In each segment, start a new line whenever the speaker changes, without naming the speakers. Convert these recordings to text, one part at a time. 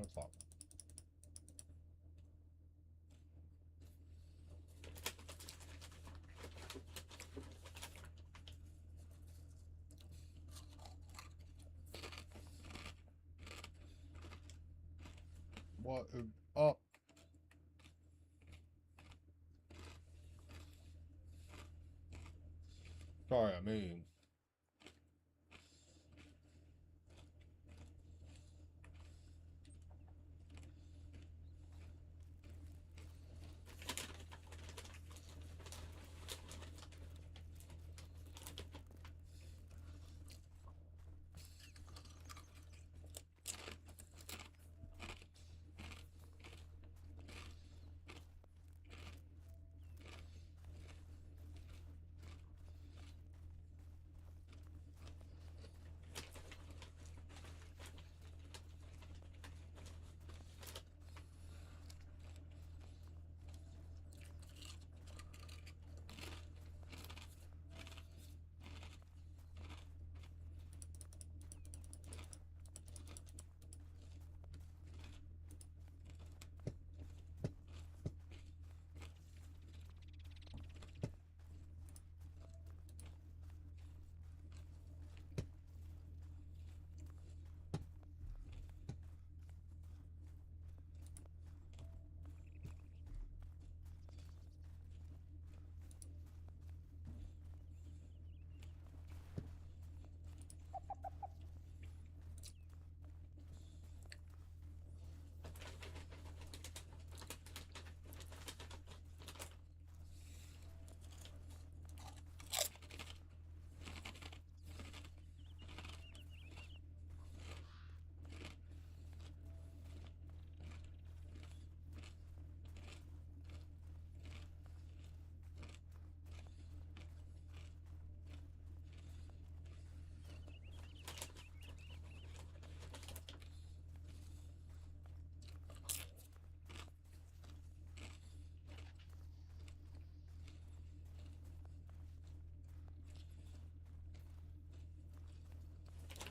o'clock. What? Oh. Sorry, I mean.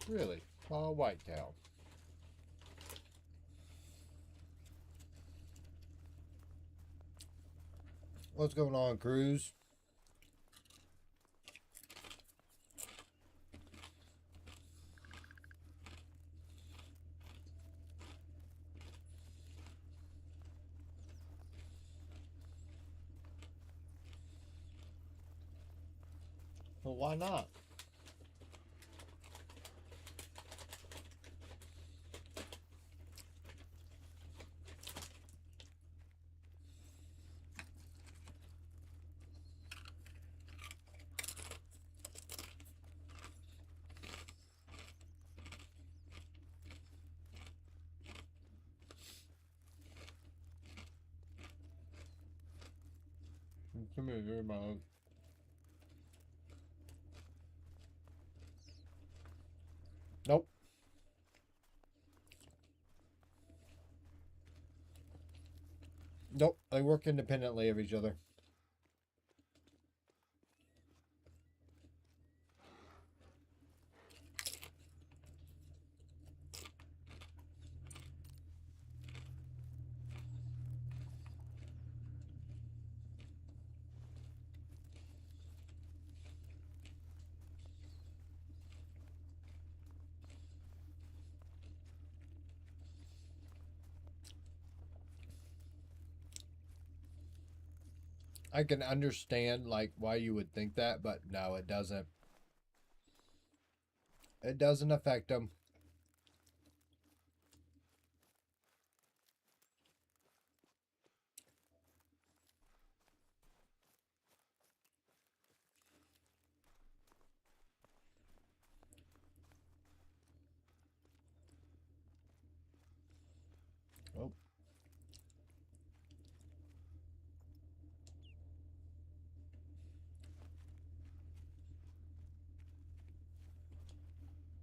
Really? Whitetail. What's going on, Cruz? Well, why not? Come here, you're my. Nope. Nope. They work independently of each other. I can understand like why you would think that, but no, it doesn't. It doesn't affect them. Oh.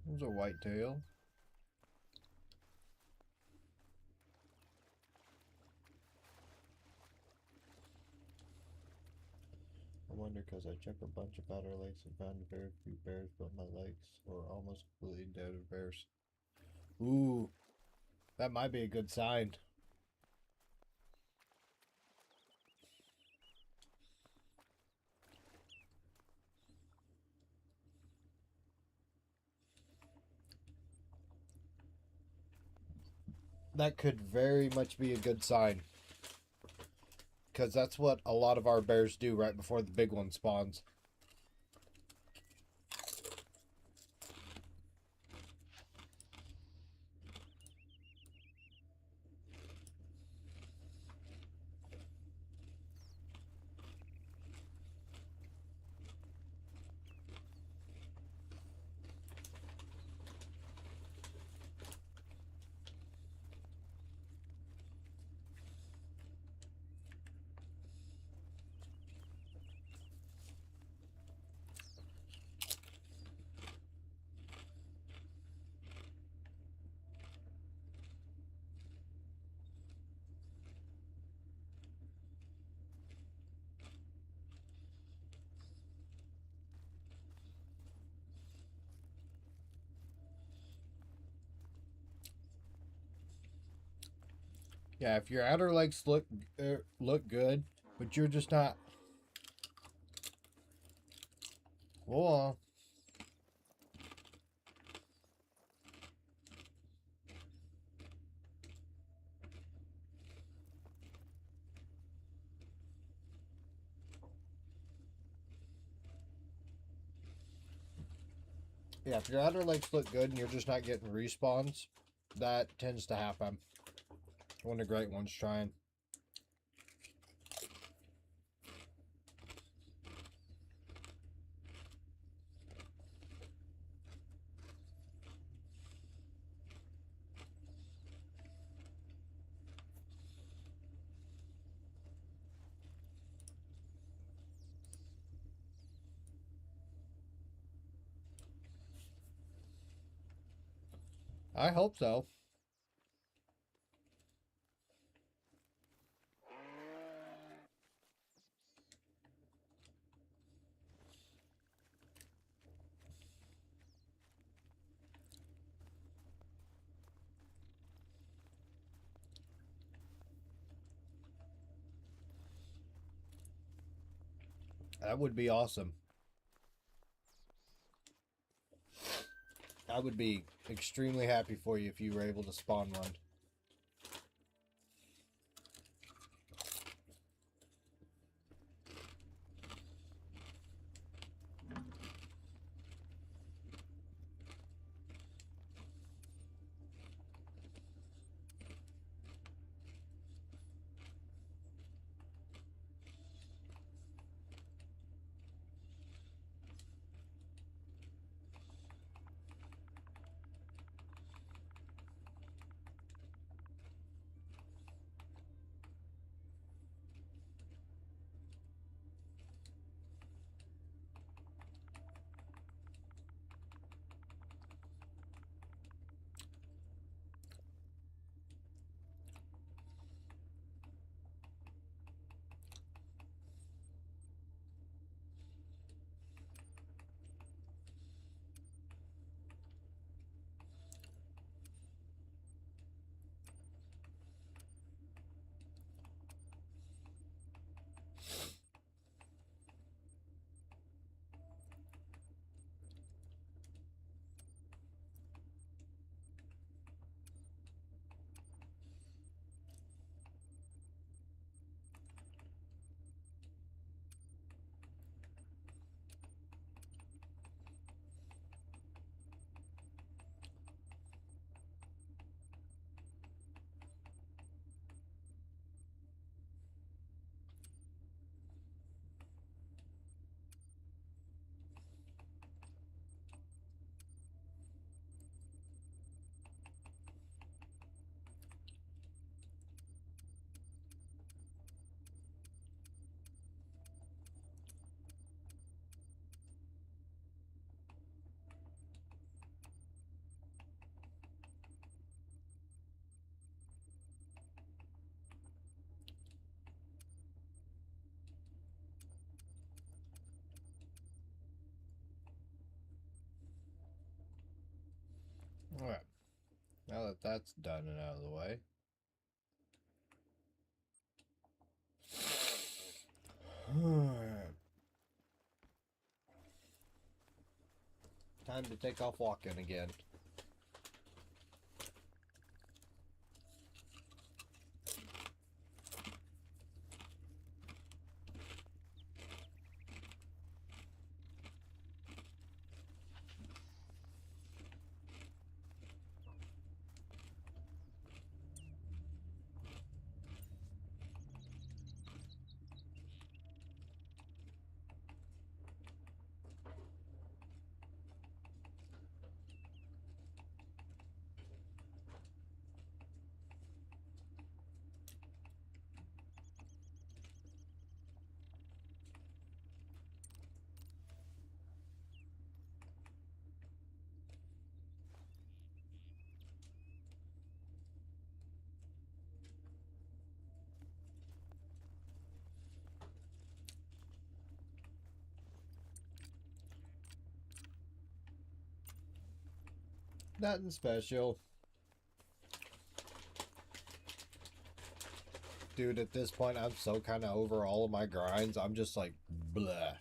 There's a whitetail. I wonder because I checked a bunch of powder lakes and found very few bears, but my lakes were almost completely dead of bears. Ooh, That might be a good sign. That could very much be a good sign. Because that's what a lot of our bears do right before the big one spawns. Yeah, if your outer legs look good, but you're just not. Whoa. Yeah, if your outer legs look good and you're just not getting respawns, that tends to happen when a great one's trying. I hope so. That would be awesome. I would be extremely happy for you if you were able to spawn one. that that's done and out of the way. Time to take off walking again. Nothing special. Dude, at this point, I'm so kind of over all of my grinds. I'm just like, bleh.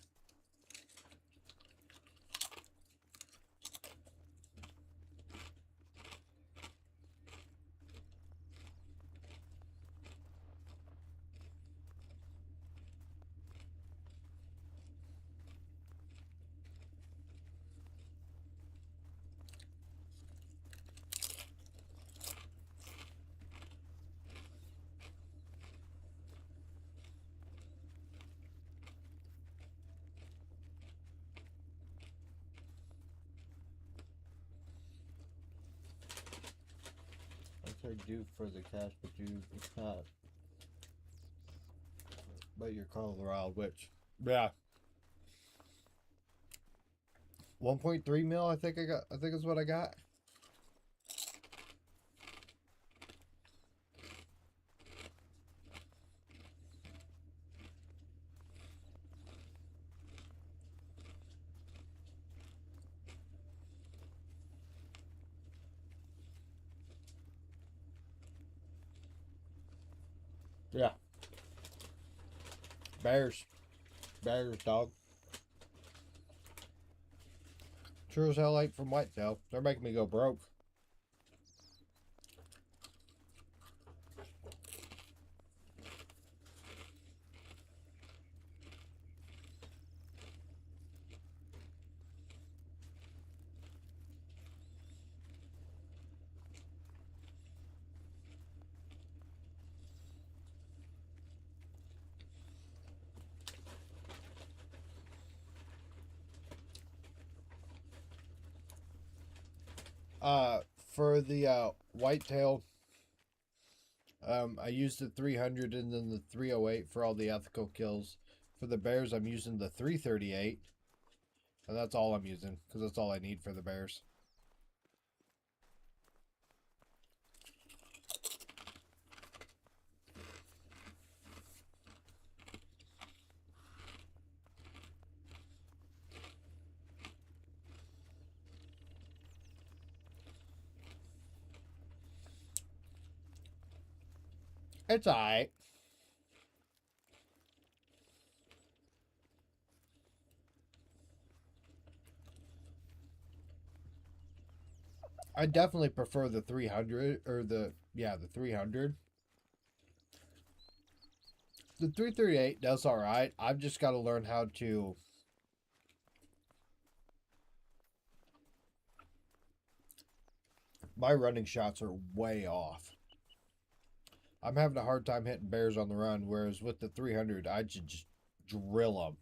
I do for the cash, but it's not. But you're Colorado, which, yeah, 1.3 mil. I think is what I got. Yeah. Bears, dog. Sure as hell ain't from Whitetail. They're making me go broke. For the whitetail, I used the 300 and then the 308 for all the ethical kills. For the bears, I'm using the 338, and that's all I'm using because that's all I need for the bears. It's alright. I definitely prefer the 300 or the 300. The 338 does alright. I've just got to learn how to my running shots are way off. I'm having a hard time hitting bears on the run, whereas with the 300, I should just drill them.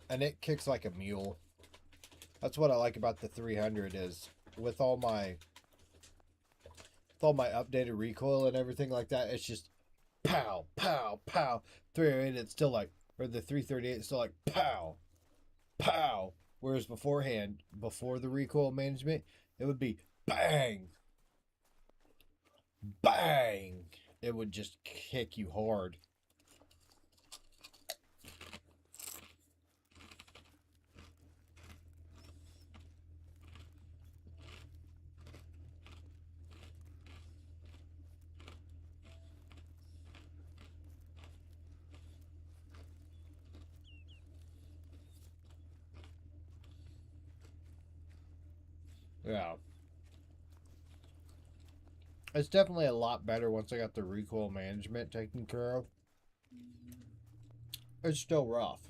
And it kicks like a mule. That's what I like about the 300 is with all my updated recoil and everything like that, it's just pow, pow, pow. 308, it's still like, or the 338, it's still like pow, pow. Whereas beforehand, before the recoil management, it would be bang, bang. It would just kick you hard. Yeah. It's definitely a lot better once I got the recoil management taken care of. It's still rough.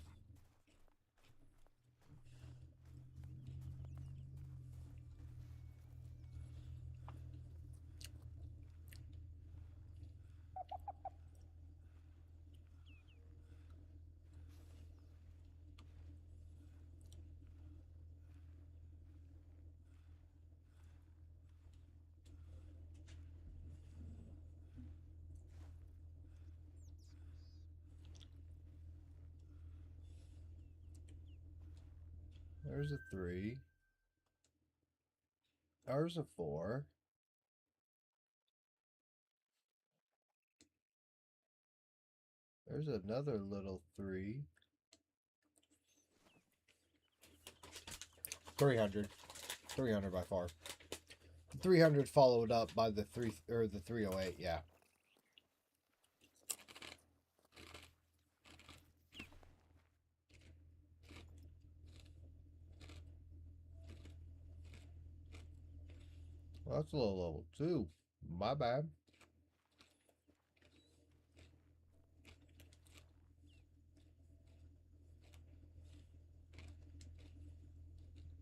There's a 3. There's a 4. There's another little 3. 300. 300 by far. 300 followed up by the 308, yeah. Well, that's a little level 2. My bad.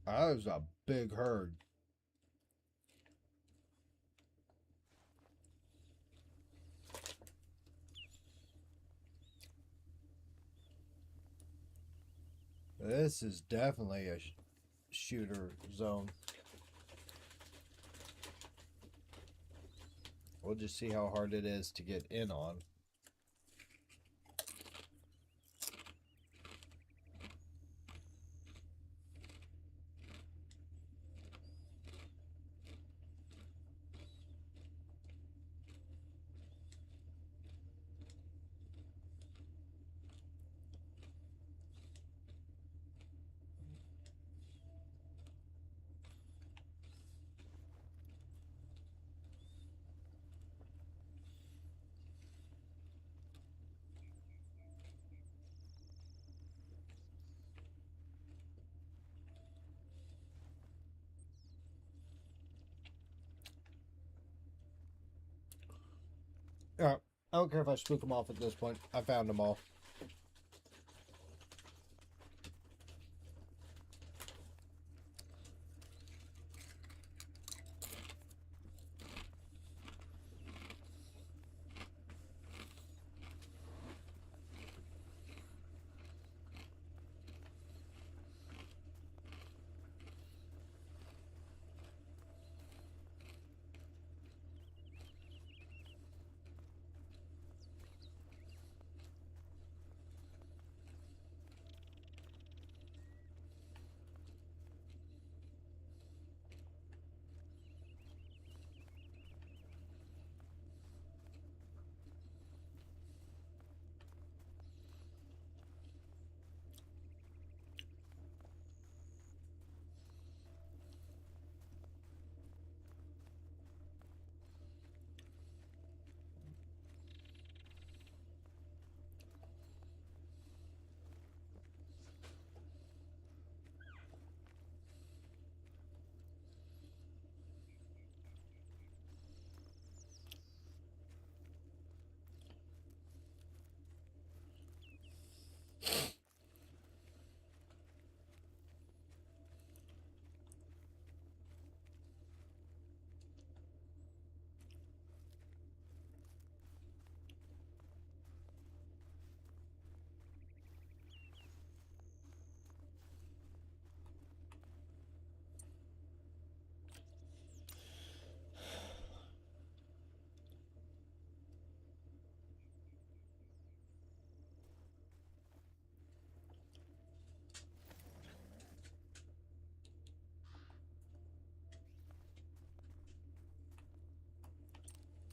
That was a big herd. This is definitely a shooter zone. We'll just see how hard it is to get in on. Yeah, I don't care if I spook them off at this point. I found them all.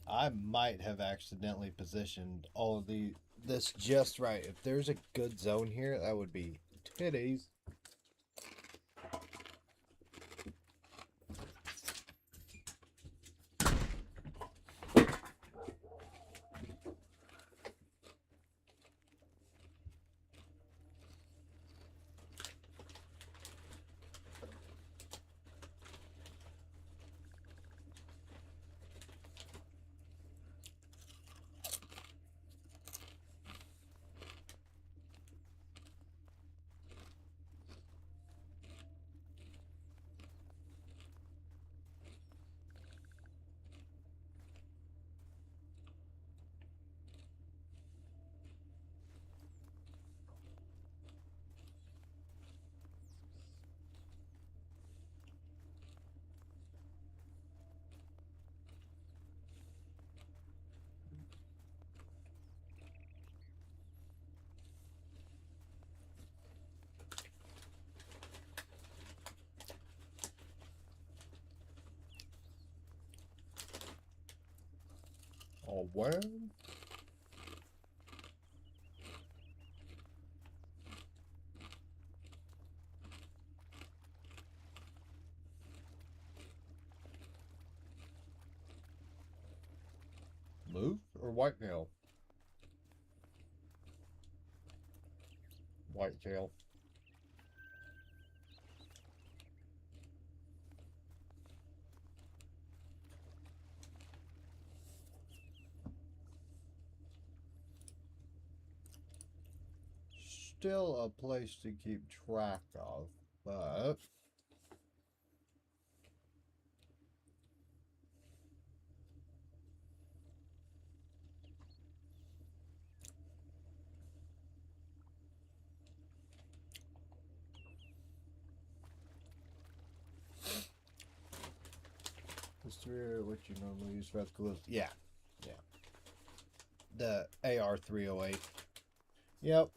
I might have accidentally positioned all of this just right. If there's a good zone here, that would be titties. Well, moose or whitetail? Whitetail. Still a place to keep track of, but is what you normally use for the Yeah, yeah. The AR 308. Yep.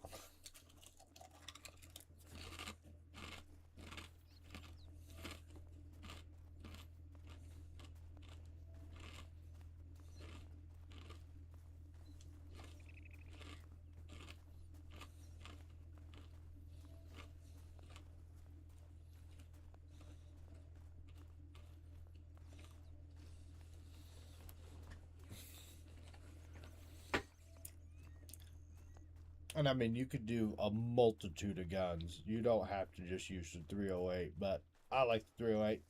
And I mean, you could do a multitude of guns. You don't have to just use the 308, but I like the 308.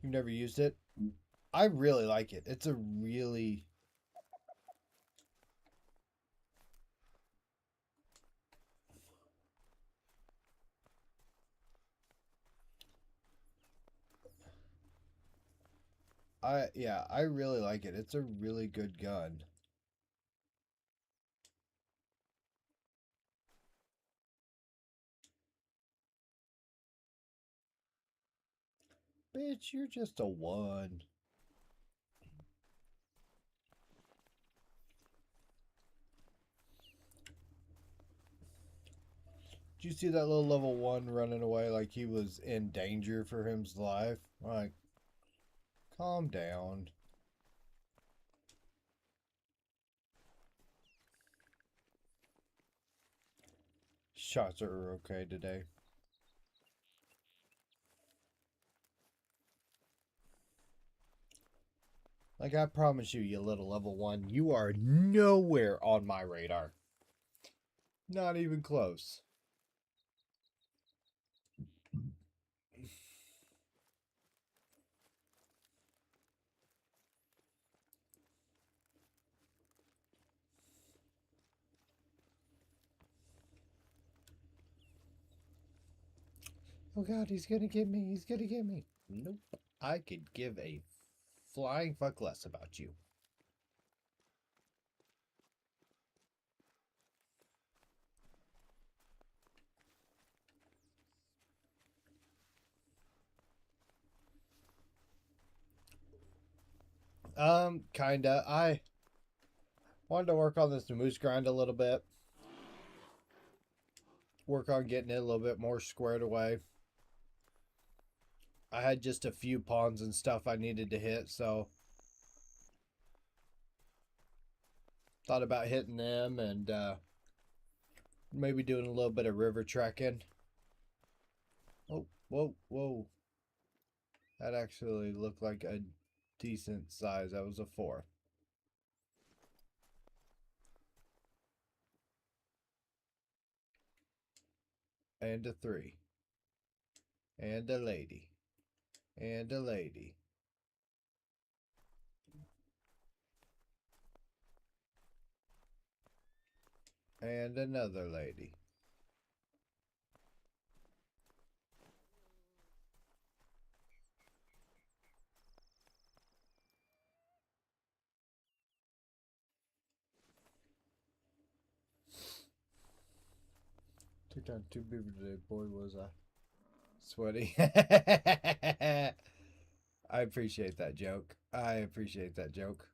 You've never used it? I really like it. It's a really I really like it. It's a really good gun. Bitch, you're just a one. Did you see that little level one running away like he was in danger for his life? Like, calm down. Shots are okay today. Like, I promise you, you little level one, you are nowhere on my radar. Not even close. Oh god, he's gonna get me. He's gonna get me. Nope. I could give a flying fuck less about you. Kinda. I wanted to work on this moose grind a little bit. Work on getting it a little bit more squared away. I had just a few pawns and stuff I needed to hit, so thought about hitting them and maybe doing a little bit of river trekking. Oh, whoa, whoa. That actually looked like a decent size. That was a 4. And a 3. And a lady. And a lady. And another lady. Got two beaver today. Boy, was I sweaty. I appreciate that joke. I appreciate that joke.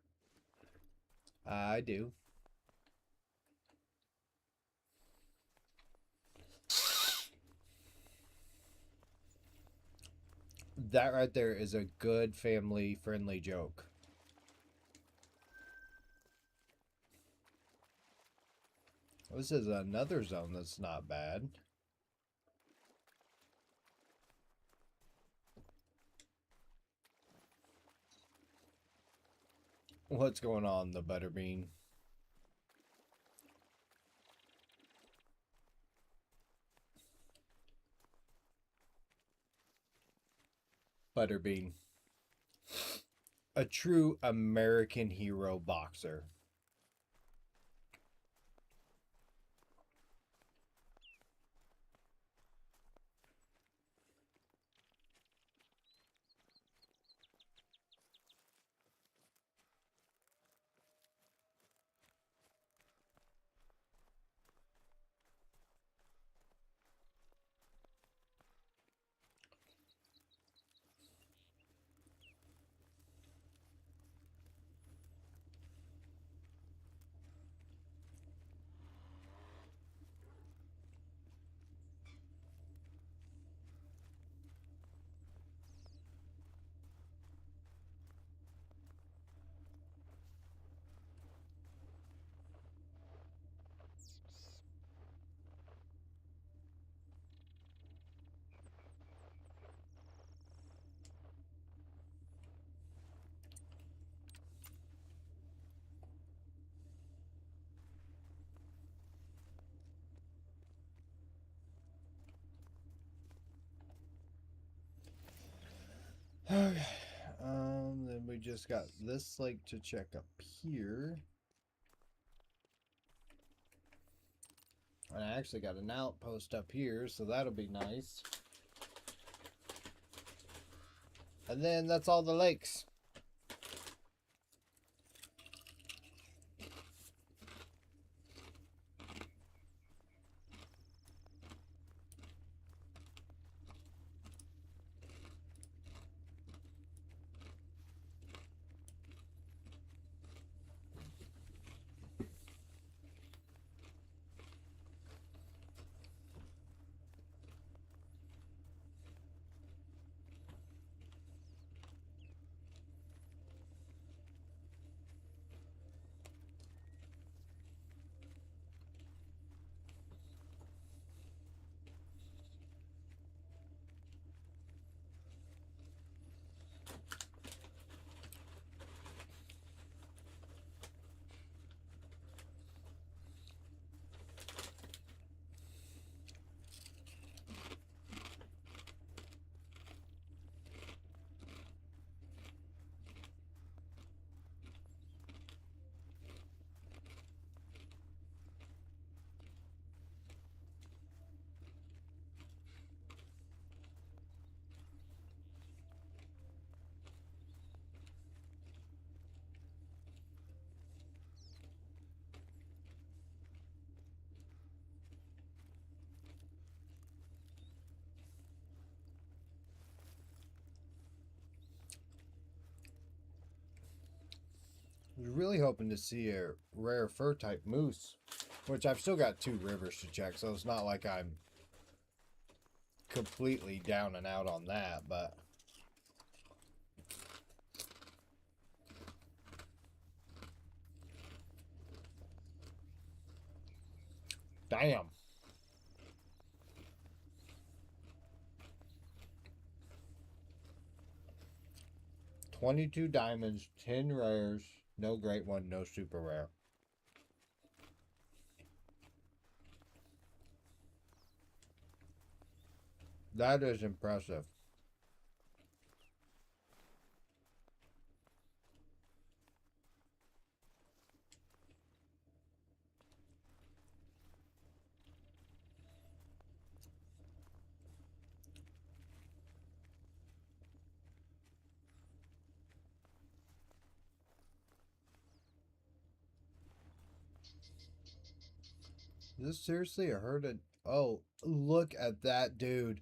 I do. That right there is a good family friendly joke. This is another zone that's not bad. What's going on, the Butterbean? Butterbean. A true American hero boxer. Okay. Then we just got this lake to check up here. And I actually got an outpost up here, so that'll be nice. And then that's all the lakes. I was really hoping to see a rare fur type moose, which I've still got 2 rivers to check, so it's not like I'm completely down and out on that, but damn. 22 diamonds, 10 rares, no great one, no super rare. That is impressive. Is this seriously a herd of Oh, look at that dude.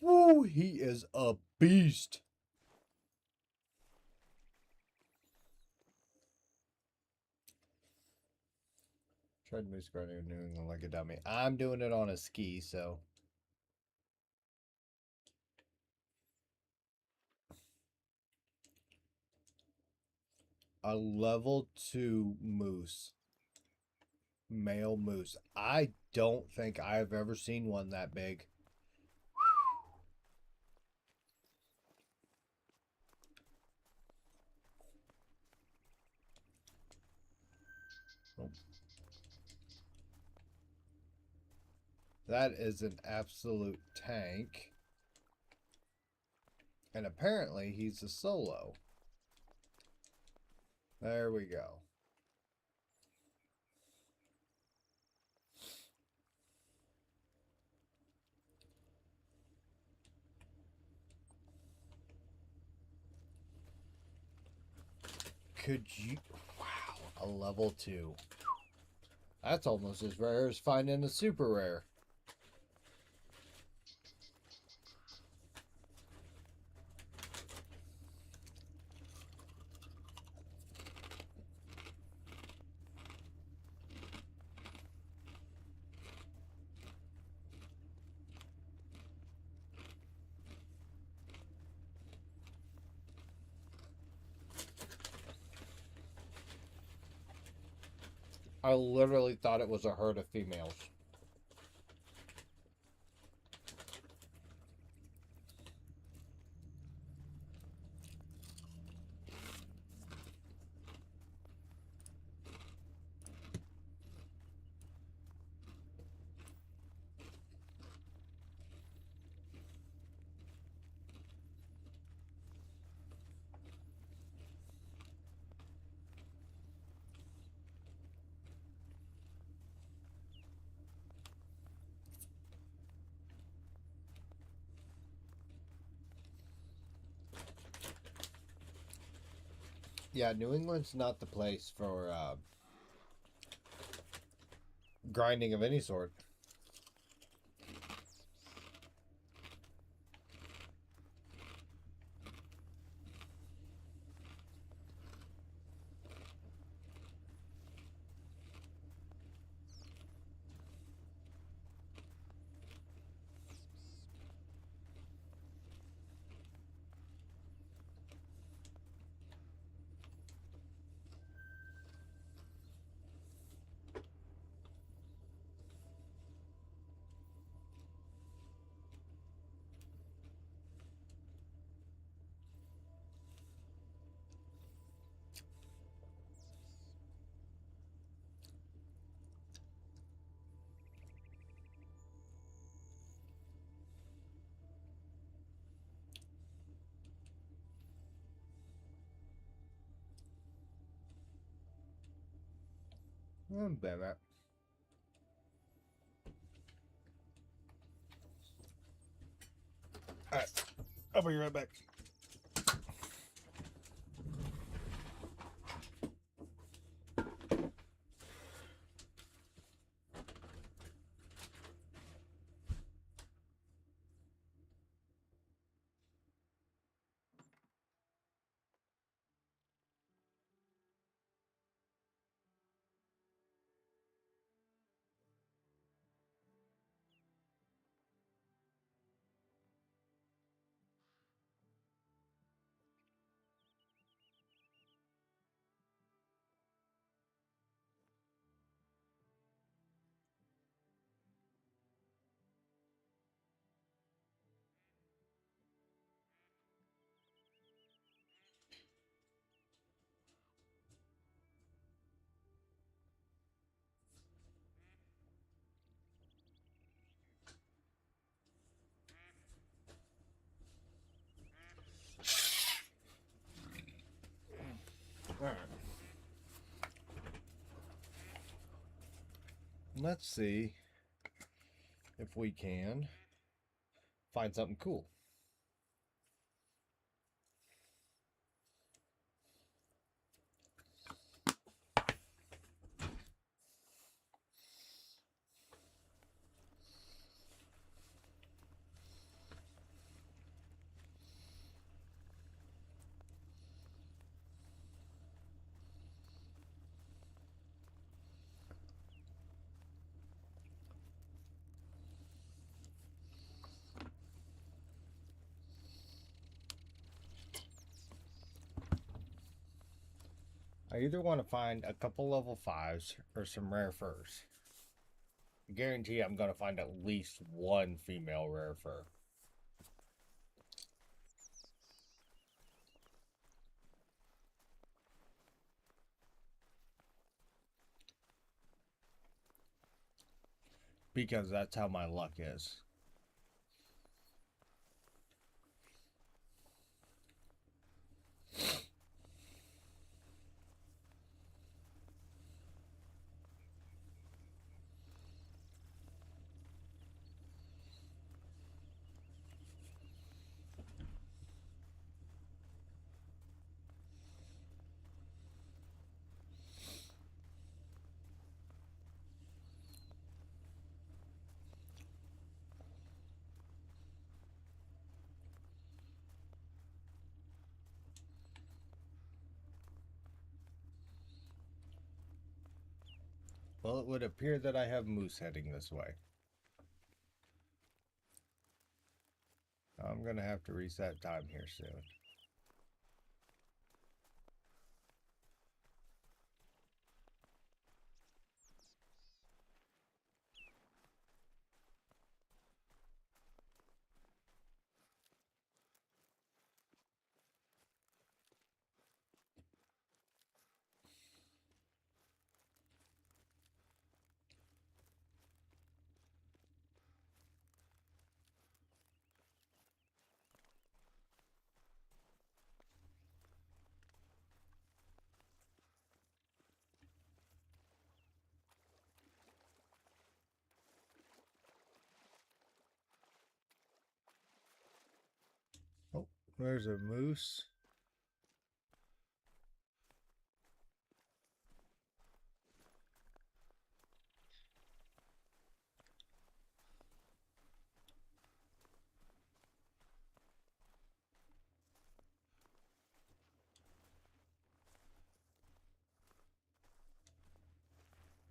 Woo, he is a beast. Tried to move New England like a dummy. I'm doing it on a ski, so. A level 2 moose. Male moose. I don't think I've ever seen one that big. That is an absolute tank. And apparently he's a solo. There we go. Could you... Wow, a level 2. That's almost as rare as finding a super rare. I literally thought it was a herd of females. Yeah, New England's not the place for grinding of any sort. Damn it. Alright, I'll be right back. Alright. Let's see if we can find something cool. either want to find a couple level 5s or some rare furs. I guarantee I'm going to find at least one female rare fur. Because that's how my luck is. Well, it would appear that I have moose heading this way. I'm going to have to reset time here soon. Oh, there's a moose.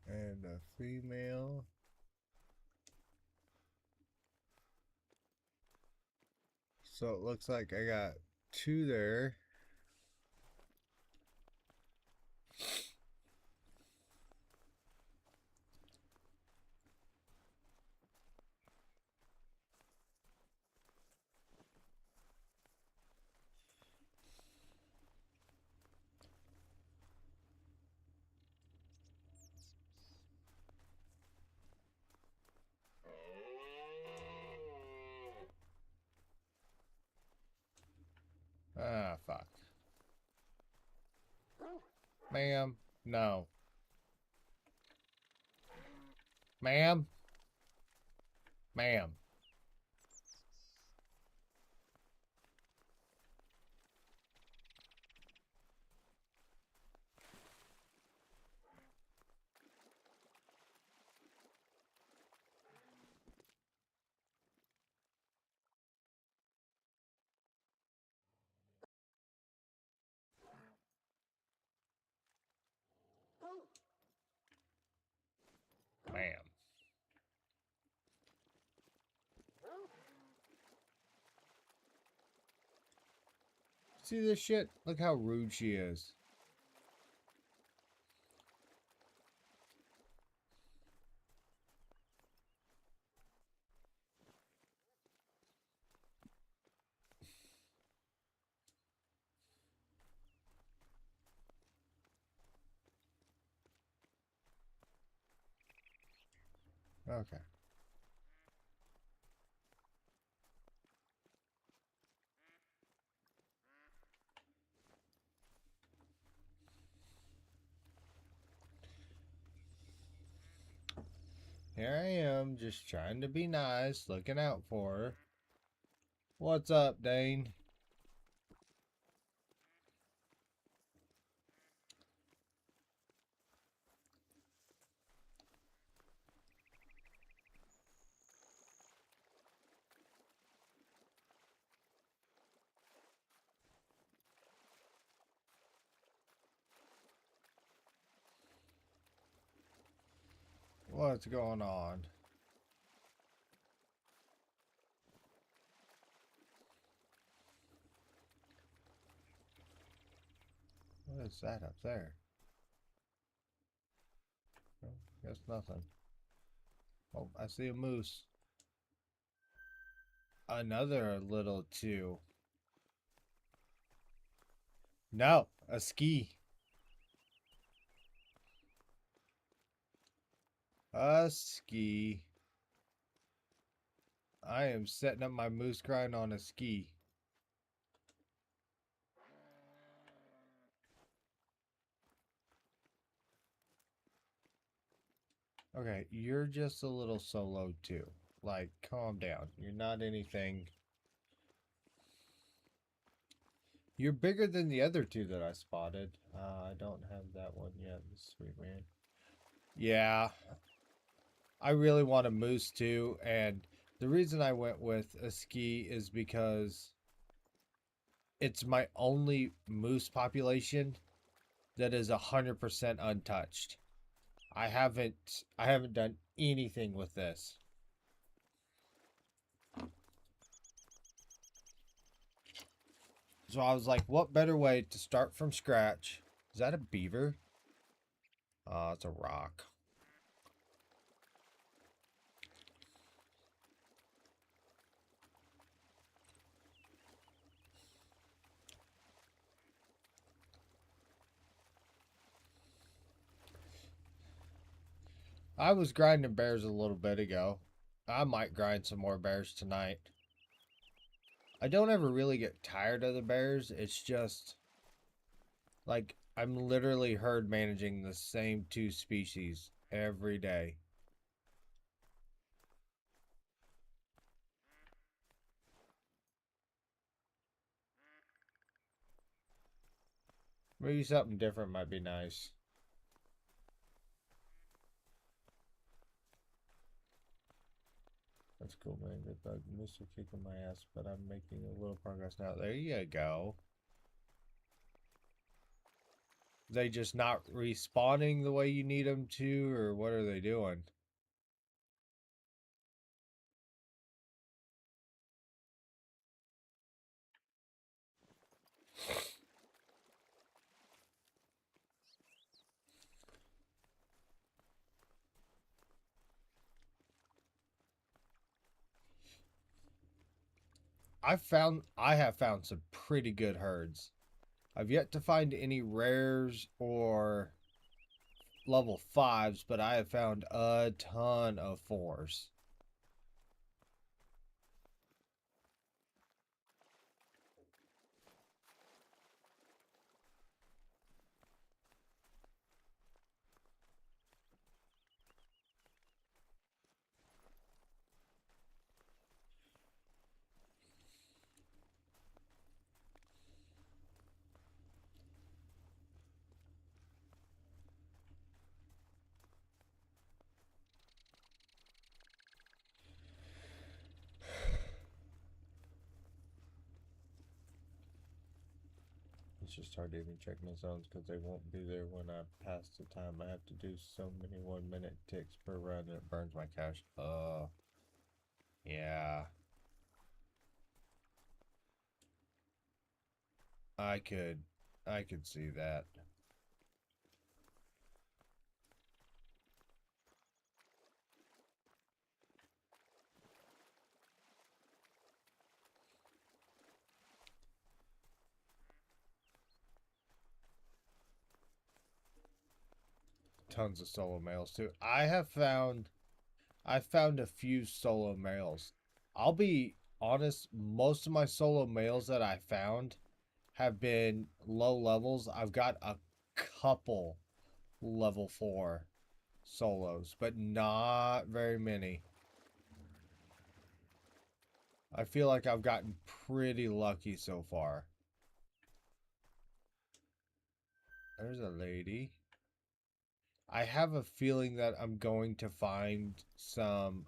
And a female. So it looks like I got 2 there. Ah, fuck. Ma'am, no. Ma'am? Ma'am. Ma'am. See this shit? Look how rude she is. Okay. Here I am, just trying to be nice, looking out for her. What's up, Dane? What's going on? What is that up there? Guess nothing. Oh, I see a moose. Another little two. No, a ski. A ski. I am setting up my moose grind on a ski. Okay, you're just a little solo too. Like, calm down. You're not anything. You're bigger than the other two that I spotted. I don't have that one yet, sweet man. Yeah, I really want a moose too, and the reason I went with a ski is because it's my only moose population that is 100% untouched. I haven't done anything with this. So I was like, what better way to start from scratch? Is that a beaver? Oh, it's a rock. I was grinding bears a little bit ago. I might grind some more bears tonight. I don't ever really get tired of the bears. It's just like I'm literally herd managing the same two species every day. Maybe something different might be nice. That's cool, man. Good bug. Moose are kicking my ass, but I'm making a little progress now. There you go. They just not respawning the way you need them to, or what are they doing? I have found some pretty good herds. I've yet to find any rares or level 5s, but I have found a ton of 4s. It's just hard to even check my zones because they won't be there when I pass the time. I have to do so many 1 minute ticks per run and it burns my cash. Yeah. I could I could see that. Tons of solo males too. I found a few solo males. I'll be honest, most of my solo males that I found have been low levels. I've got a couple level 4 solos, but not very many. I feel like I've gotten pretty lucky so far. There's a lady. I have a feeling that I'm going to find some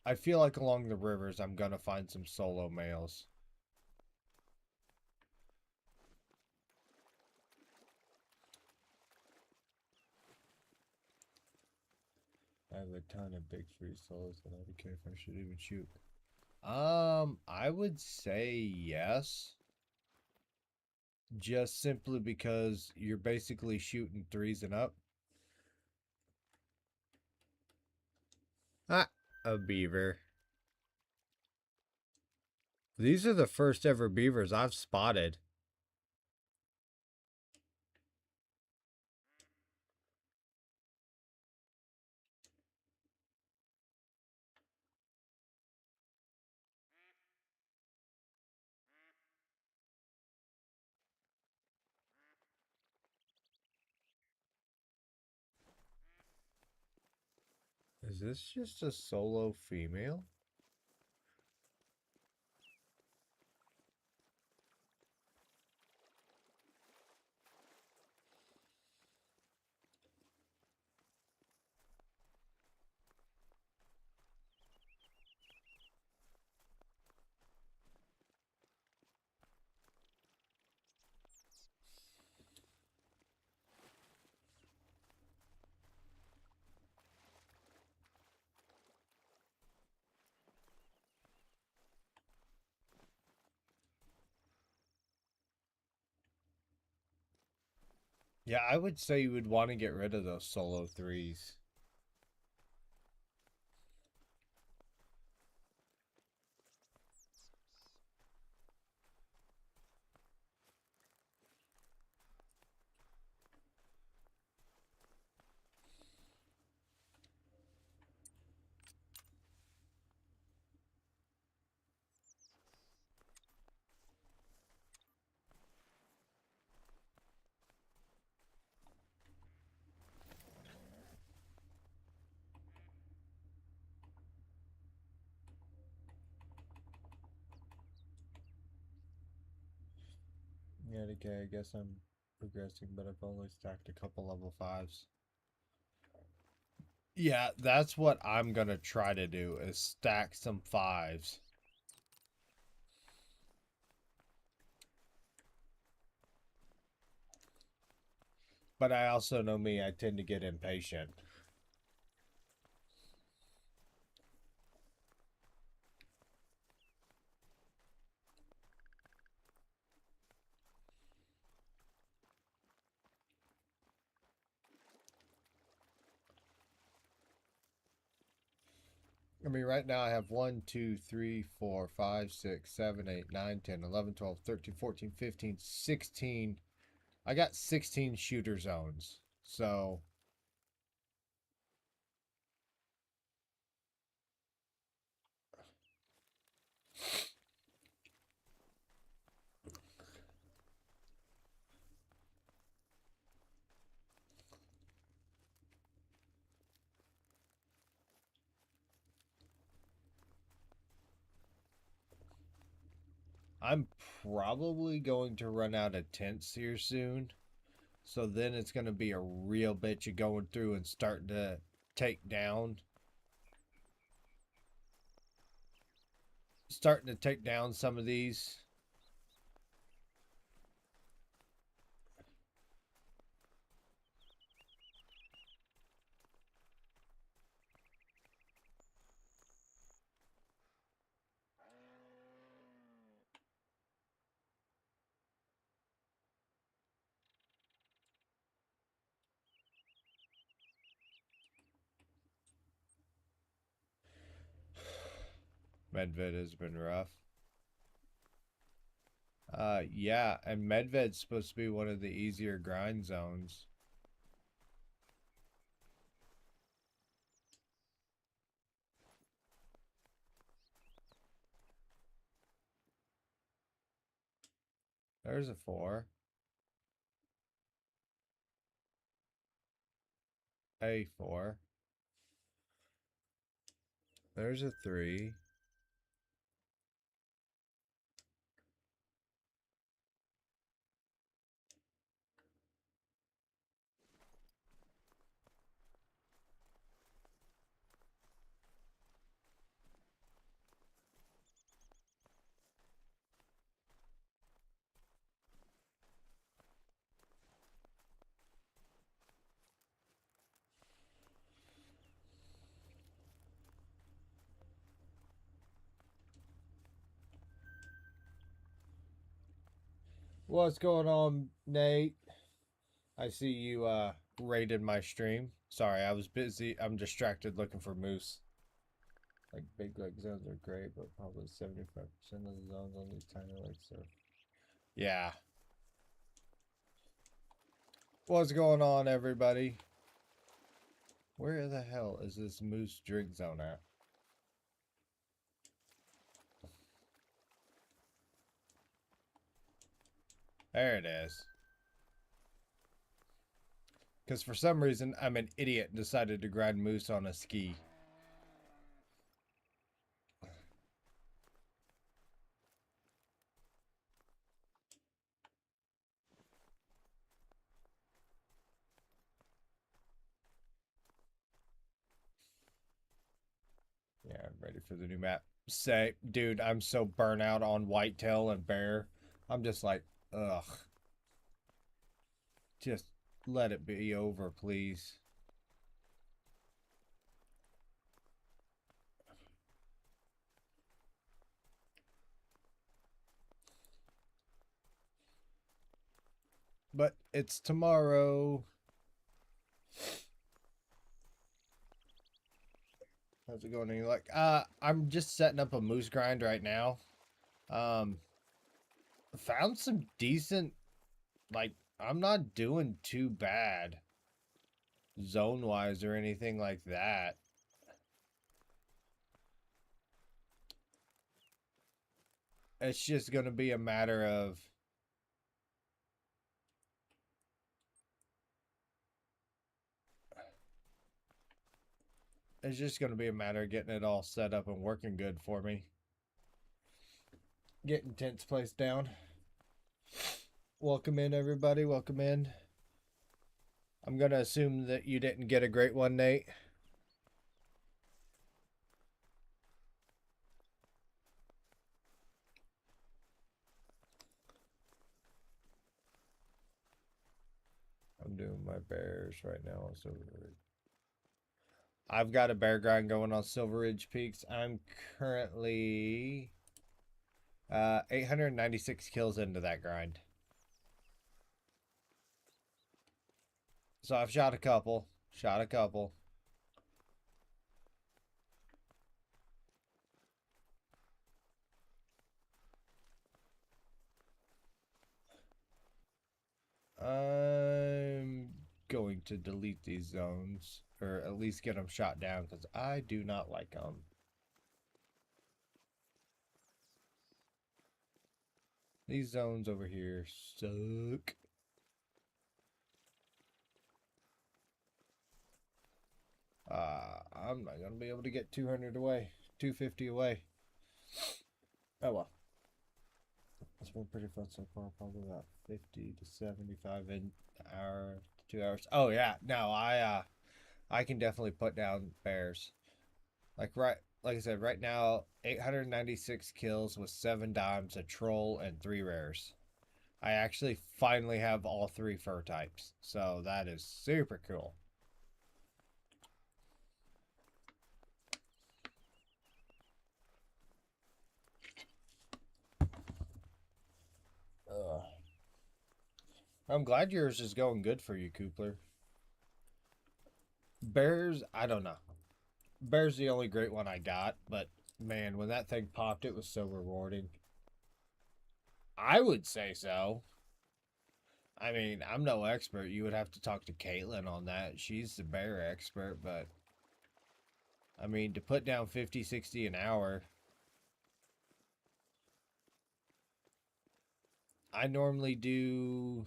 I feel like along the rivers I'm gonna find some solo males. I have a ton of big free solos that I don't care if I should even shoot. I would say yes. just simply because you're basically shooting threes and up. Ah, a beaver. These are the first ever beavers I've spotted. Is this just a solo female? Yeah, I would say you would want to get rid of those solo threes. Yeah, okay, I guess I'm progressing, but I've only stacked a couple level fives. Yeah, that's what I'm gonna try to do is stack some fives. But I also know me, I tend to get impatient. I mean, right now I have 1, 2, 3, 4, 5, 6, 7, 8, 9, 10, 11, 12, 13, 14, 15, 16. I got 16 shooter zones. So I'm probably going to run out of tents here soon. So then it's going to be a real bitch of going through and starting to take down. Starting to take down some of these. Medved has been rough. Yeah, and Medved's supposed to be one of the easier grind zones. There's a 4. A 4. There's a 3. What's going on, Nate? I see you raided my stream. Sorry, I was busy. I'm distracted looking for moose. Like big lake zones are great, but probably 75% of the zones on these tiny lakes are. Yeah. What's going on, everybody? Where the hell is this moose drink zone at? There it is. Because for some reason, I'm an idiot and decided to grind moose on a ski. Yeah, I'm ready for the new map. Say, dude, I'm so burnt out on whitetail and bear. I'm just like, ugh. Just let it be over, please. But it's tomorrow. How's it going? And you're like, I'm just setting up a moose grind right now. Um, found some decent, like, I'm not doing too bad zone wise or anything like that. It's just going to be a matter of it's just going to be a matter of getting it all set up and working good for me. Getting tents placed down. Welcome in, everybody. Welcome in. I'm going to assume that you didn't get a great one, Nate. I'm doing my bears right now on Silver Ridge. I've got a bear grind going on Silver Ridge Peaks. I'm currently 896 kills into that grind. So I've shot a couple. I'm going to delete these zones, or at least get them shot down, because I do not like them. These zones over here suck. I'm not going to be able to get 200 away, 250 away. Oh well. It's been pretty fun so far. Probably about 50 to 75 in hour to 2 hours. Oh yeah, no, I can definitely put down bears. Like I said, right now 896 kills with 7 dimes, a troll, and 3 rares. I actually finally have all 3 fur types, so that is super cool. Ugh. I'm glad yours is going good for you, Coopler. Bears, I don't know. Bear's the only great one I got, but man, when that thing popped, it was so rewarding. I would say so. I mean, I'm no expert. You would have to talk to Caitlin on that. She's the bear expert, but I mean, to put down 50, 60 an hour, I normally do.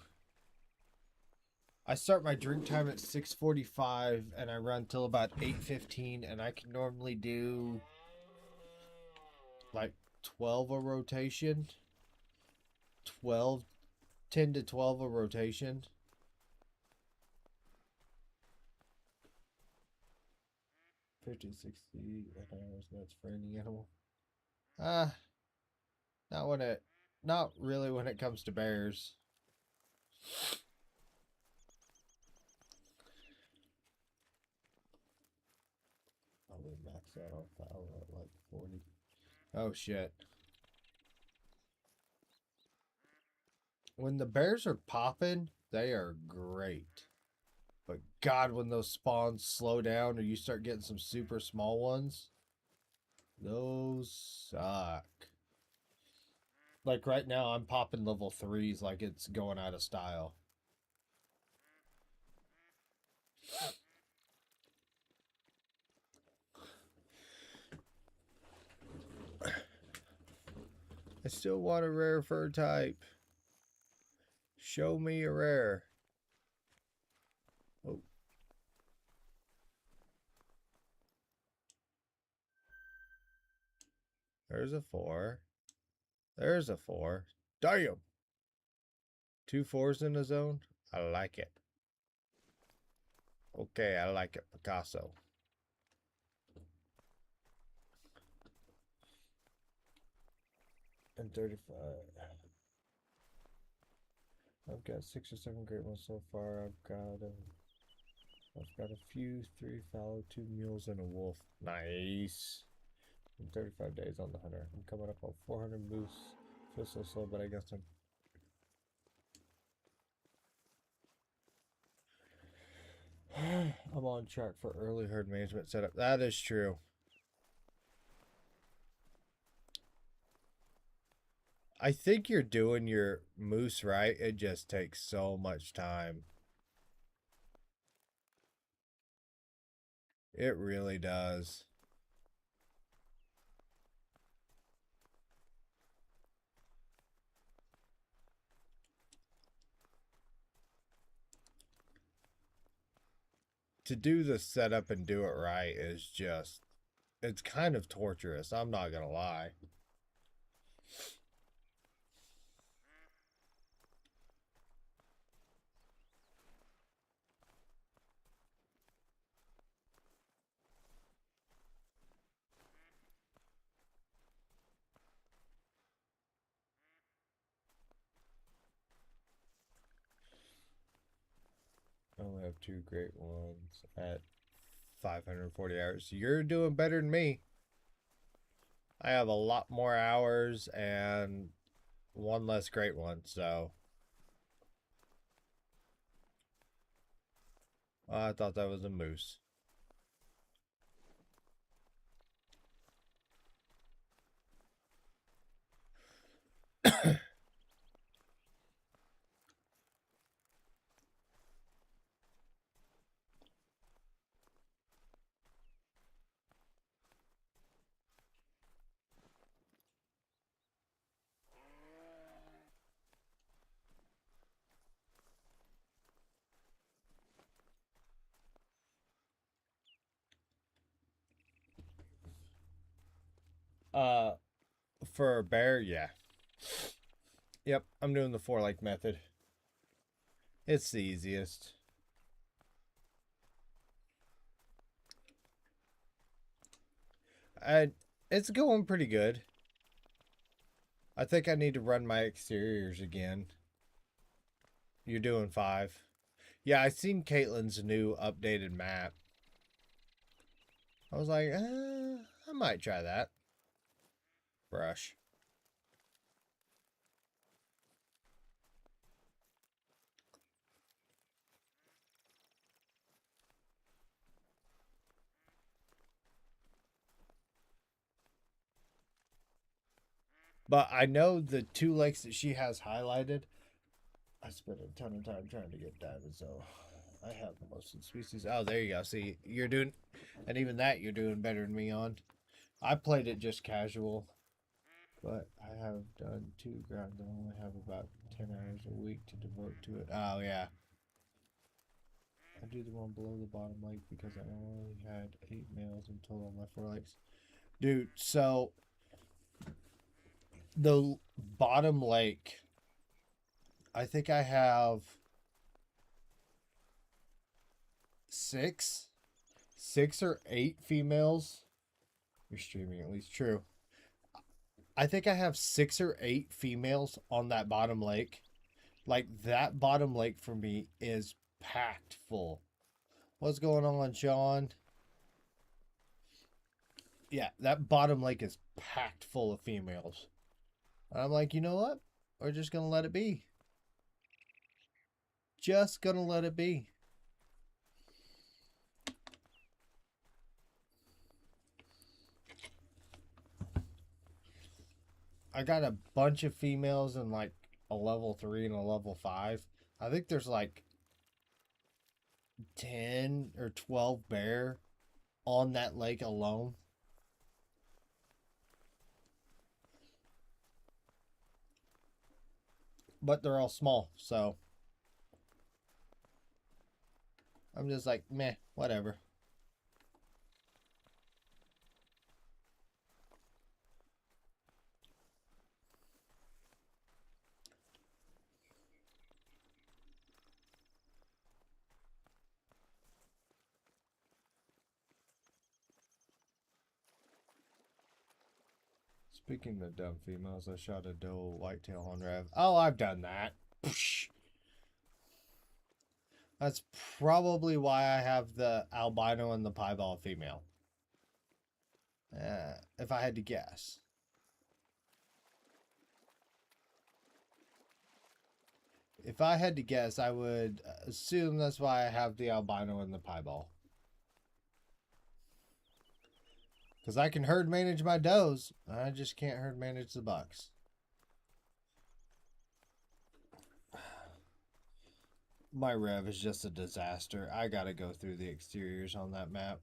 I start my drink time at 6:45 and I run till about 8:15, and I can normally do like 12 a rotation. 12 10 to 12 a rotation. 50, 60 hours, that's for any animal. Uh, not when it, not really when it comes to bears. Probably max out on foul at like 40. Oh shit. When the bears are popping, they are great. But God, when those spawns slow down or you start getting some super small ones, those suck. Like right now, I'm popping level 3s like it's going out of style. I still want a rare fur type. Show me a rare. Oh. There's a 4. There's a 4. Damn! 2 4s in the zone? I like it. Okay, I like it, Picasso. And 35. I've got 6 or 7 great ones so far. I've got a few, 3 fallow, 2 mules, and a wolf. Nice. I'm 35 days on the hunter. I'm coming up on 400 moose. Feels so slow, but I guess I'm on track for early herd management setup. That is true. I think you're doing your moose right. It just takes so much time. It really does. To do the setup and do it right is just, it's kind of torturous. I'm not going to lie. I only have 2 great ones at 540 hours. You're doing better than me. I have a lot more hours and 1 less great one, so. I thought that was a moose. uh, for a bear, yeah. Yep, I'm doing the 4 like method. It's the easiest. And it's going pretty good. I think I need to run my exteriors again. You're doing 5. Yeah, I seen Caitlin's new updated map. I was like, I might try that. Brush. But I know the 2 lakes that she has highlighted. I spent a ton of time trying to get diamonds, so I have most of the species. Oh, there you go. See, you're doing, and even that you're doing better than me on. I played it just casual, but I have done 2 grounds. I only have about 10 hours a week to devote to it. Oh, yeah. I do the one below the bottom lake because I only had 8 males in total on my 4 lakes. Dude, so the bottom lake, I think I have 6 or 8 females. You're streaming at least. True. I think I have 6 or 8 females on that bottom lake. Like, that bottom lake for me is packed full. What's going on, Sean? Yeah, that bottom lake is packed full of females. And I'm like, you know what? We're just going to let it be. just gonna let it be. I got a bunch of females in like a level 3 and a level 5. I think there's like 10 or 12 bear on that lake alone. But they're all small, so I'm just like, meh, whatever. Speaking of dumb females, I shot a doe whitetail on rev. Oh, I've done that. That's probably why I have the albino and the piebald female. If I had to guess. If I had to guess, I would assume that's why I have the albino and the piebald. Because I can herd manage my does. I just can't herd manage the bucks. My rev is just a disaster. I gotta go through the exteriors on that map.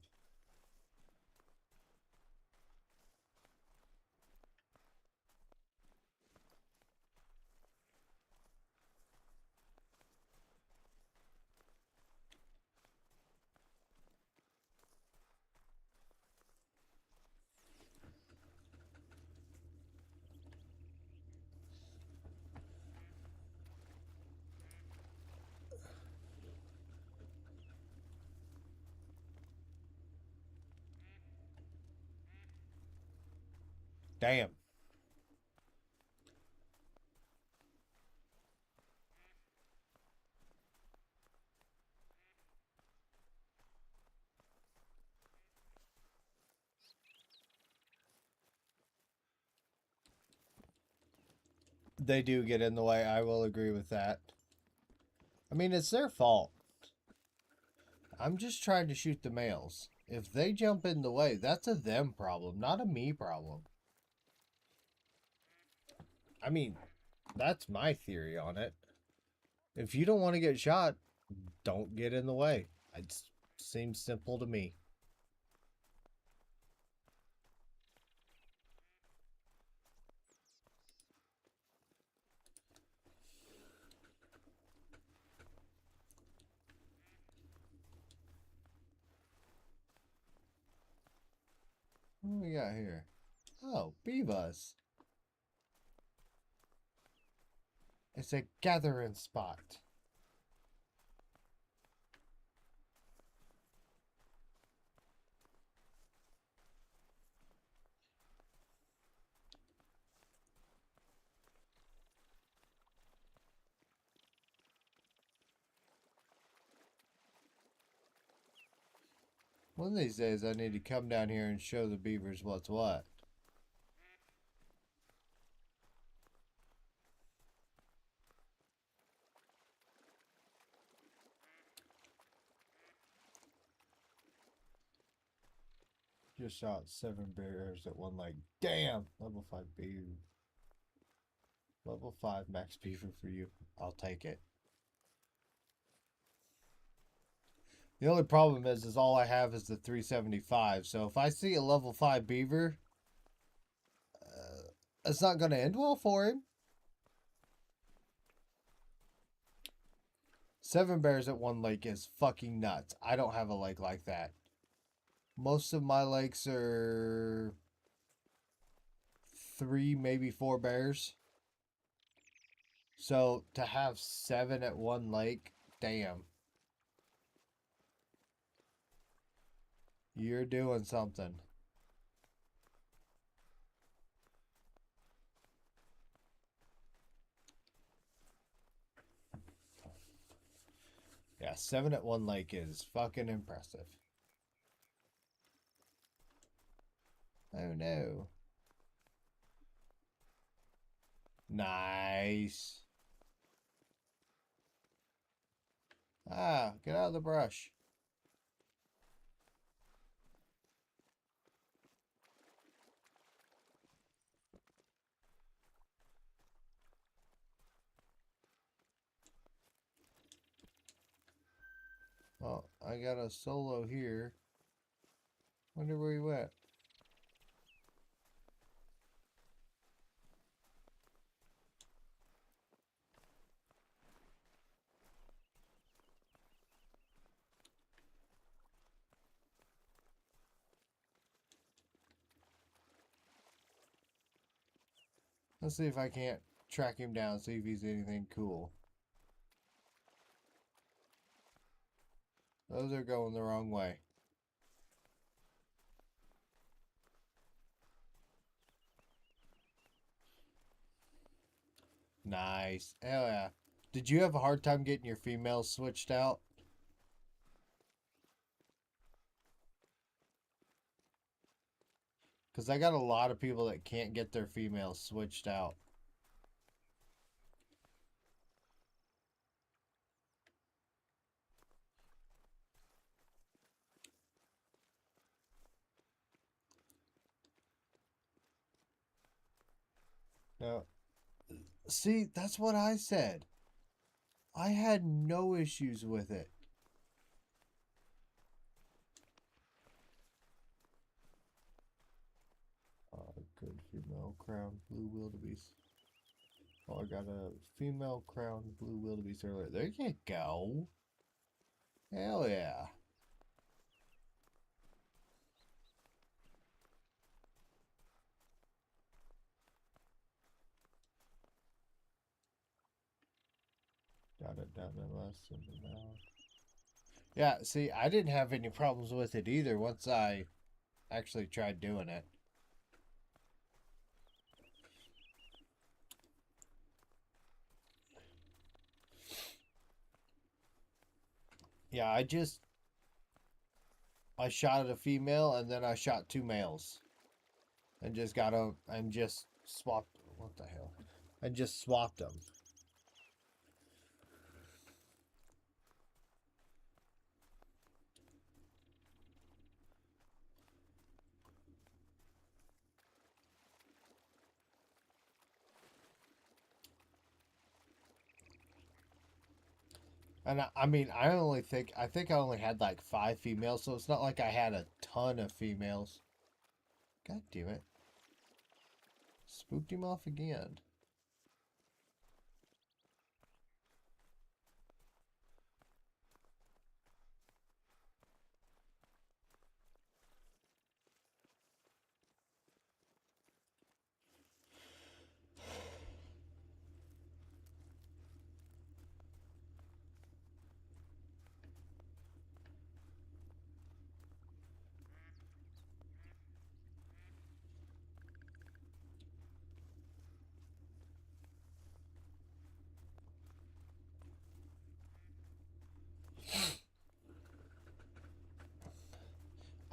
Damn. They do get in the way. I will agree with that. I mean, it's their fault. I'm just trying to shoot the males. If they jump in the way, that's a them problem, not a me problem. I mean, that's my theory on it. If you don't want to get shot, don't get in the way. It seems simple to me. What do we got here? Oh, Beavas. It's a gathering spot. One of these days I need to come down here and show the beavers what's what. Just shot 7 bears at one leg. Damn! Level 5 beaver. Level 5 max beaver for you. I'll take it. The only problem is all I have is the 375. So if I see a level 5 beaver, it's not going to end well for him. 7 bears at one lake is fucking nuts. I don't have a lake like that. Most of my lakes are 3, maybe 4 bears. So to have 7 at one lake, damn. You're doing something. Yeah, 7 at one lake is fucking impressive. Oh no. Nice. Ah, get out of the brush. Oh, I got a solo here. Wonder where he went. Let's see if I can't track him down, see if he's anything cool. Those are going the wrong way. Nice. Hell yeah. Did you have a hard time getting your females switched out? Because I got a lot of people that can't get their females switched out. No. See, that's what I said. I had no issues with it. Good female crown blue wildebeest. Oh, I got a female crown blue wildebeest earlier. There you go. Hell yeah. Got it done in less than an hour. Yeah, see, I didn't have any problems with it either once I actually tried doing it. Yeah, I shot at a female and then I shot two males. And just got a and just swapped what the hell? I just swapped them. And I mean, I think I only had like 5 females, so it's not like I had a ton of females. God damn it. Spooked him off again.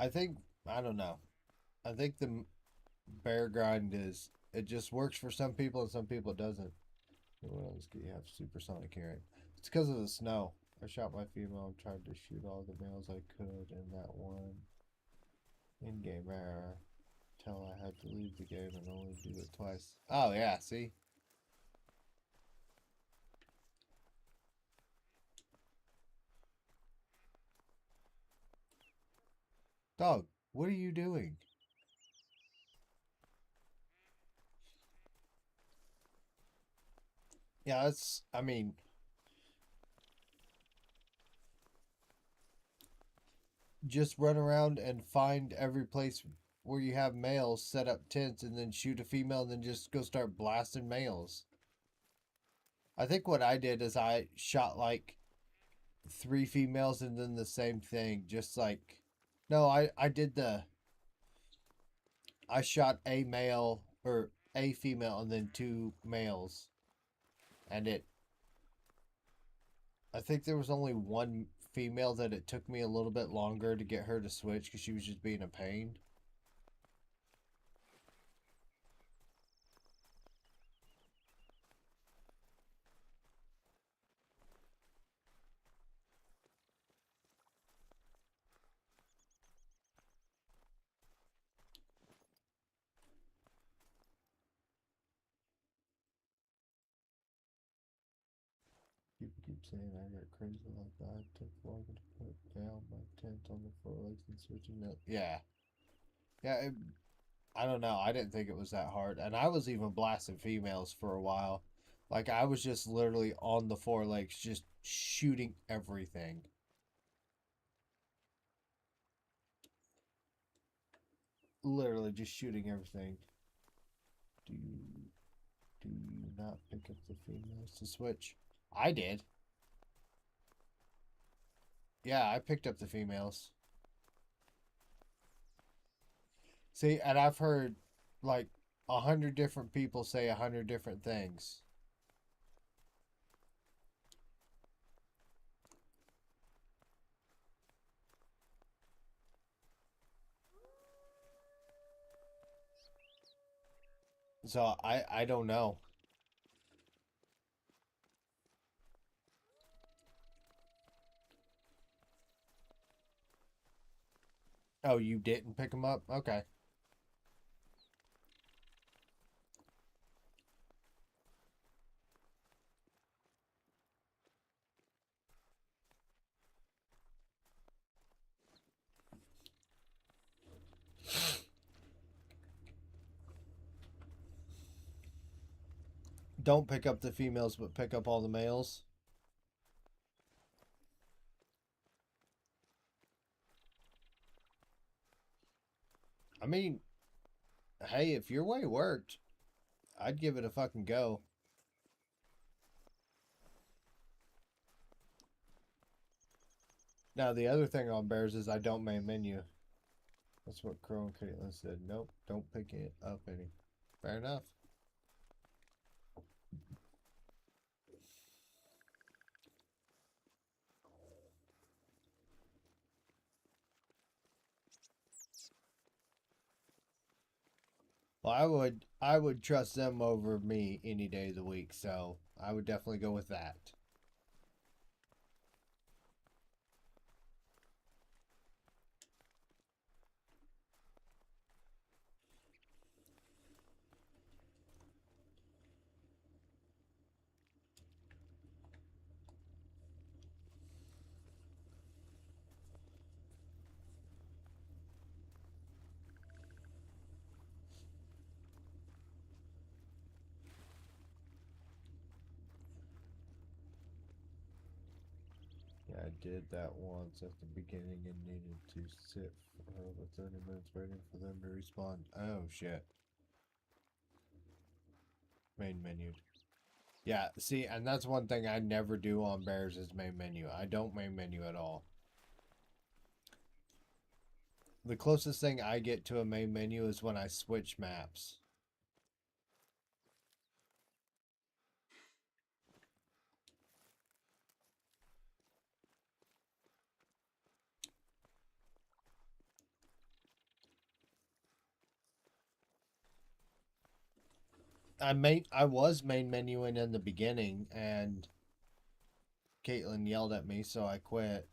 I don't know. I think the bear grind it just works for some people and some people it doesn't. What else do you have supersonic hearing? It's because of the snow. I shot my female and tried to shoot all the males I could in that one in-game error till I had to leave the game and only do it twice. Oh yeah, see? Dog, what are you doing? Yeah, I mean, just run around and find every place where you have males, set up tents, and then shoot a female, and then just go start blasting males. I think what I did is I shot like 3 females and then the same thing. Just like, no, I shot a male or a female and then 2 males. And I think there was only one female that it took me a little bit longer to get her to switch because she was just being a pain. saying I got crazy like that. I took long to put down my tent on the four legs and switching it. Yeah. Yeah, I don't know. I didn't think it was that hard. And I was even blasting females for a while. Like, I was just literally on the four legs, just shooting everything. Literally just shooting everything. Do you not pick up the females to switch? I did. Yeah, I picked up the females. See, and I've heard like 100 different people say 100 different things. So I don't know. Oh, you didn't pick them up? Okay. Don't pick up the females, but pick up all the males. I mean, hey, if your way worked, I'd give it a fucking go. Now, the other thing on bears is I don't main menu. That's what Crow and Caitlin said. Nope, don't pick it up any. Fair enough. Well, I would trust them over me any day of the week, so I would definitely go with that. Yeah, I did that once at the beginning and needed to sit for over 30 minutes waiting for them to respawn. Oh shit. Main menu. Yeah, see, and that's one thing I never do on bears is main menu. I don't main menu at all. The closest thing I get to a main menu is when I switch maps. I was main menuing in the beginning and Caitlin yelled at me, so I quit.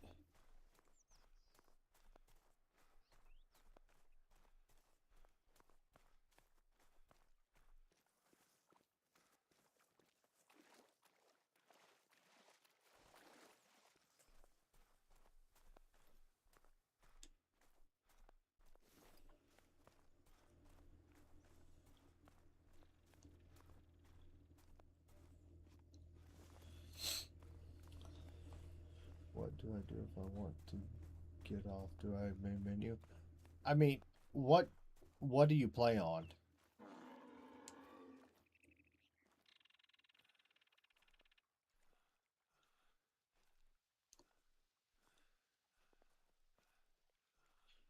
What do I do if I want to get off? Do I have main menu? I mean, what what do you play on?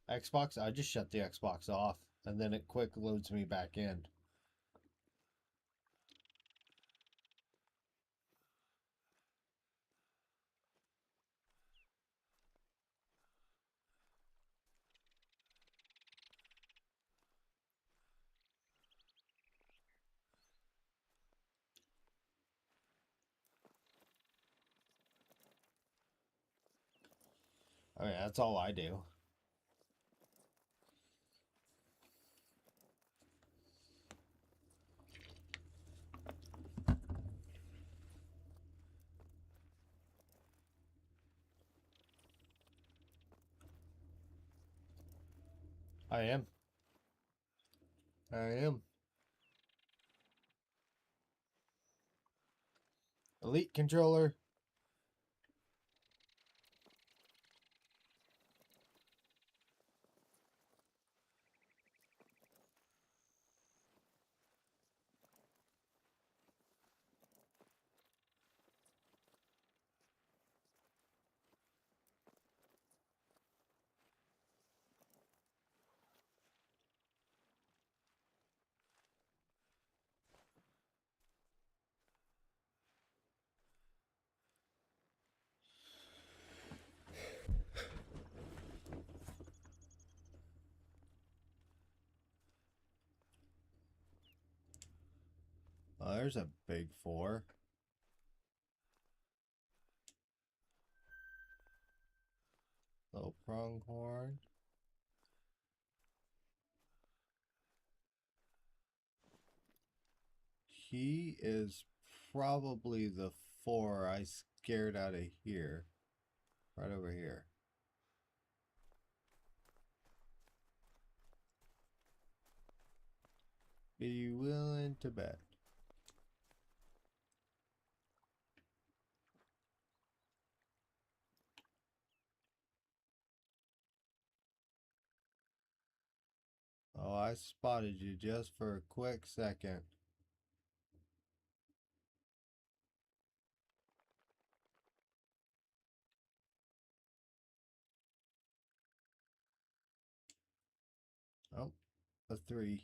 Xbox? I just shut the Xbox off and then it quick loads me back in. I mean, that's all I do. I am. I am. Elite controller. Oh, there's a big 4. Little pronghorn. He is probably the 4 I scared out of here. Right over here. Be you willing to bet? Oh, I spotted you just for a quick second. Oh, a 3.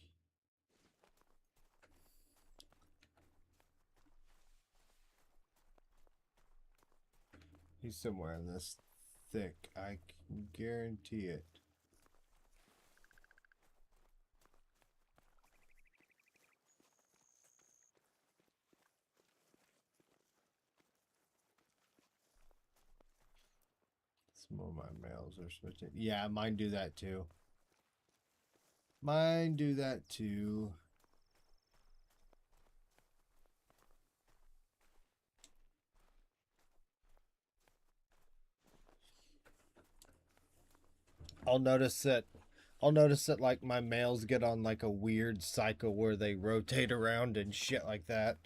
He's somewhere in this thick. I can guarantee it. Some of my males are switching. Yeah, mine do that too. Mine do that too. I'll notice that like my males get on like a weird cycle where they rotate around and shit like that.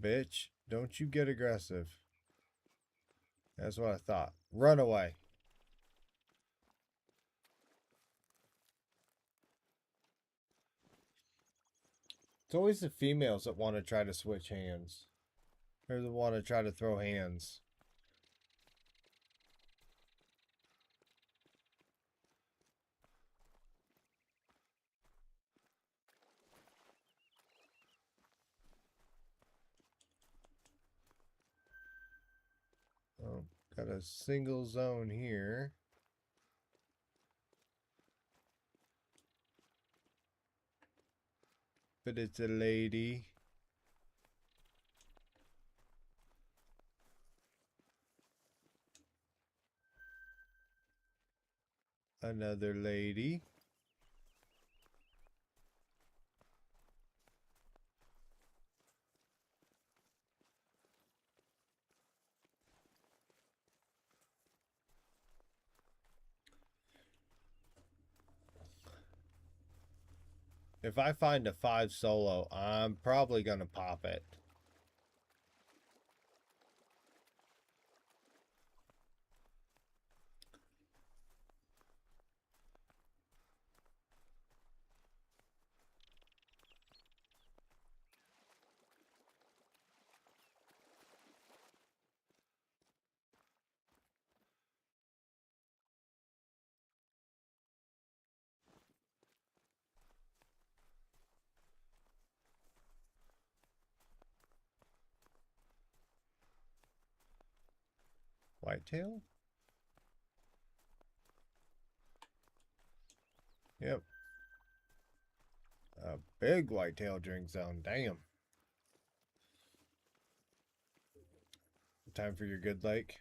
Bitch, don't you get aggressive. That's what I thought. Run away. It's always the females that want to try to switch hands. They're the one to try to throw hands. Oh, got a single zone here. But it's a lady. Another lady. If I find a 5 solo, I'm probably going to pop it. Whitetail? Yep. A big whitetail drink zone. Damn. Time for your good lake.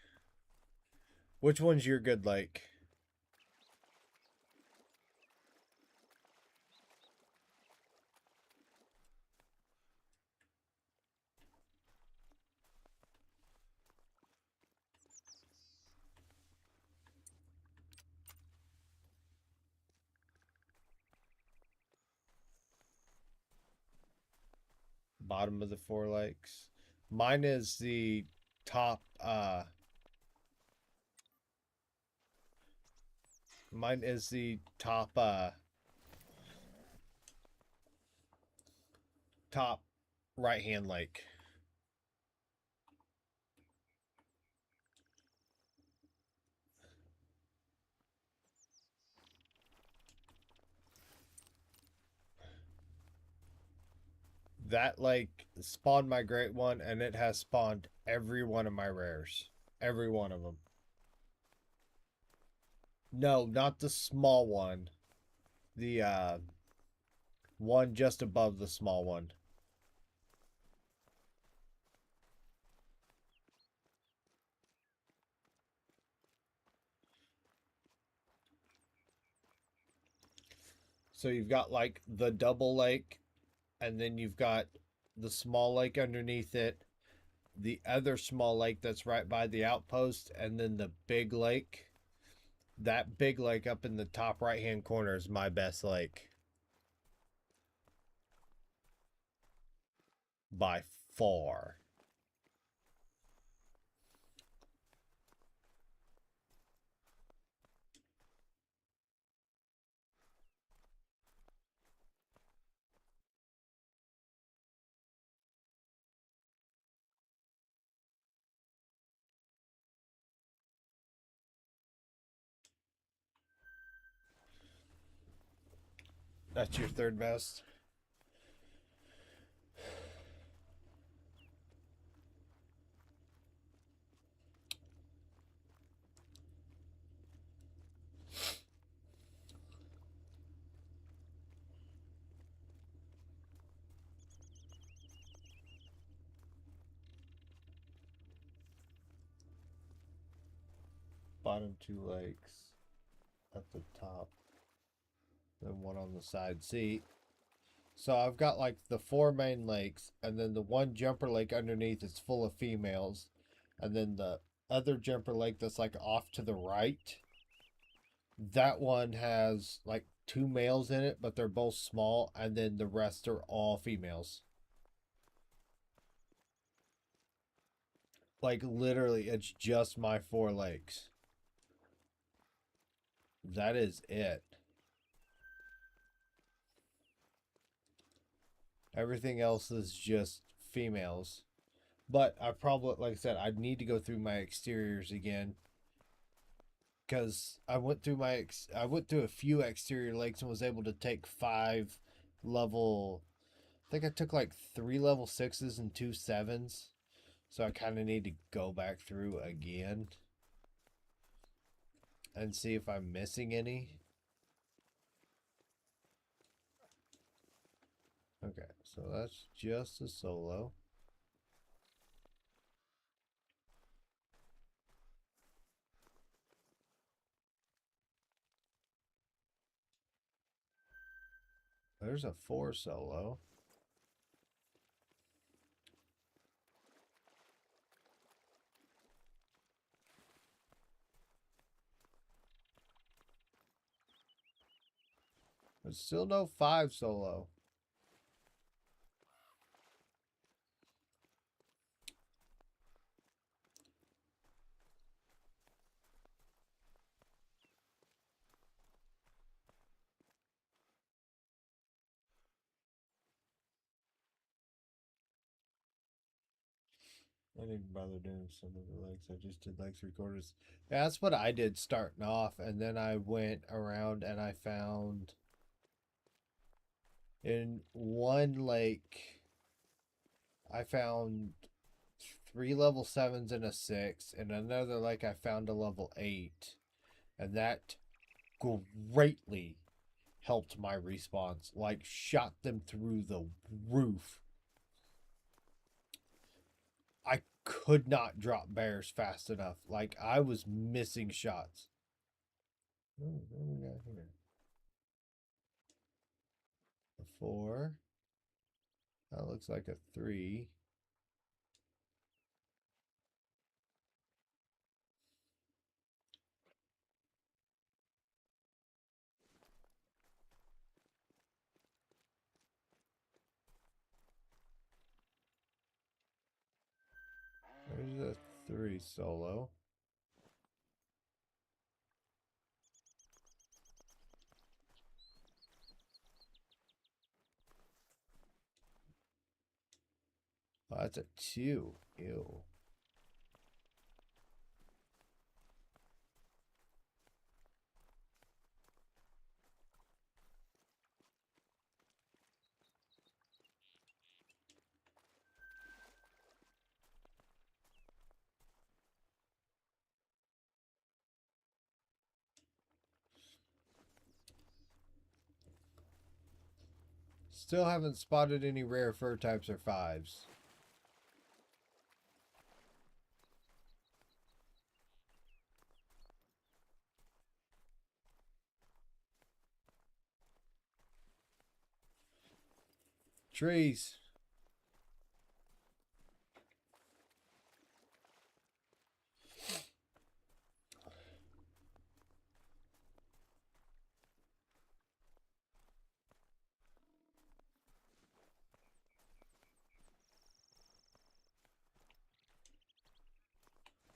Which one's your good lake? Bottom of the four lakes. Mine is the top mine is the top right hand lake. That lake spawned my great one, and it has spawned every one of my rares. Every one of them. No, not the small one. The one just above the small one. So you've got like the double lake, and then you've got the small lake underneath it, the other small lake that's right by the outpost, and then the big lake. That big lake up in the top right hand corner is my best lake. By far. That's your third best. Bottom two lakes at the top, then one on the side. See, so I've got like the four main lakes, and then the one jumper lake underneath is full of females, and then the other jumper lake that's like off to the right, that one has like two males in it, but they're both small, and then the rest are all females. Like literally, it's just my four lakes. That is it. Everything else is just females. But I probably, like I said, I'd need to go through my exteriors again because I went through a few exterior lakes and was able to take 5 level. I think I took like 3 level 6s and 2 7s. So I kind of need to go back through again and see if I'm missing any. Okay, so that's just a solo. There's a 4 solo. But still no 5 solo. I didn't bother doing some of the legs. I just did like 3/4. Yeah, that's what I did starting off, and then I went around and I found in one lake I found 3 level 7s and a 6, and another like I found a level 8. And that greatly helped my response. Like, shot them through the roof. I could not drop bears fast enough. Like, I was missing shots. What do we got here? A 4. That looks like a 3. There's a 3 solo. Oh, that's a 2. Ew. Still haven't spotted any rare fur types or 5s. Trees.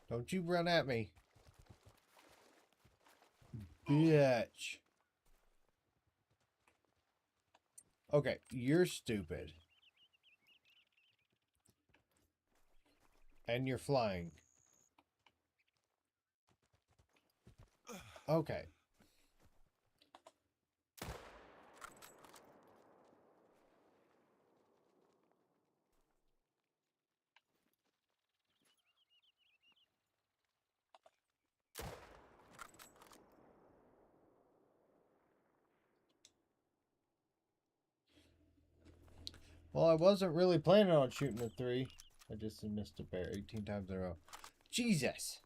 Don't you run at me. Bitch. Okay, you're stupid. And you're flying. Okay. Well, I wasn't really planning on shooting a 3. I just missed a bear 18 times in a row. Jesus.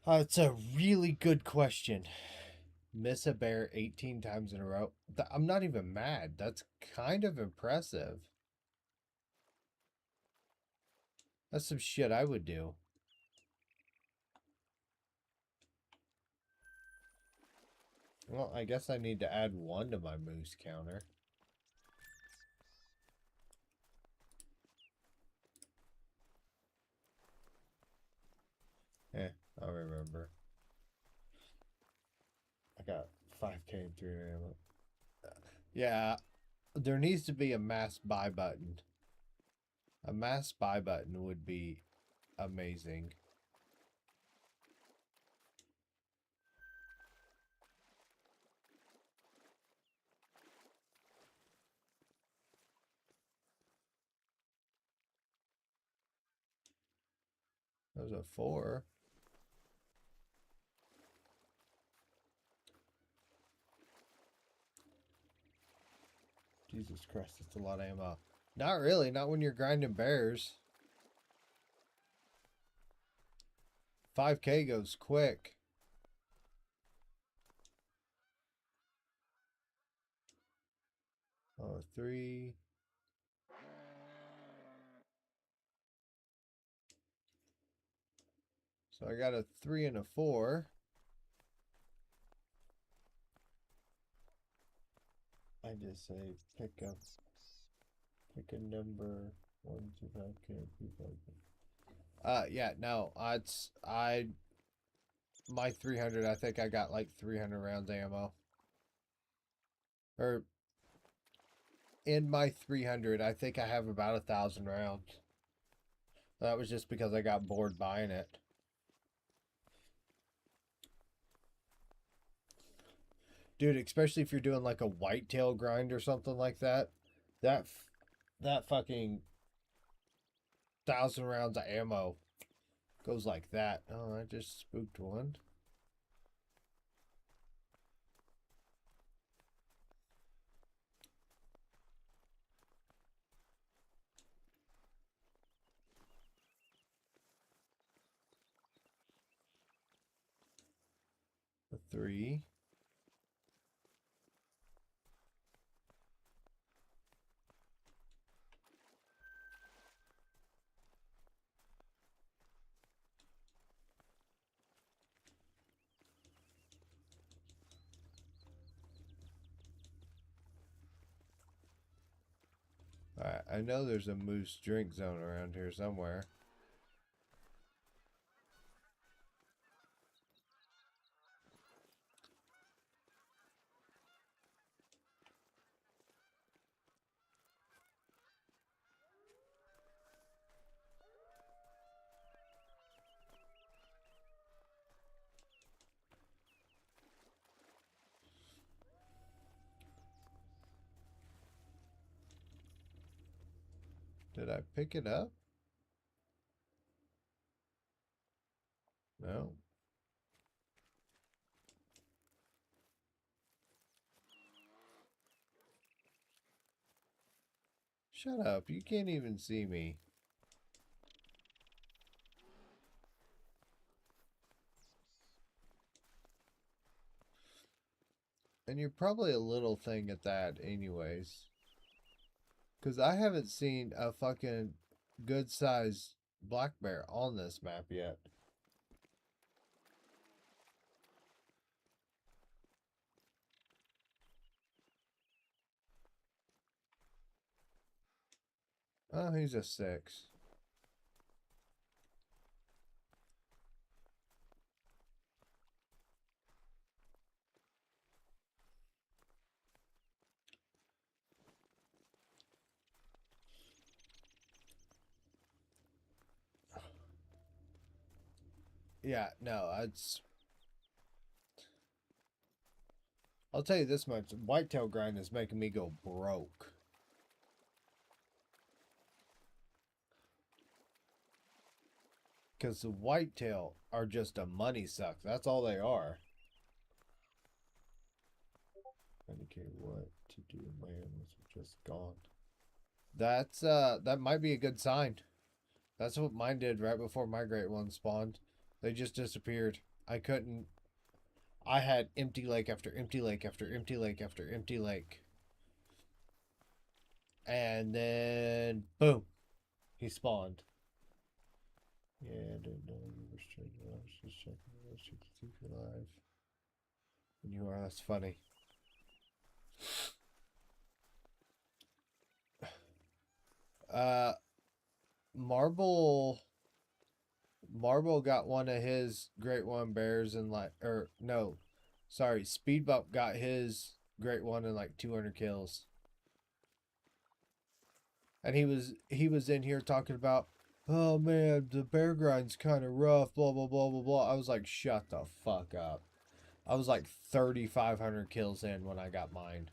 It's a really good question. Miss a bear 18 times in a row. I'm not even mad. That's kind of impressive. That's some shit I would do. Well, I guess I need to add 1 to my moose counter. I'll remember. I got 5k and 3 ammo. Yeah, there needs to be a mass buy button. A mass buy button would be amazing. That was a 4. Jesus Christ, that's a lot of ammo. Not really, not when you're grinding bears. 5k goes quick. Oh, 3. So I got a 3 and a 4. I just say pick a number 1, 2, 5k, 2, 5k. Yeah, no, my 300. I think I got like 300 rounds ammo. Or in my 300, I think I have about 1,000 rounds. That was just because I got bored buying it. Dude, especially if you're doing like a whitetail grind or something like that. That that fucking 1,000 rounds of ammo goes like that. Oh, I just spooked one. A 3. Alright, I know there's a moose drink zone around here somewhere. Did I pick it up? No. Shut up. You can't even see me. And you're probably a little thing at that anyways. Because I haven't seen a fucking good sized black bear on this map yet. Oh, he's a 6. Yeah, no, it's. I'll tell you this much: whitetail grind is making me go broke. Because the whitetail are just a money suck. That's all they are. IDK, what to do? My animals are just gone. That might be a good sign. That's what mine did right before my great one spawned. They just disappeared. I couldn't. I had empty lake after empty lake after empty lake after empty lake. And then, boom, he spawned. Yeah, I didn't know you were streaming. I was just checking to see if you're live. And you are, that's funny. Uh, Marble got one of his Great One bears in like, or no, sorry, Speed Bump got his Great One in like 200 kills. And he was in here talking about, oh man, the bear grind's kind of rough, blah blah blah blah blah. I was like, shut the fuck up. I was like 3,500 kills in when I got mine.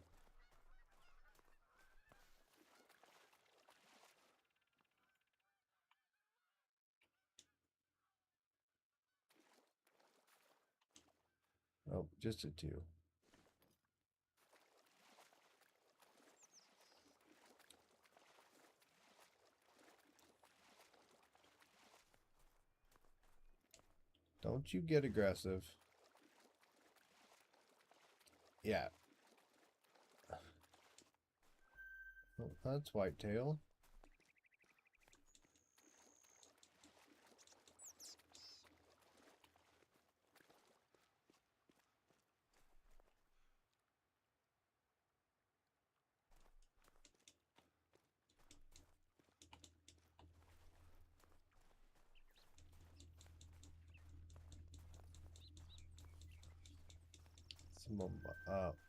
Oh, just a 2. Don't you get aggressive. Yeah. Oh, that's whitetail.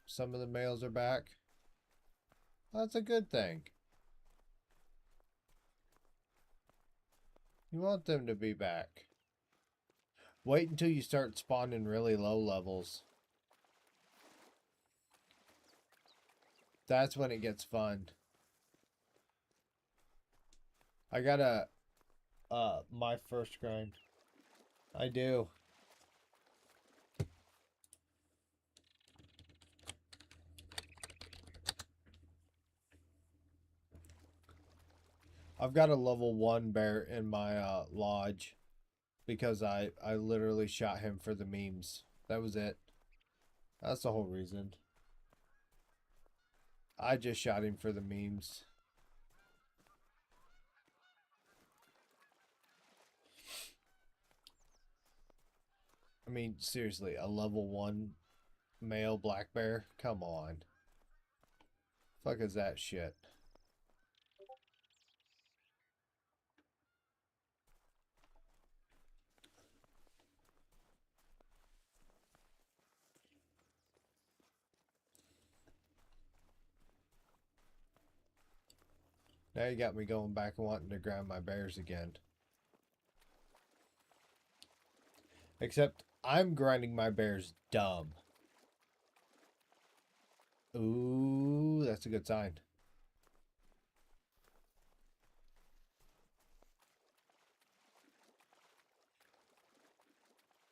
Some of the males are back. That's a good thing. You want them to be back. Wait until you start spawning really low levels. That's when it gets fun. I gotta, my first grind. I do. I've got a level 1 bear in my lodge because I literally shot him for the memes. That was it. That's the whole reason. I just shot him for the memes. I mean, seriously, a level 1 male black bear? Come on. Fuck is that shit? Now you got me going back and wanting to grind my bears again. Except I'm grinding my bears dumb. Ooh, that's a good sign.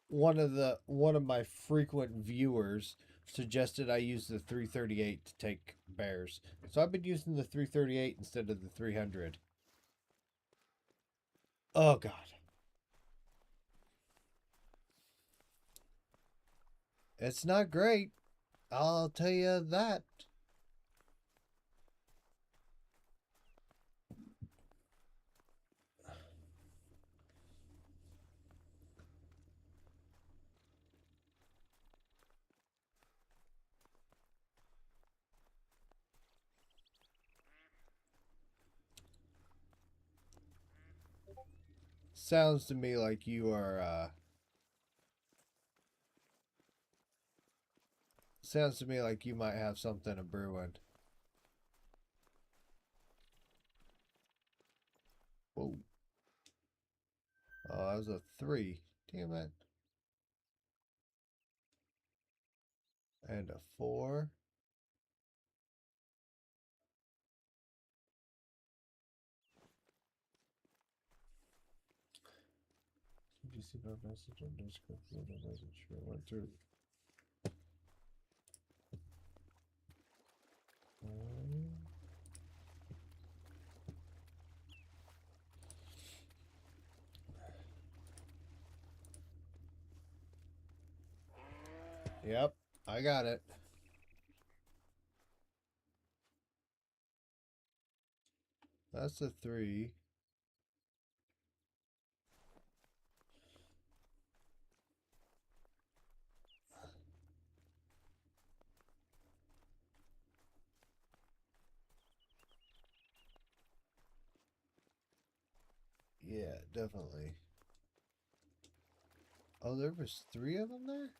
One of my frequent viewers suggested I use the 338 to take bears. So I've been using the 338 instead of the 300. Oh god. It's not great. I'll tell you that. Sounds to me like you are sounds to me like you might have something a brewing. Whoa. Oh, that was a 3. Damn it. And a 4. Did you see my message on Discord? I wasn't sure. I went through. Yep, I got it. That's a 3. Yeah, definitely. Oh, there was 3 of them there?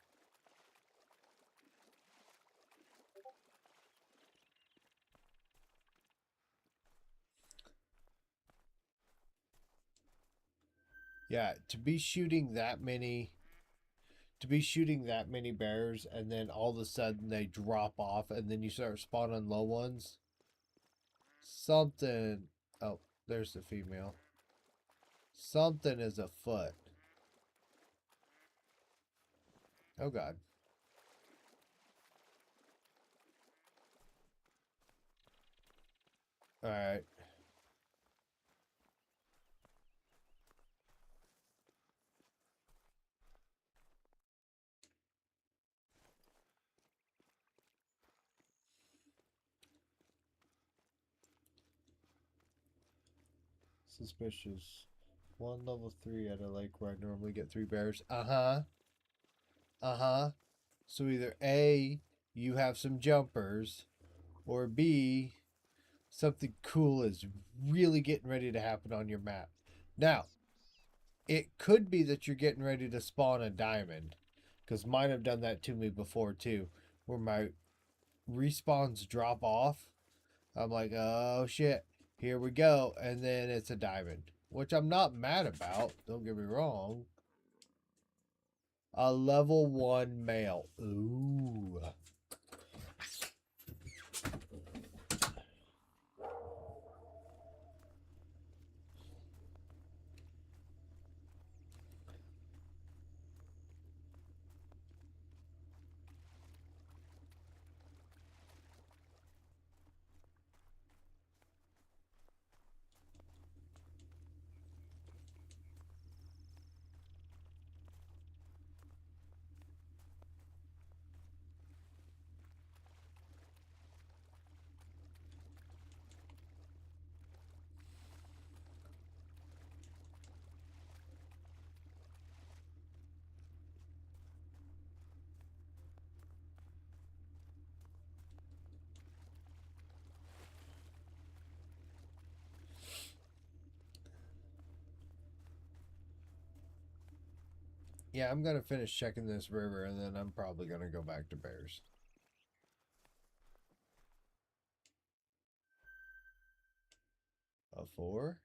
Yeah, to be shooting that many bears and then all of a sudden they drop off and then you start spawning low ones. Something. Oh, there's the female. Something is afoot. Oh god. Alright. Suspicious. One level 3 at a lake where I normally get 3 bears. Uh-huh. Uh-huh. So either A, you have some jumpers, or B, something cool is really getting ready to happen on your map. Now, it could be that you're getting ready to spawn a diamond, because mine have done that to me before too, where my respawns drop off, I'm like, oh shit, here we go. And then it's a diamond, which I'm not mad about. Don't get me wrong. A level 1 male. Ooh. Yeah, I'm going to finish checking this river and then I'm probably going to go back to bears. A 4?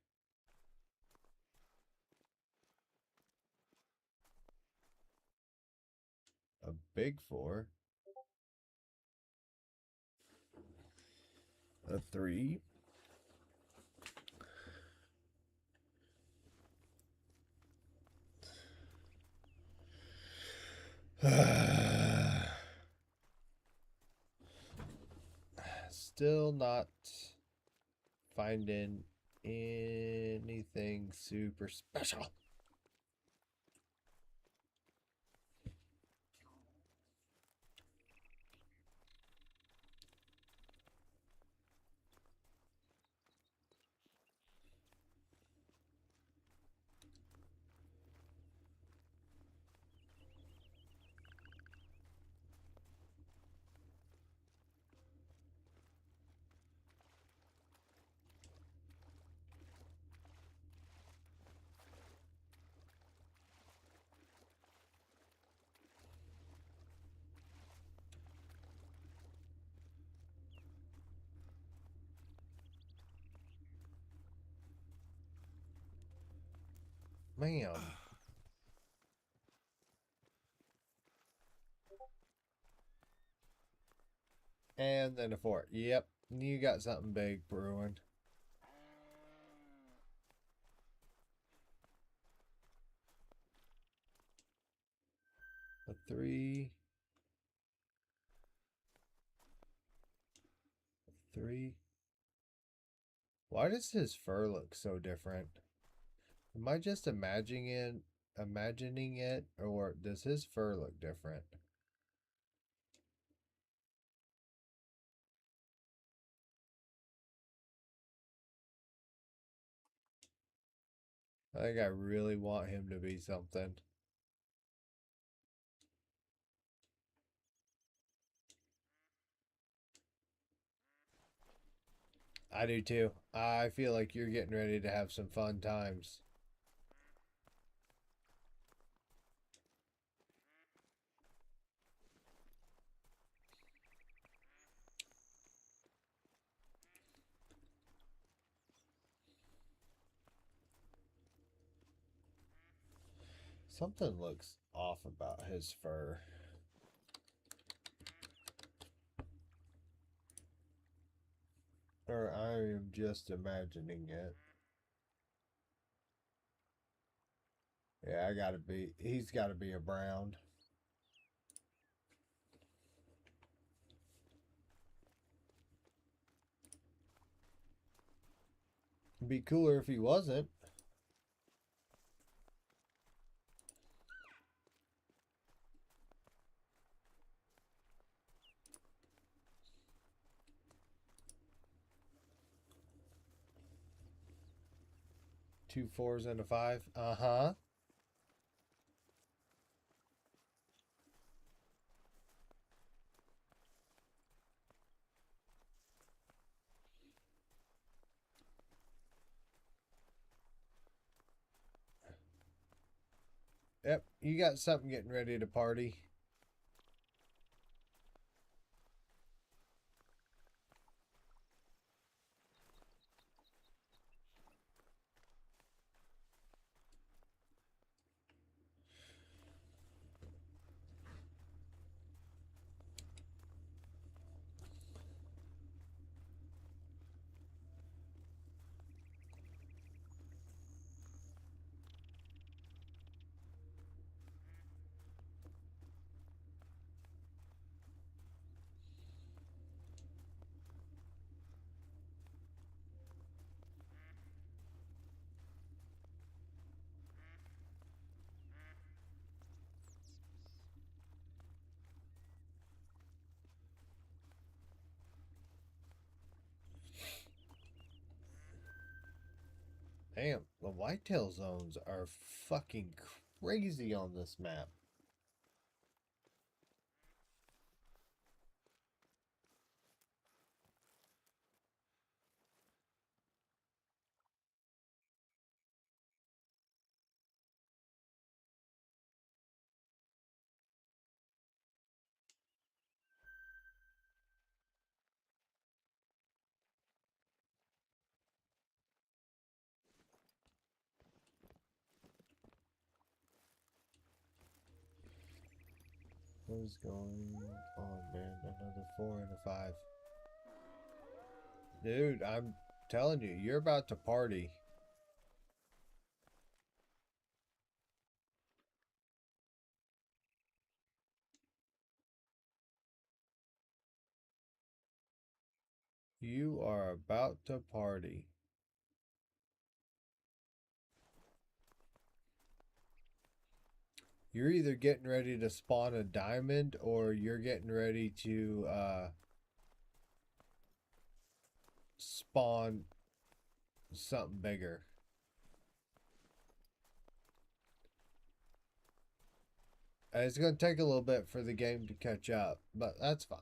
A big 4? A 3? Still not finding anything super special. Man. And then a 4. Yep. You got something big brewing. A 3. A 3. Why does his fur look so different? Am I just imagining it, or does his fur look different? I think I really want him to be something. I do too. I feel like you're getting ready to have some fun times. Something looks off about his fur. Or I am just imagining it. Yeah, he's gotta be a brown. It'd be cooler if he wasn't. Two 4s and a 5. Uh-huh. Yep, you got something getting ready to party. Damn, the whitetail zones are fucking crazy on this map. What is going on, man? Another 4 and a 5. Dude, I'm telling you, you're about to party. You are about to party. You're either getting ready to spawn a diamond or you're getting ready to spawn something bigger. And it's going to take a little bit for the game to catch up, but that's fine.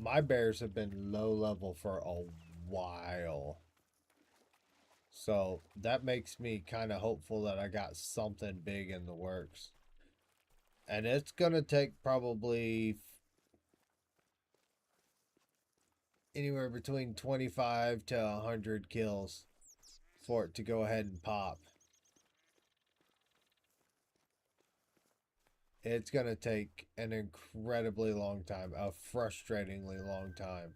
My bears have been low level for a while. So that makes me kind of hopeful that I got something big in the works. And it's going to take probably anywhere between 25 to 100 kills for it to go ahead and pop. It's going to take an incredibly long time, a frustratingly long time.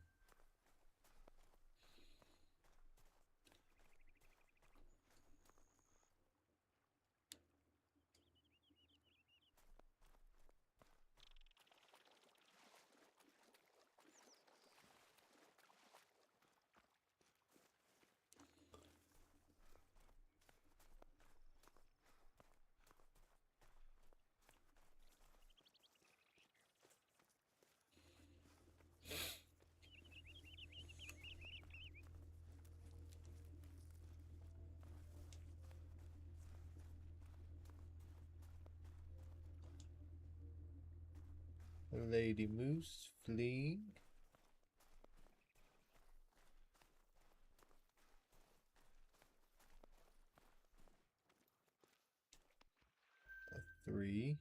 Lady Moose fleeing. A 3.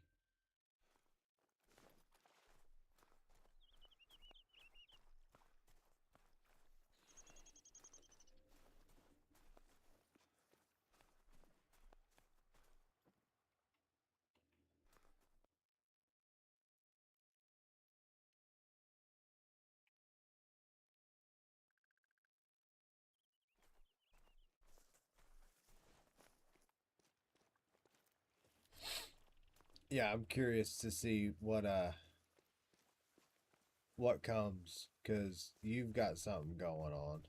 Yeah, I'm curious to see what comes, cuz you've got something going on.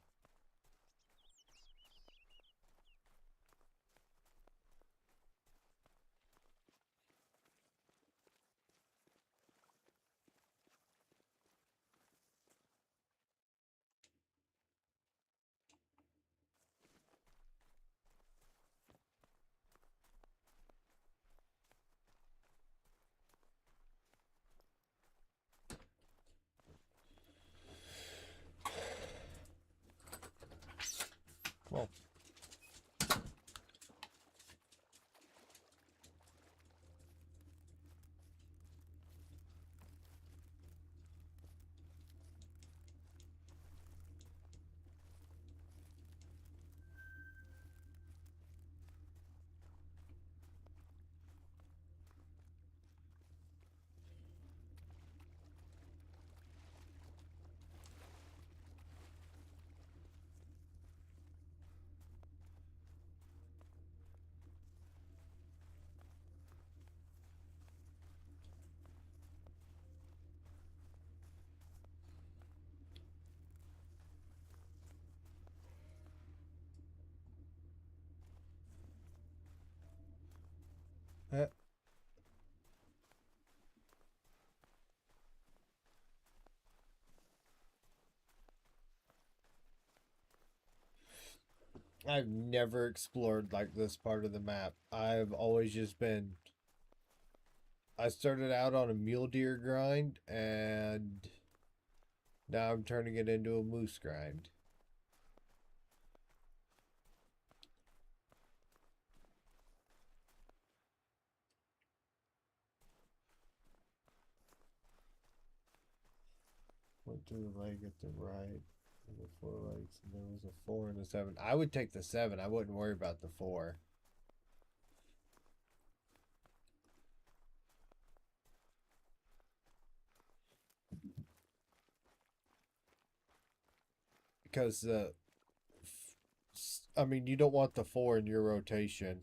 Uh, I've never explored like this part of the map. I've always just been. I started out on a mule deer grind, and now I'm turning it into a moose grind. Went to the leg at the right, and the four legs, and there was a 4 and a 7. I would take the 7. I wouldn't worry about the 4. Because I mean, you don't want the 4 in your rotation.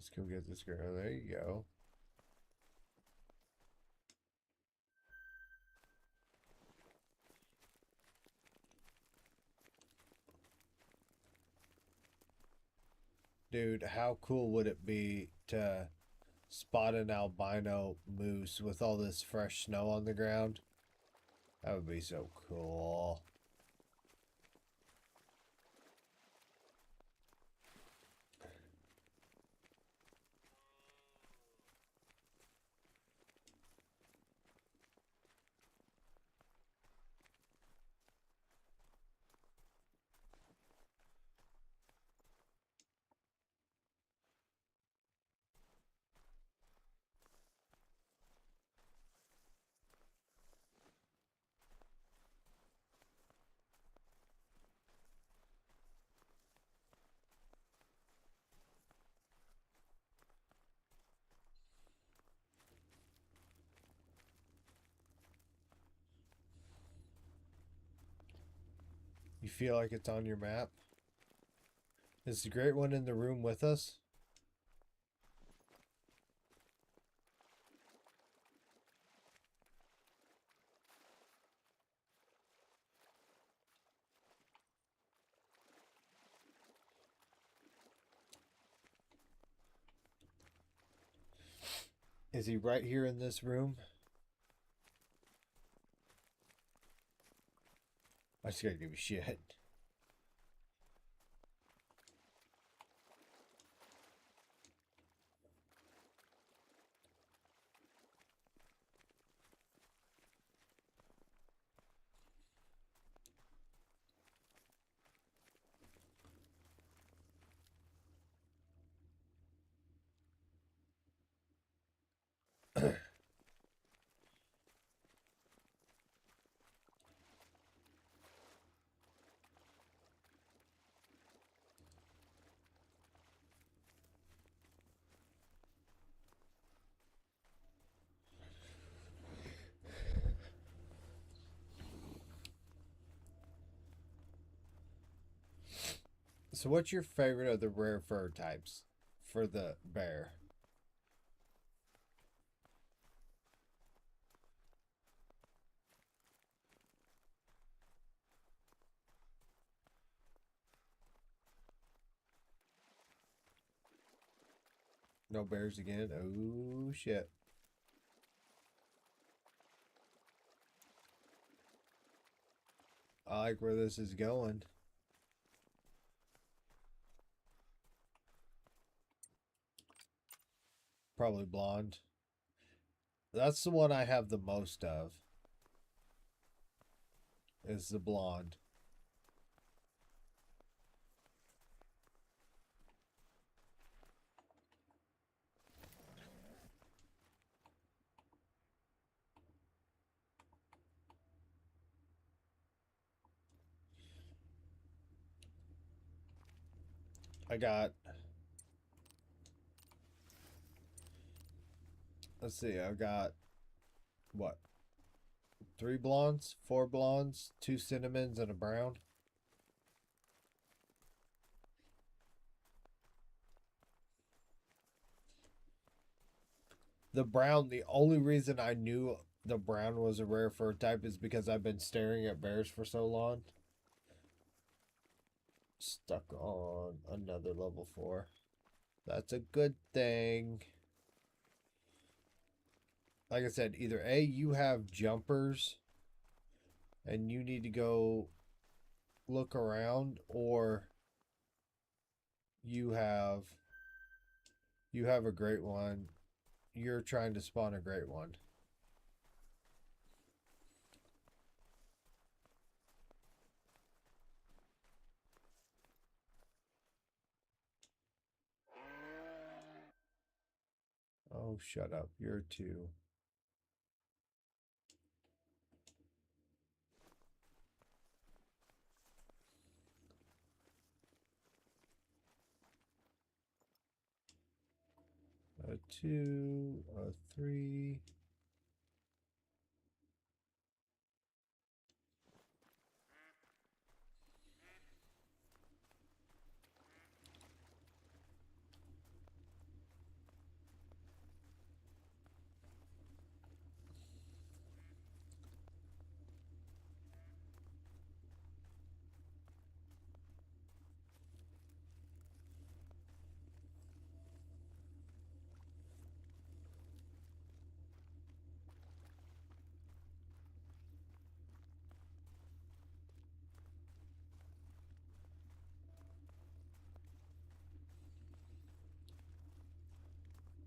Let's go get this girl. There you go. Dude, how cool would it be to spot an albino moose with all this fresh snow on the ground? That would be so cool. You feel like it's on your map? Is the great one in the room with us? Is he right here in this room? I just gotta give you shit. So, what's your favorite of the rare fur types for the bear? No bears again? Oh, shit. I like where this is going. Probably blonde. That's the one I have the most of. Is the blonde. I got, let's see, I've got what? 3 blondes, 4 blondes, 2 cinnamons, and a brown. The brown, the only reason I knew the brown was a rare fur type is because I've been staring at bears for so long. Stuck on another level 4. That's a good thing. Like I said, either A, you have jumpers and you need to go look around, or you have you have a great one. You're trying to spawn a great one. Oh, shut up. You're 2. A 2, a 3.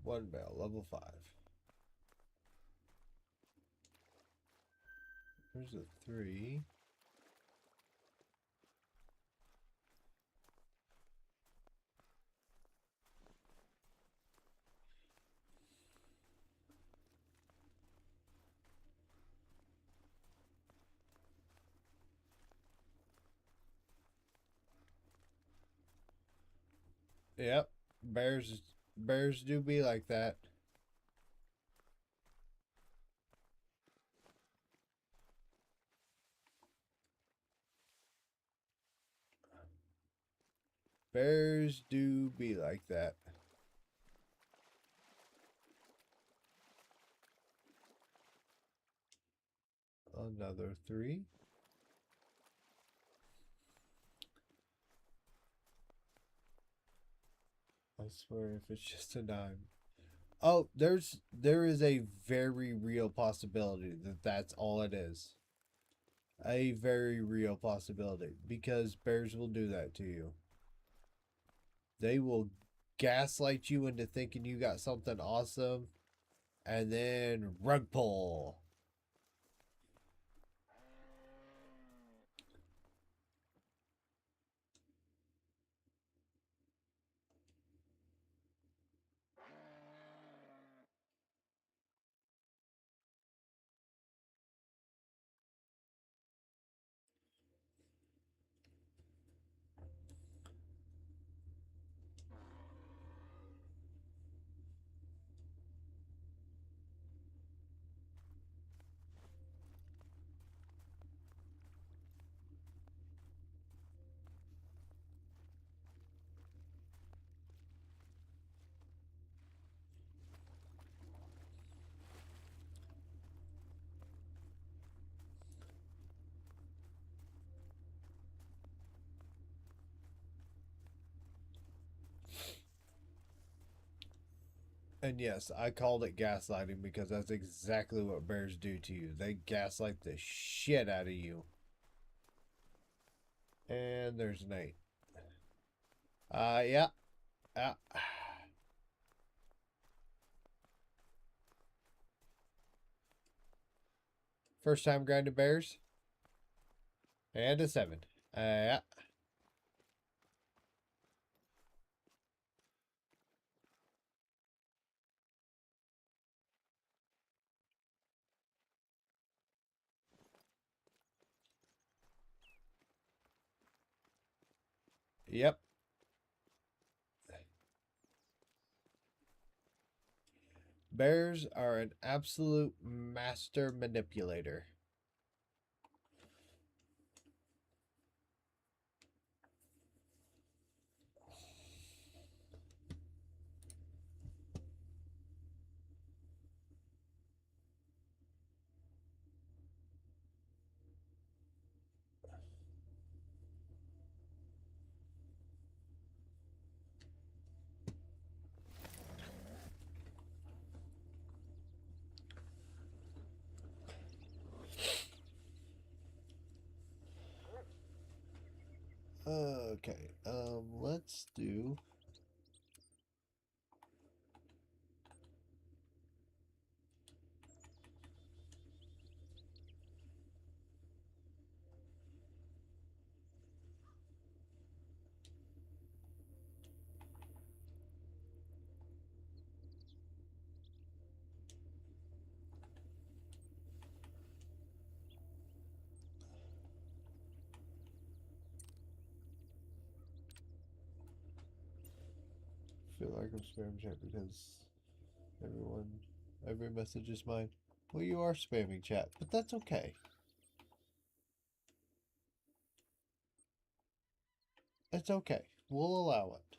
One bell, level 5. There's a 3. Yep. Bears do be like that. Bears do be like that. Another 3. I swear if it's just a dime. Oh, there is a very real possibility that that's all it is. A very real possibility, because bears will do that to you. They will gaslight you into thinking you got something awesome and then rug pull. And yes, I called it gaslighting because that's exactly what bears do to you. They gaslight the shit out of you. And there's an 8. Yeah. Uh, First time grinding bears. And a 7. Yeah. Yep. Bears are an absolute master manipulator. Okay, let's do. Feel like I'm spamming chat because every message is mine. Well, you are spamming chat, but that's okay. It's okay. We'll allow it.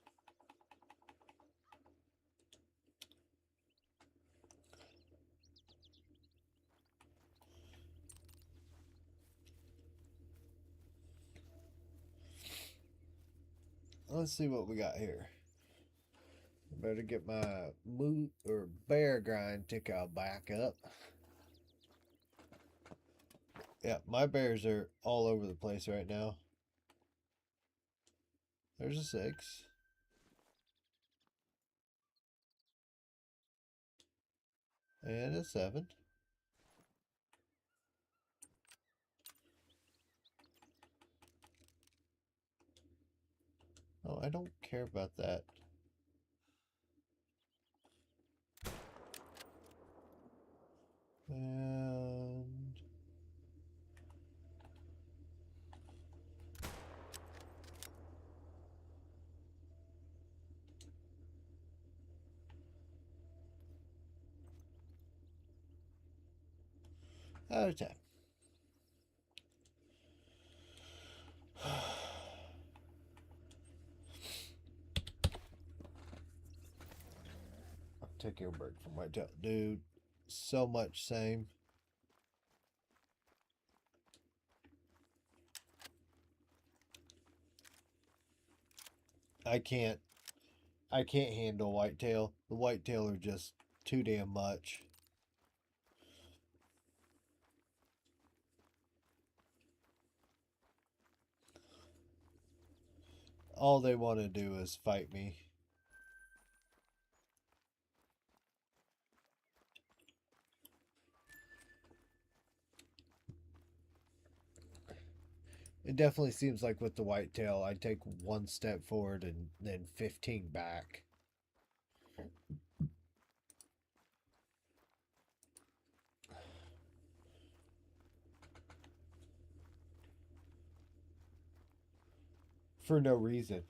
Let's see what we got here. Better get my moot or bear grind ticker back up. Yeah, my bears are all over the place right now. There's a 6. And a 7. Oh, I don't care about that. And out of 10. I'm taking a break from my tail. Dude, so much same. I can't handle whitetail. The whitetail are just too damn much. All they want to do is fight me. It definitely seems like with the whitetail, I take one step forward and then 15 back. For no reason.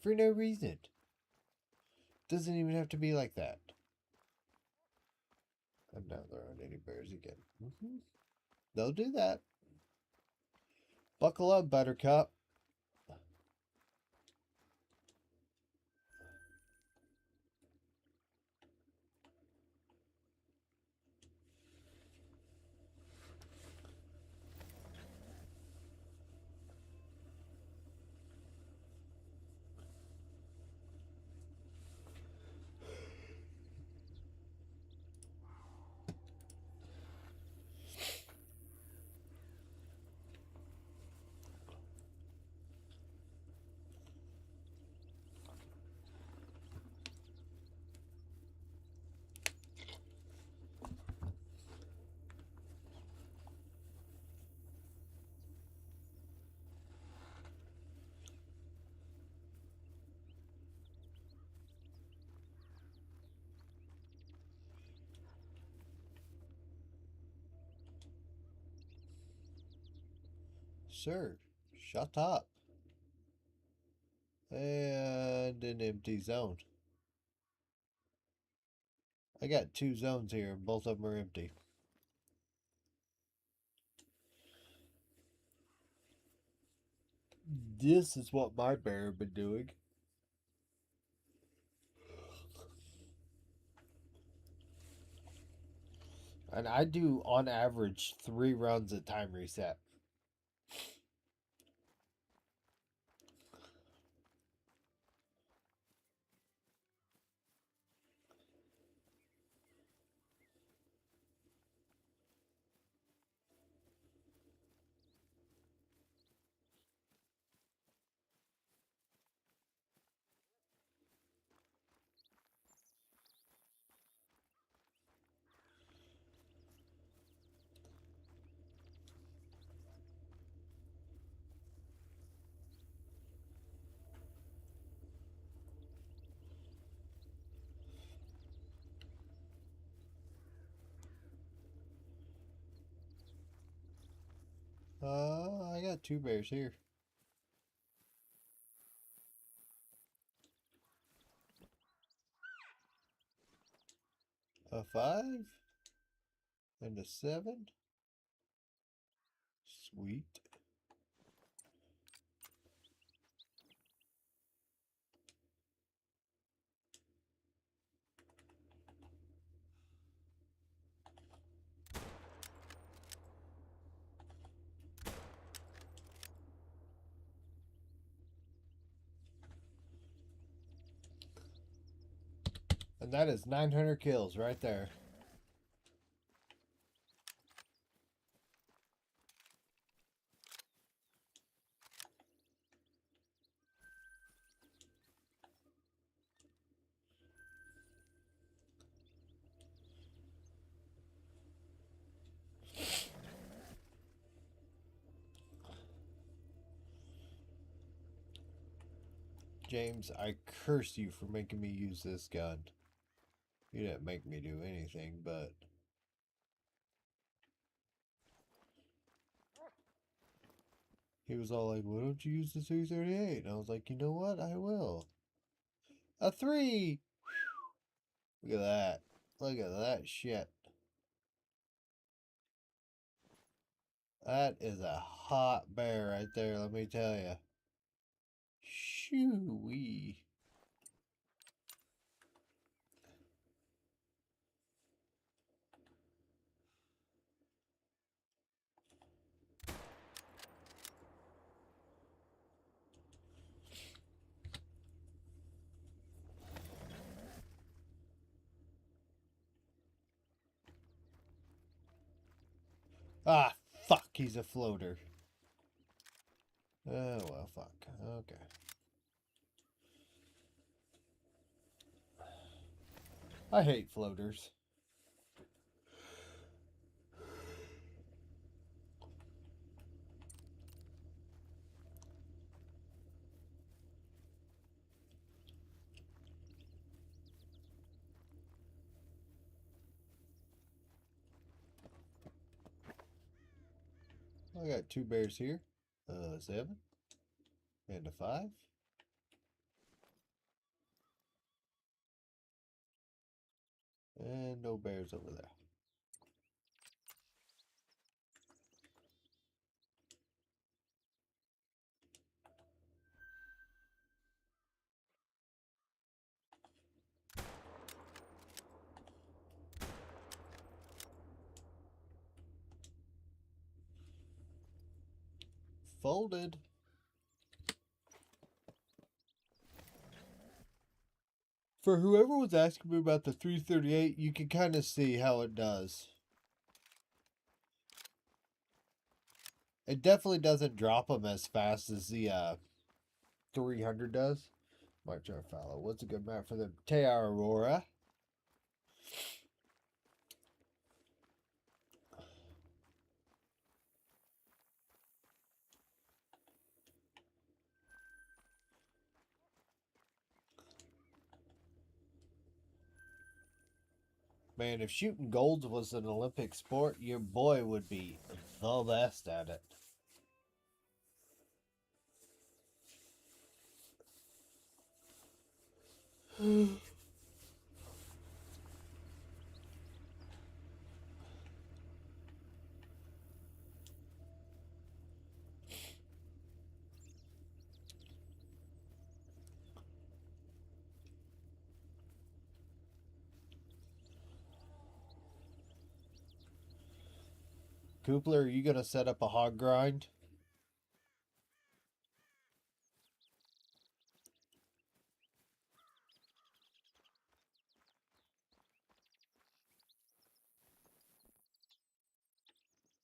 For no reason. Doesn't even have to be like that. I'm not throwing any bears again. They'll do that. Buckle up, Buttercup. Sir, shut up. And an empty zone. I got 2 zones here, and both of them are empty. This is what my bear been doing. And I do, on average, 3 runs at time reset. I got 2 bears here. A 5 and a 7. Sweet. And that is 900 kills right there. James, I curse you for making me use this gun. You didn't make me do anything, but... He was all like, why don't you use the 338? And I was like, you know what? I will. A 3! Look at that. Look at that shit. That is a hot bear right there, let me tell you. Shoo-wee. Ah, fuck, he's a floater. Oh, well, fuck. Okay. I hate floaters. I got 2 bears here. 7 and a 5. And no bears over there. Folded. For whoever was asking me about the 338, you can kind of see how it does. It definitely doesn't drop them as fast as the 300 does. Might try to follow. What's a good map for the Te Aurora? Man, if shooting golds was an Olympic sport, your boy would be the best at it. Coopler, are you gonna set up a hog grind?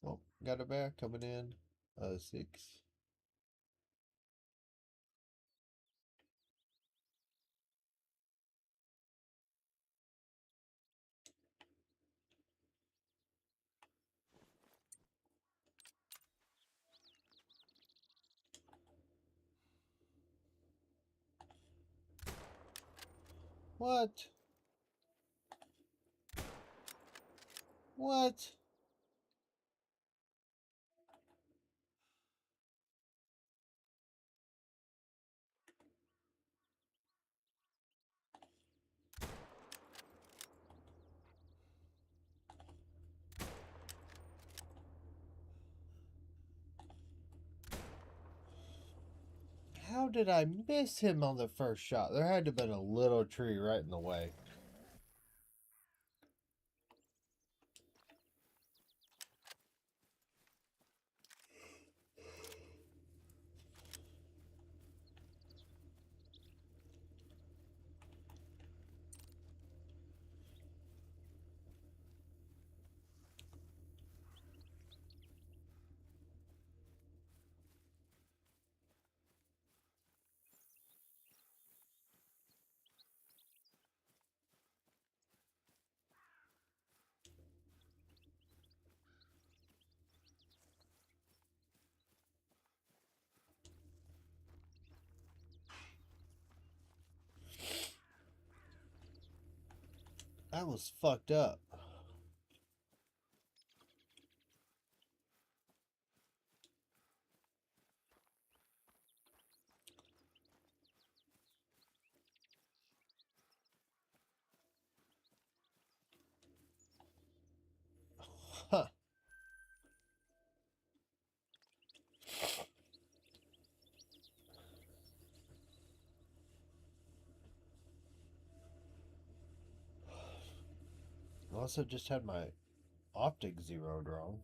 Oh, got a bear coming in. 6. What? What? How did I miss him on the first shot? There had to have been a little tree right in the way. That was fucked up. Huh. I also just had my optic zeroed wrong.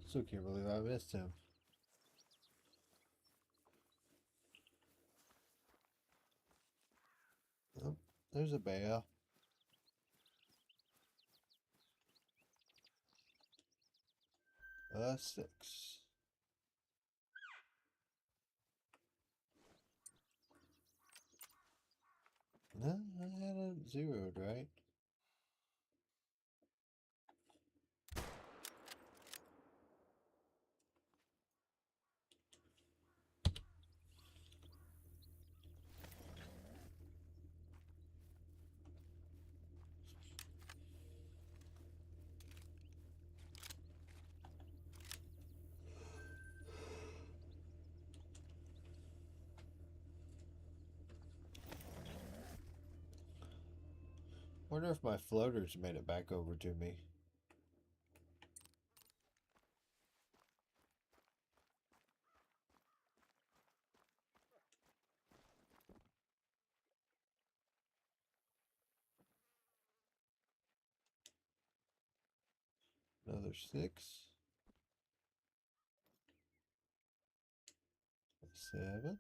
Still can't believe I missed him. Oh, there's a bear. 6. No, I had it zeroed, right? Wonder if my floaters made it back over to me. Another 6. 7.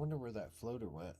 wonder where that floater went.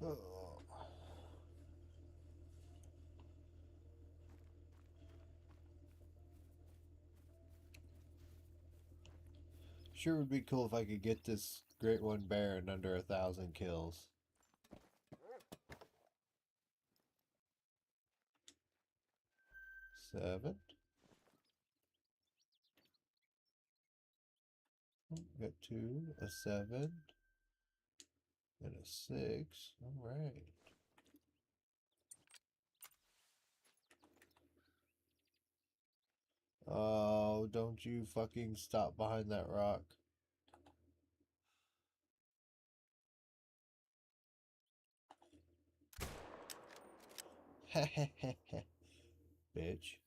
Oh. Sure would be cool if I could get this great one bear in under 1,000 kills. Seven. Got two, a 7, and a 6. Alright. Oh, don't you fucking stop behind that rock. Bitch.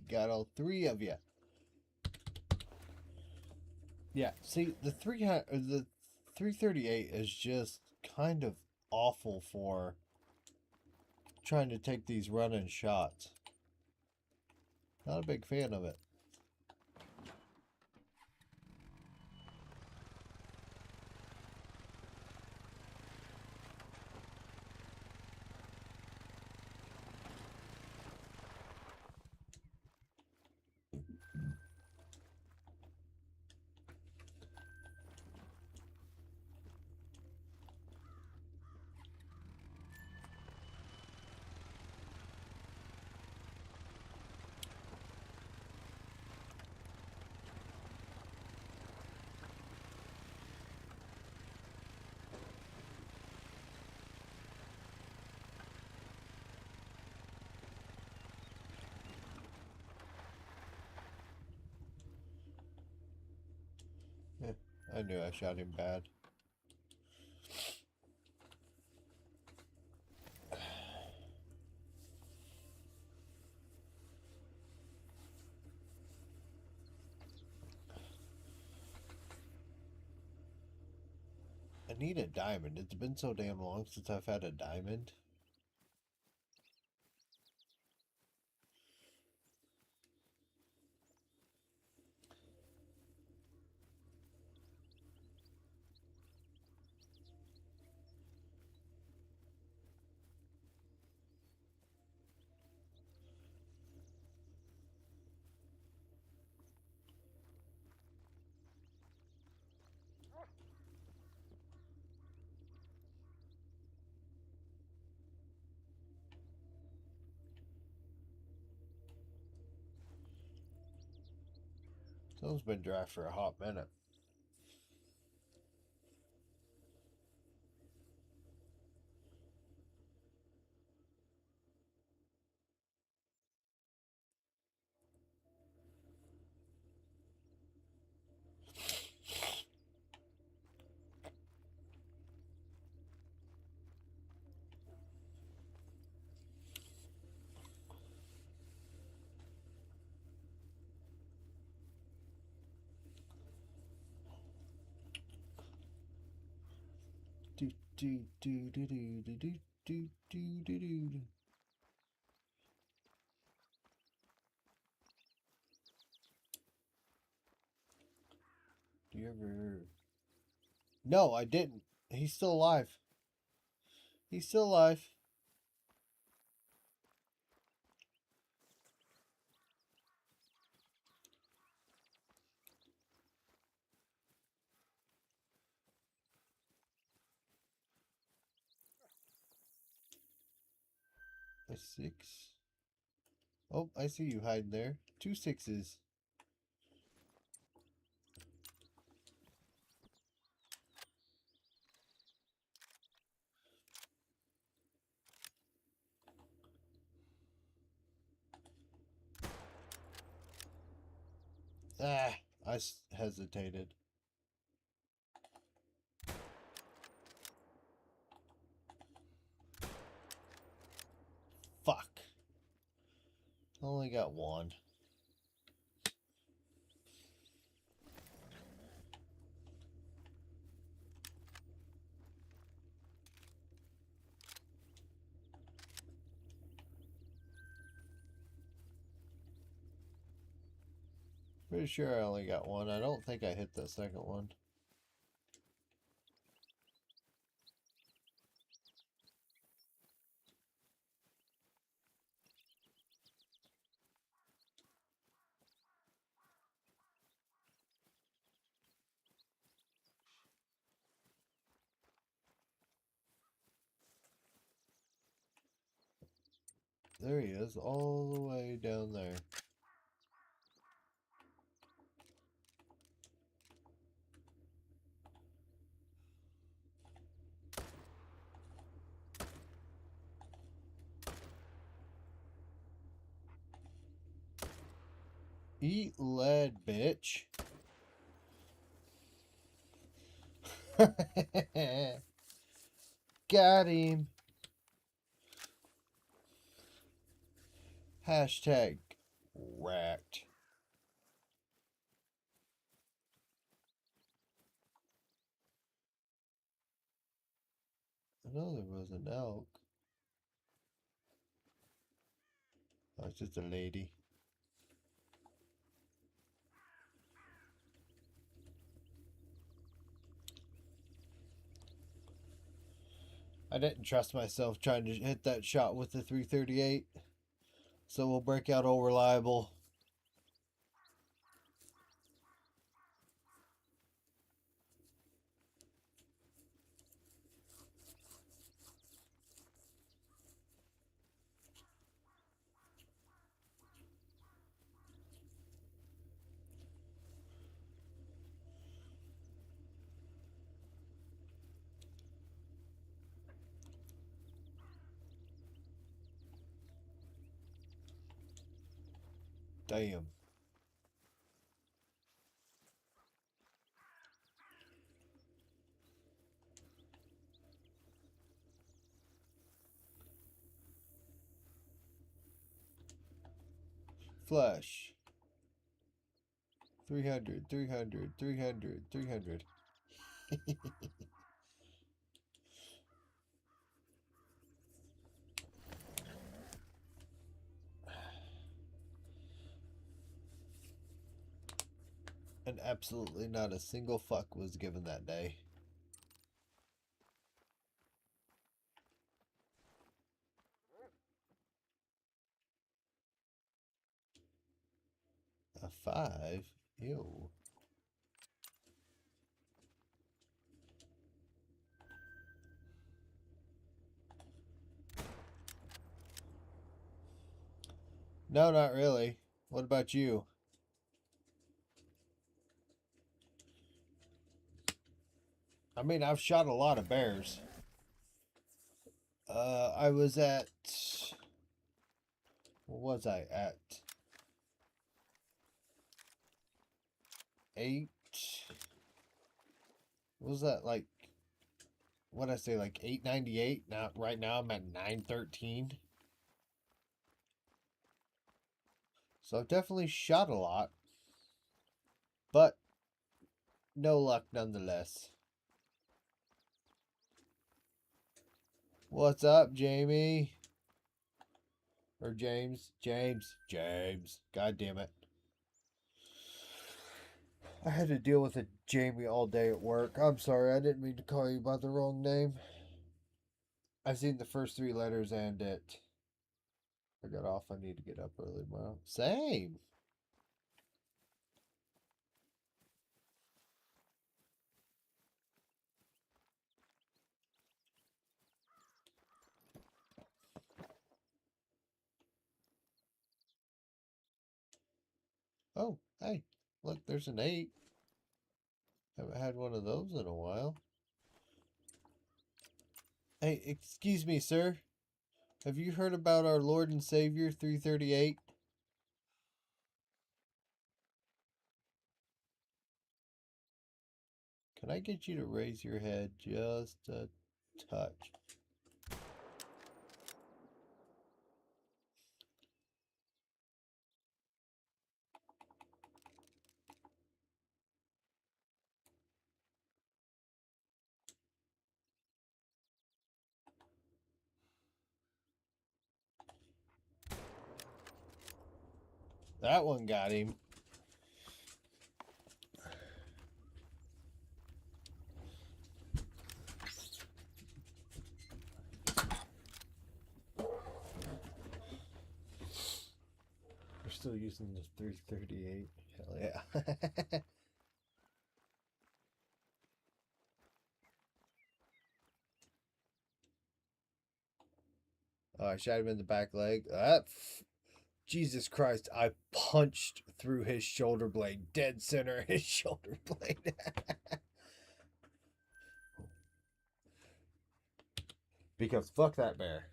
Got all 3 of you. Yeah, see, the 338 is just kind of awful for trying to take these running shots. Not a big fan of it. Yeah, I knew I shot him bad. I need a diamond. It's been so damn long since I've had a diamond. Someone's been dry for a hot minute. Do do do do do do do do do do do. Do you ever? No, I didn't. He's still alive. He's still alive. A 6. Oh, I see you hiding there. 2 6s. Ah, I hesitated. Fuck. Only got one. Pretty sure I only got one. I don't think I hit the second one. There he is, all the way down there. Eat lead, bitch. Got him. Hashtag wrecked. I know there was an elk. Oh, it's just a lady. I didn't trust myself trying to hit that shot with the 338. So we'll break out all reliable. Damn. Flush. 300, 300, 300, 300. And absolutely not a single fuck was given that day. A 5? Ew. No, not really. What about you? I mean, I've shot a lot of bears. I was at... What was I at? 8? What was that, like... What'd I say, like 898? Now, right now I'm at 913. So I've definitely shot a lot. But no luck nonetheless. What's up, Jamie? Or James? James. God damn it. I had to deal with a Jamie all day at work. I'm sorry, I didn't mean to call you by the wrong name. I've seen the first three letters and it. I got off. I need to get up early tomorrow. Same. Oh, hey, look, there's an 8. Haven't had one of those in a while. Hey, excuse me, sir. Have you heard about our Lord and Savior 338? Can I get you to raise your head just a touch? That one got him. We're still using the 338. Hell yeah. Oh, I shot him in the back leg. Jesus Christ, I punched through his shoulder blade. Dead center his shoulder blade. Because fuck that bear.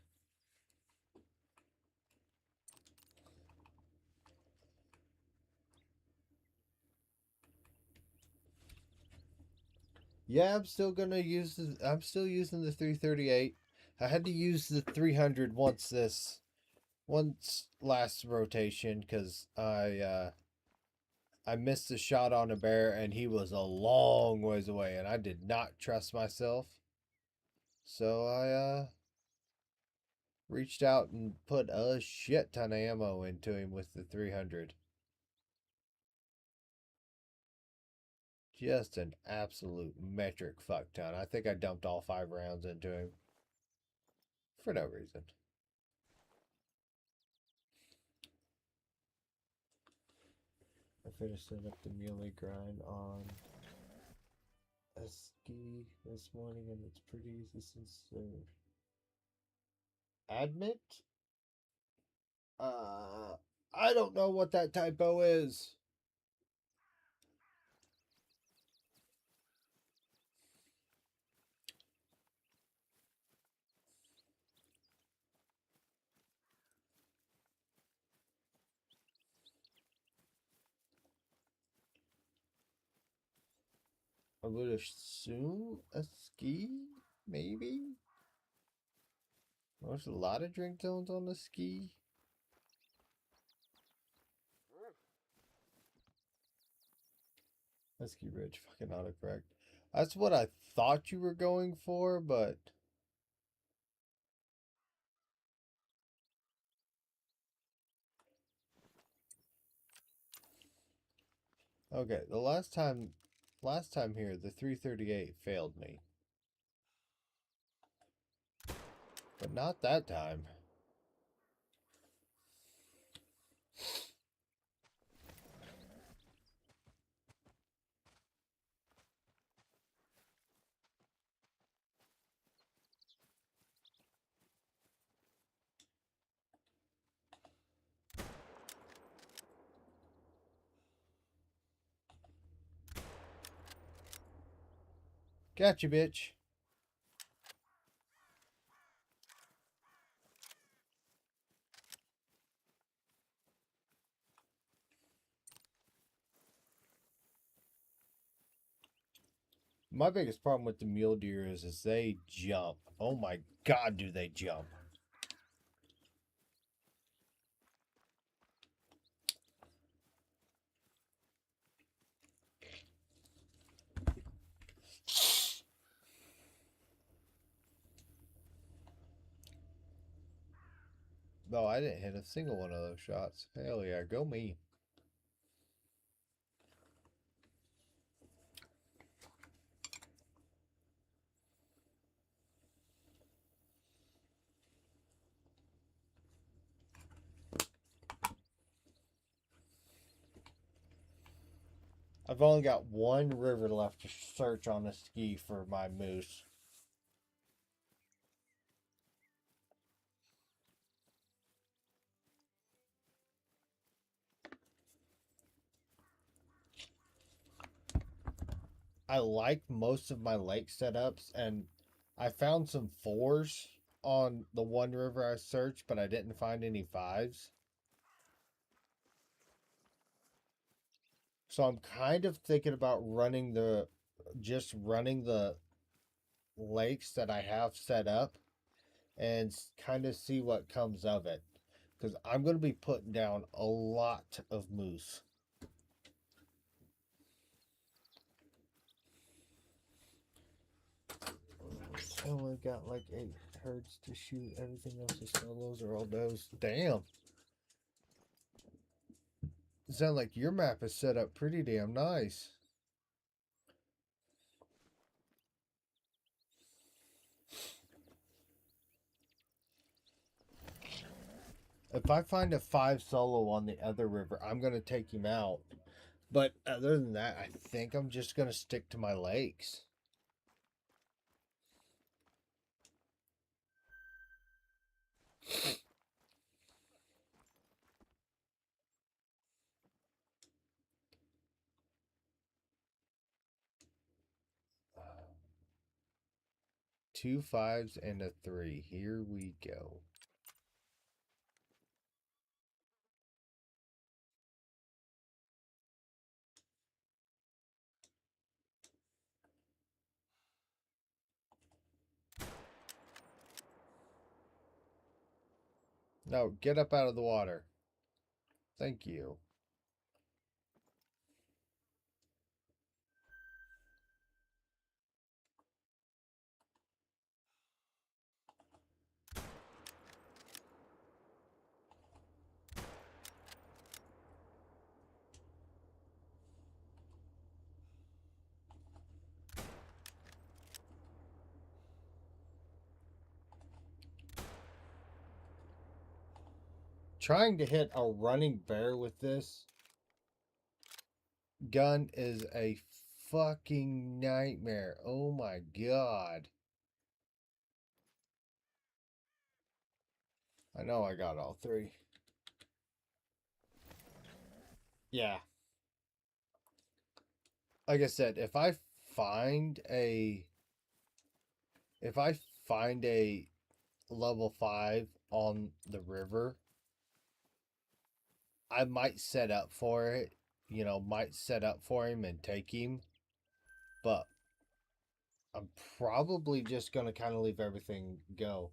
Yeah, I'm still using the 338. I had to use the 300 once last rotation because I missed a shot on a bear and he was a long ways away and I did not trust myself. So I reached out and put a shit ton of ammo into him with the 300. Just an absolute metric fuck ton. I think I dumped all 5 rounds into him for no reason. I finished setting up the muley grind on a ski this morning and it's pretty easy since admit. I don't know what that typo is. I would assume a ski, maybe. There's a lot of drink zones on the ski. Ski Ridge, fucking autocorrect. That's what I thought you were going for, but okay. The last time here, the 338 failed me, but not that time. Gotcha, bitch. My biggest problem with the mule deer is they jump. Oh my god, do they jump? No, I didn't hit a single one of those shots. Hell yeah, go me. I've only got one river left to search on a ski for my moose. I like most of my lake setups, and I found some fours on the one river I searched, but I didn't find any fives. So I'm kind of thinking about running the lakes that I have set up and kind of see what comes of it. Because I'm going to be putting down a lot of moose. I only got like 8 herds to shoot. Everything else is solos or all does. Damn. Sound like your map is set up pretty damn nice. If I find a 5 solo on the other river, I'm going to take him out. But other than that, I think I'm just going to stick to my lakes. Two fives and a 3. Here we go. No, get up out of the water. Thank you. Trying to hit a running bear with this gun is a fucking nightmare. Oh my god. I know I got all 3. Yeah. Like I said, find a if I find a level 5 on the river, I might set up for it. Might set up for him and take him. But I'm probably just going to kind of leave everything go.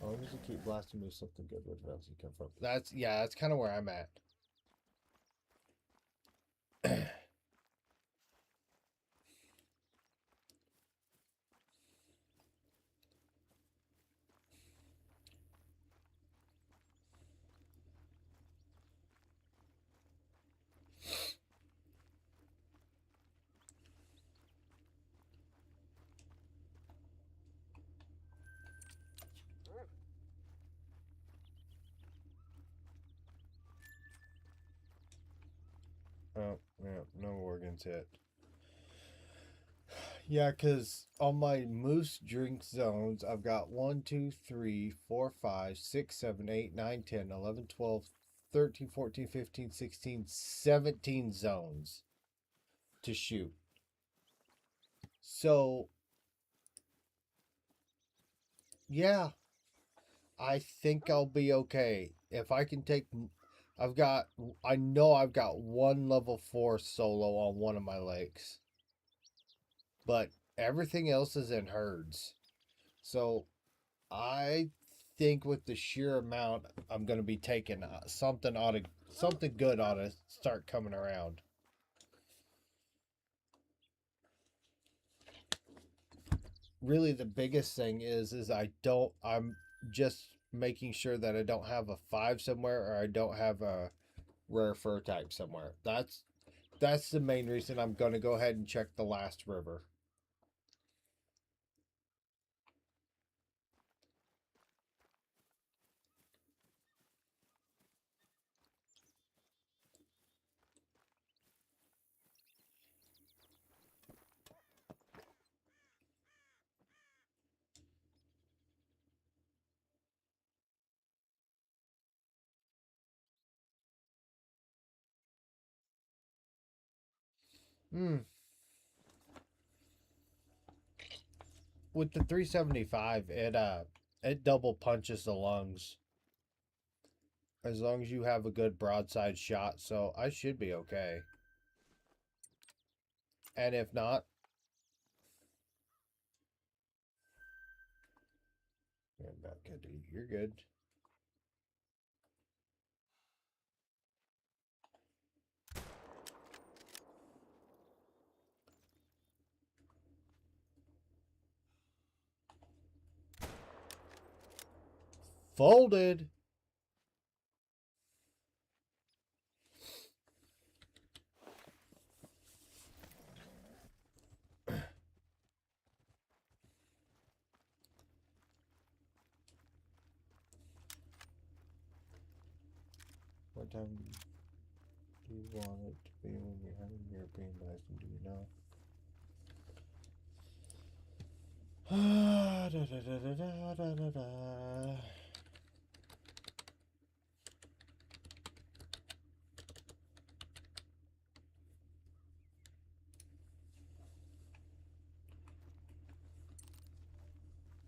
Oh, does he keep blasting me something good? Where else he come from? That's kind of where I'm at. Oh, yeah, no organs hit. Yeah, because on my moose drink zones, I've got 1, 2, 3, 4, 5, 6, 7, 8, 9, 10, 11, 12, 13, 14, 15, 16, 17 zones to shoot. So, yeah, I think I'll be okay. If I can take. I know I've got one level 4 solo on one of my lakes, but everything else is in herds. So I think with the sheer amount I'm going to be taking, something good ought to start coming around. Really, the biggest thing is I'm just making sure that I don't have a 5 somewhere or I don't have a rare fur type somewhere. That's the main reason I'm going to go ahead and check the last river. Hmm. With the 375, it double punches the lungs as long as you have a good broadside shot, so I should be okay. And if not, you're good. Folded. What time do you want it to be when you're having European bison? Do you know? Da, da, da, da, da, da, da.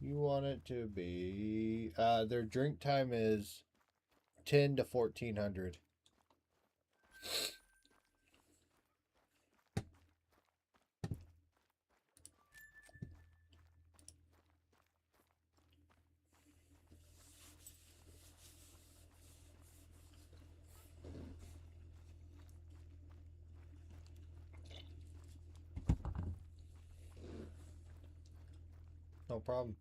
You want it to be their drink time is 10 to 1400. No problem.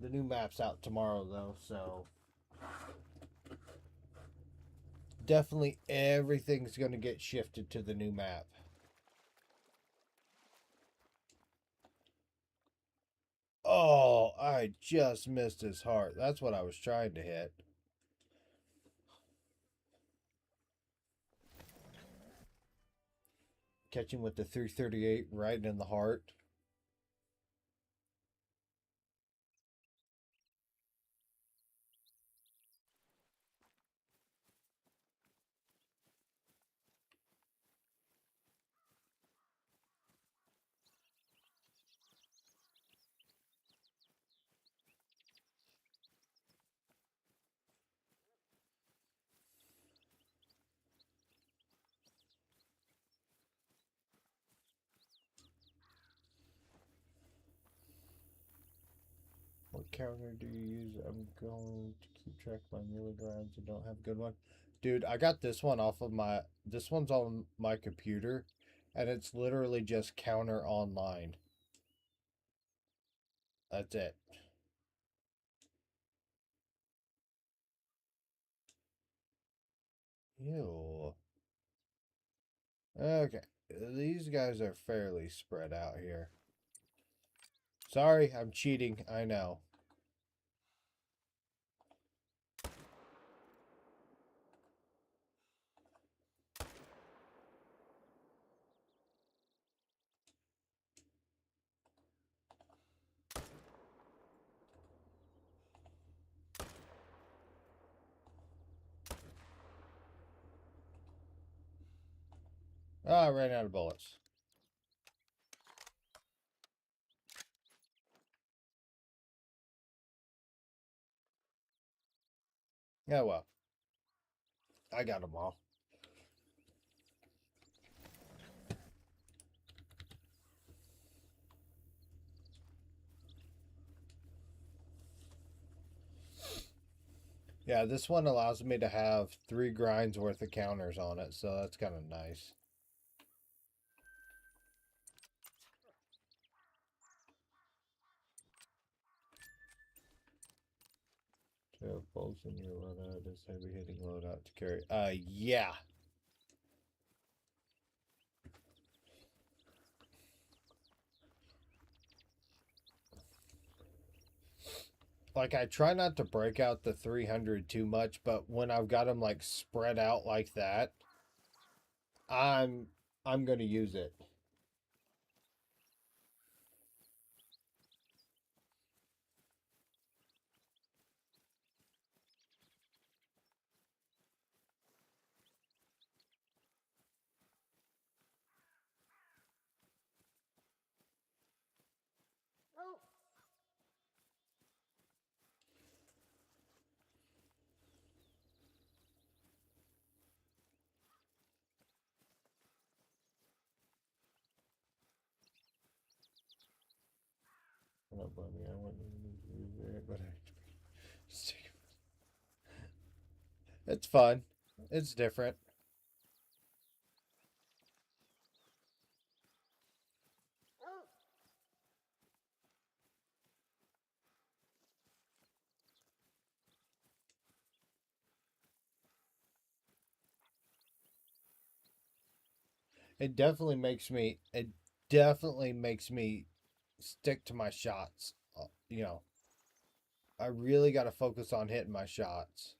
The new map's out tomorrow though, so definitely everything's going to get shifted to the new map. Oh, I just missed his heart. That's what I was trying to hit. Catching with the 338 right in the heart. What counter do you use? I'm going to keep track of my melee grounds and don't have a good one. Dude, I got this one off of this one's on my computer, and it's literally just counter online. That's it. Ew. Okay. These guys are fairly spread out here. Sorry, I'm cheating. I know. Ah, I ran out of bullets. Yeah, well. I got them all. Yeah, this one allows me to have 3 grinds worth of counters on it, so that's kind of nice. have bolts in your loadout. Is heavy hitting loadout to carry? Yeah. Like, I try not to break out the 300 too much, but when I've got them like spread out like that, I'm gonna use it. No, buddy, I wouldn't even use it, but it's fun. It's different. It definitely makes me. It definitely makes me stick to my shots. You know, I really got to focus on hitting my shots.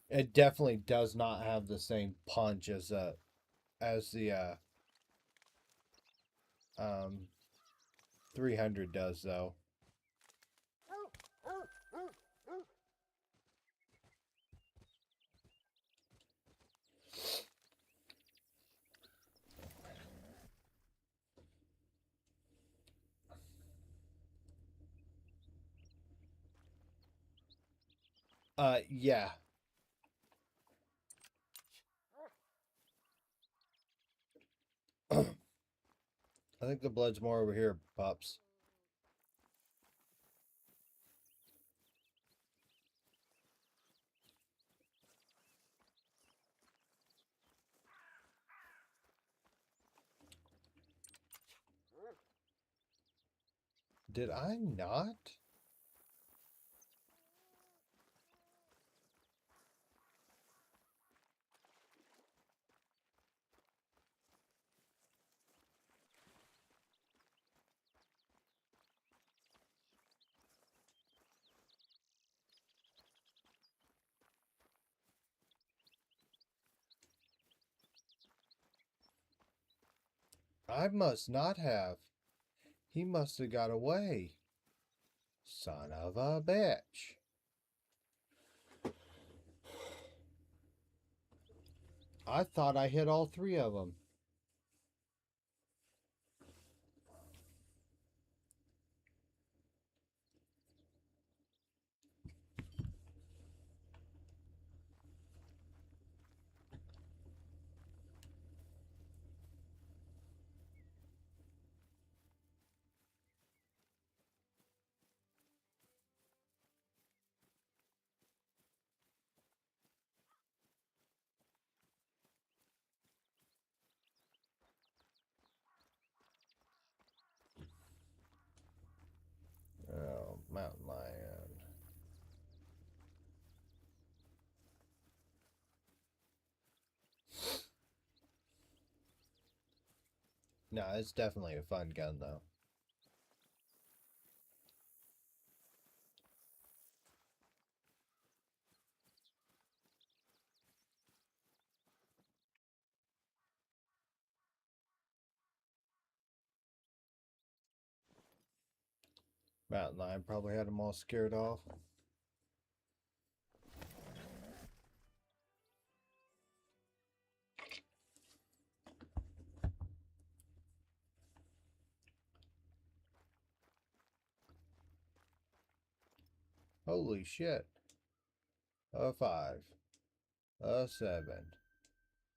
It definitely does not have the same punch as the um 300 does though. Yeah. I think the blood's more over here, pups. Did I not? I must not have. He must have got away. Son of a bitch. I thought I hit all three of them. Oh, mountain lion. No, it's definitely a fun gun though. Mountain lion probably had them all scared off. Holy shit. A 5. A 7.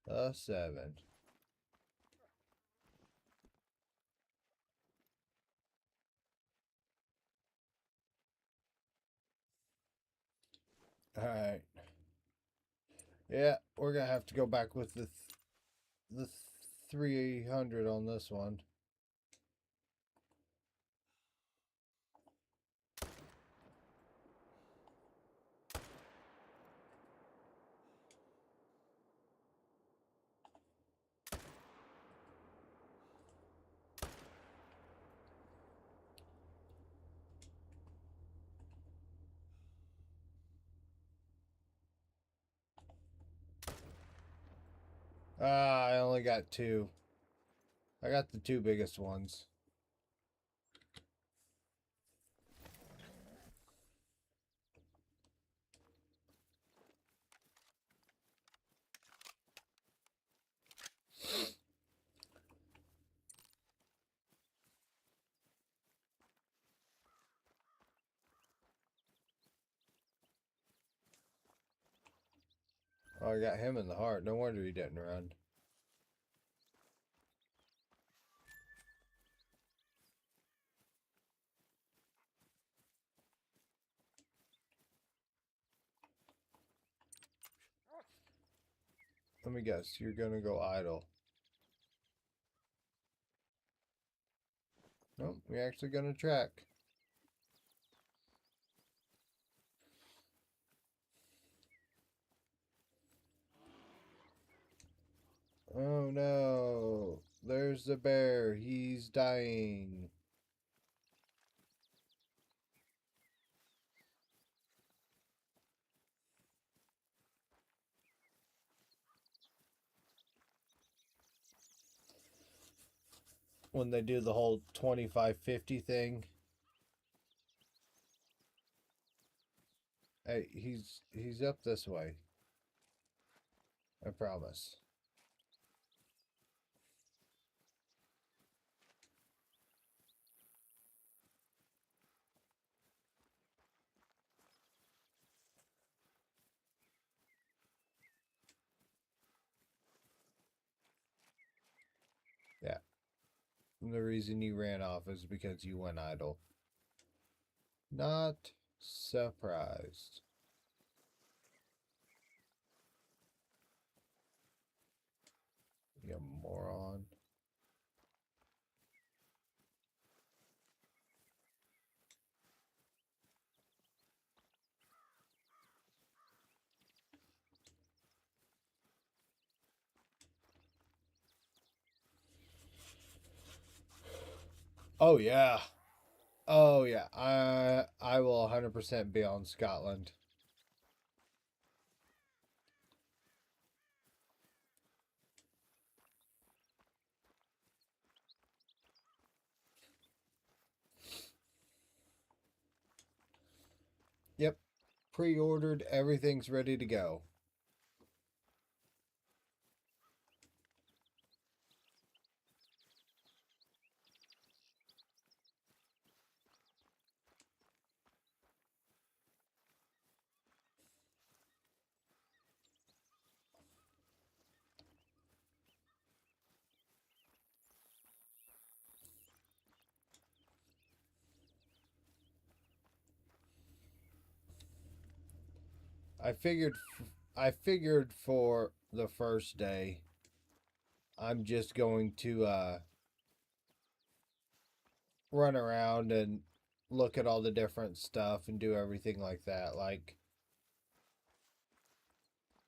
A 7. Alright. Yeah, we're gonna have to go back with the 300 on this one. Ah, I only got two. I got the two biggest ones. Oh, I got him in the heart. No wonder he didn't run. Let me guess. You're gonna go idle. Nope, you're actually gonna track. Oh no. There's the bear. He's dying. When they do the whole 25-50 thing. Hey, he's up this way. I promise. Yeah. And the reason you ran off is because you went idle. Not surprised. You moron. Oh yeah. Oh yeah. I will 100% be on Scotland. Yep. Pre-ordered. Everything's ready to go. I figured I figured for the first day I'm just going to run around and look at all the different stuff and do everything like that. Like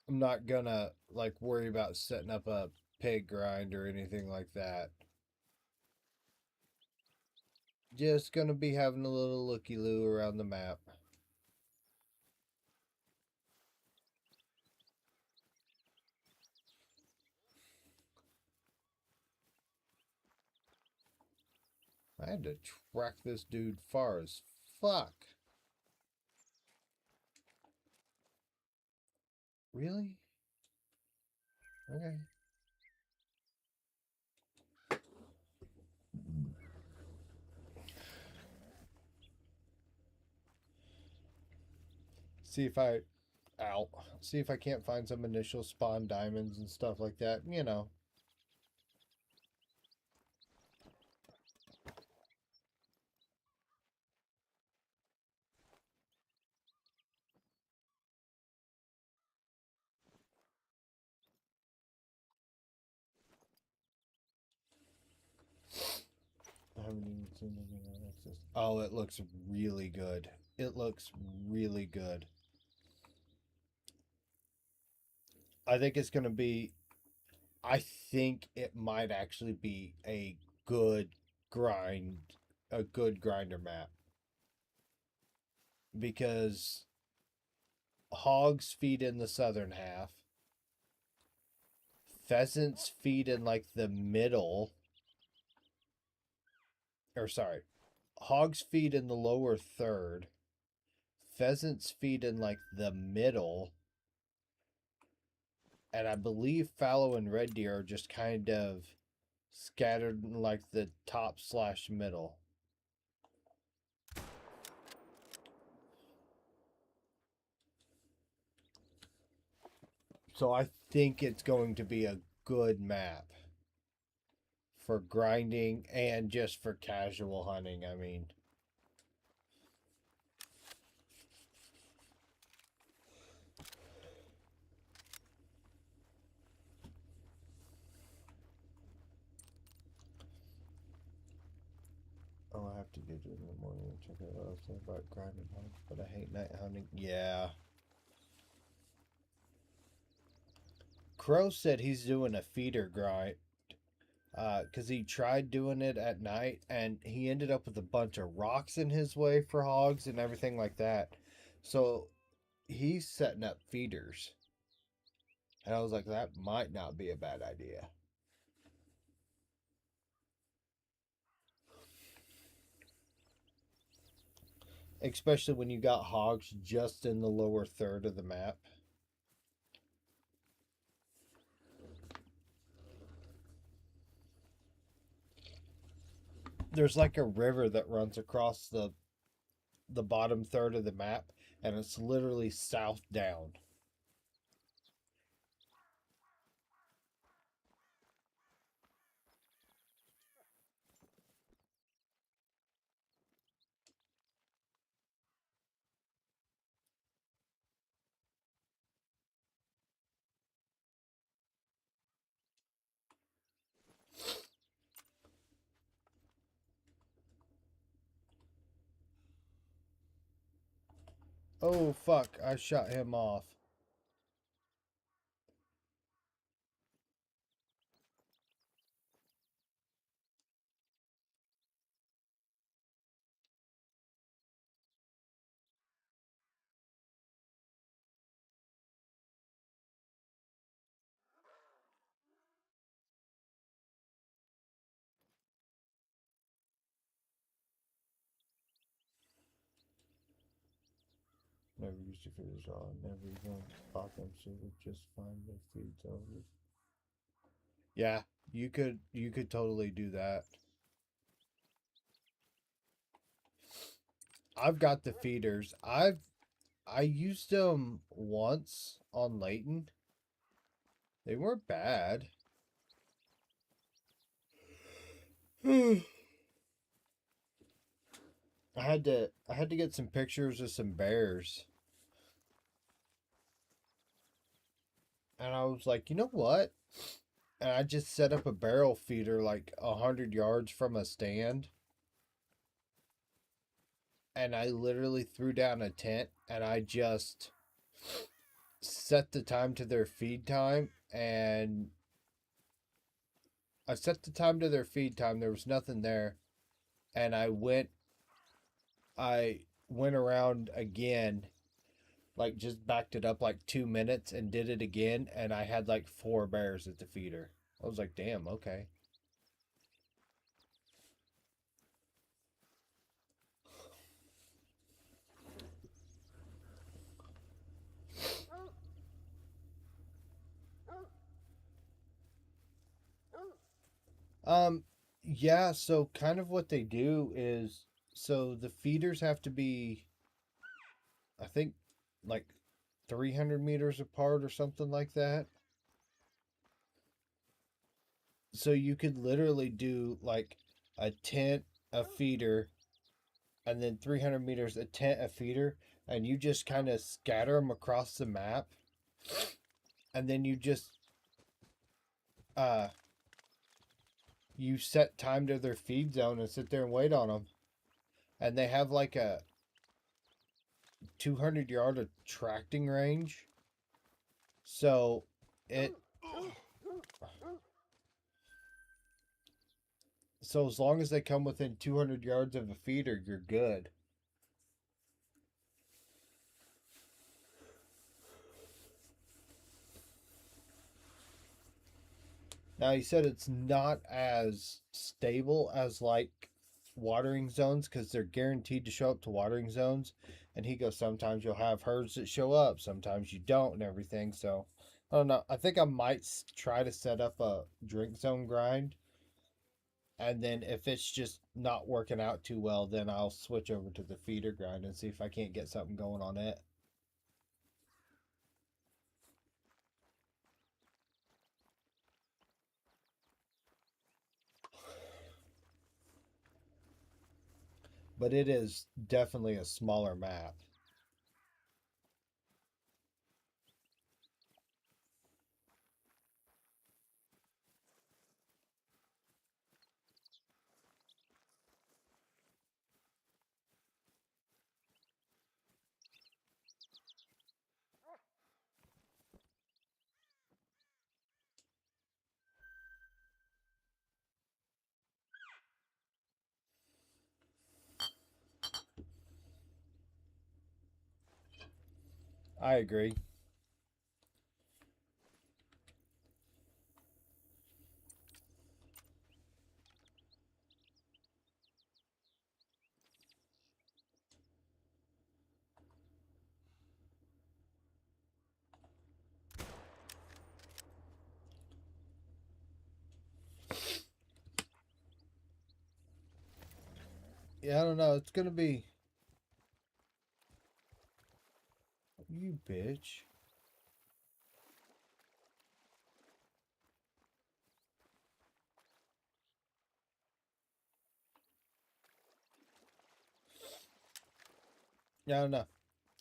I'm not gonna like worry about setting up a pig grind or anything like that. Just gonna be having a little looky loo around the map. I had to track this dude far as fuck. Really? Okay. See if I out. See if I can't find some initial spawn diamonds and stuff like that. You know. Oh, it looks really good. It looks really good. I think it's going to be, I think it might actually be good grind, a good grinder map. Because hogs feed in the southern half, pheasants feed in like the middle, or sorry, hogs feed in the lower third, pheasants feed in like the middle, and I believe fallow and red deer are just kind of scattered in like the top slash middle. So I think it's going to be a good map for grinding and just for casual hunting. I mean, oh, I have to get it in the morning and check out what else about grinding hunting, but I hate night hunting. Yeah. Crow said he's doing a feeder grind because he tried doing it at night and he ended up with a bunch of rocks in his way for hogs and everything like that. So he's setting up feeders. And I was like, that might not be a bad idea. Especially when you got hogs just in the lower third of the map. There's like a river that runs across the bottom third of the map, and it's literally south down. Oh, fuck. I shot him off. Never used to feed raw. Never even bought them, so would just find the feeds over. Yeah, you could totally do that. I've got the feeders. I used them once on Leighton. They weren't bad. I had to get some pictures of some bears. And I was like, you know what? And I just set up a barrel feeder like 100 yards from a stand. And I literally threw down a tent and I just set the time to their feed time. And I set the time to their feed time. There was nothing there. And I went around again, like just backed it up like 2 minutes and did it again. And I had like 4 bears at the feeder. I was like, damn, okay. Yeah, so kind of what they do is so the feeders have to be, I think, like 300 meters apart or something like that. So you could literally do like a tent, a feeder, and then 300 meters, a tent, a feeder, and you just kind of scatter them across the map. And then you just, uh, You set time to their feed zone and sit there and wait on them. And they have like a 200-yard attracting range. So it so as long as they come within 200 yards of a feeder, you're good. Now he said it's not as stable as like watering zones because they're guaranteed to show up to watering zones. And he goes, sometimes you'll have herds that show up, sometimes you don't, and everything. So I don't know. I think I might try to set up a drink zone grind. And then if it's just not working out too well, then I'll switch over to the feeder grind and see if I can't get something going on it. But it is definitely a smaller map. I agree. Yeah, I don't know. It's gonna be you, bitch. Yeah, I don't know.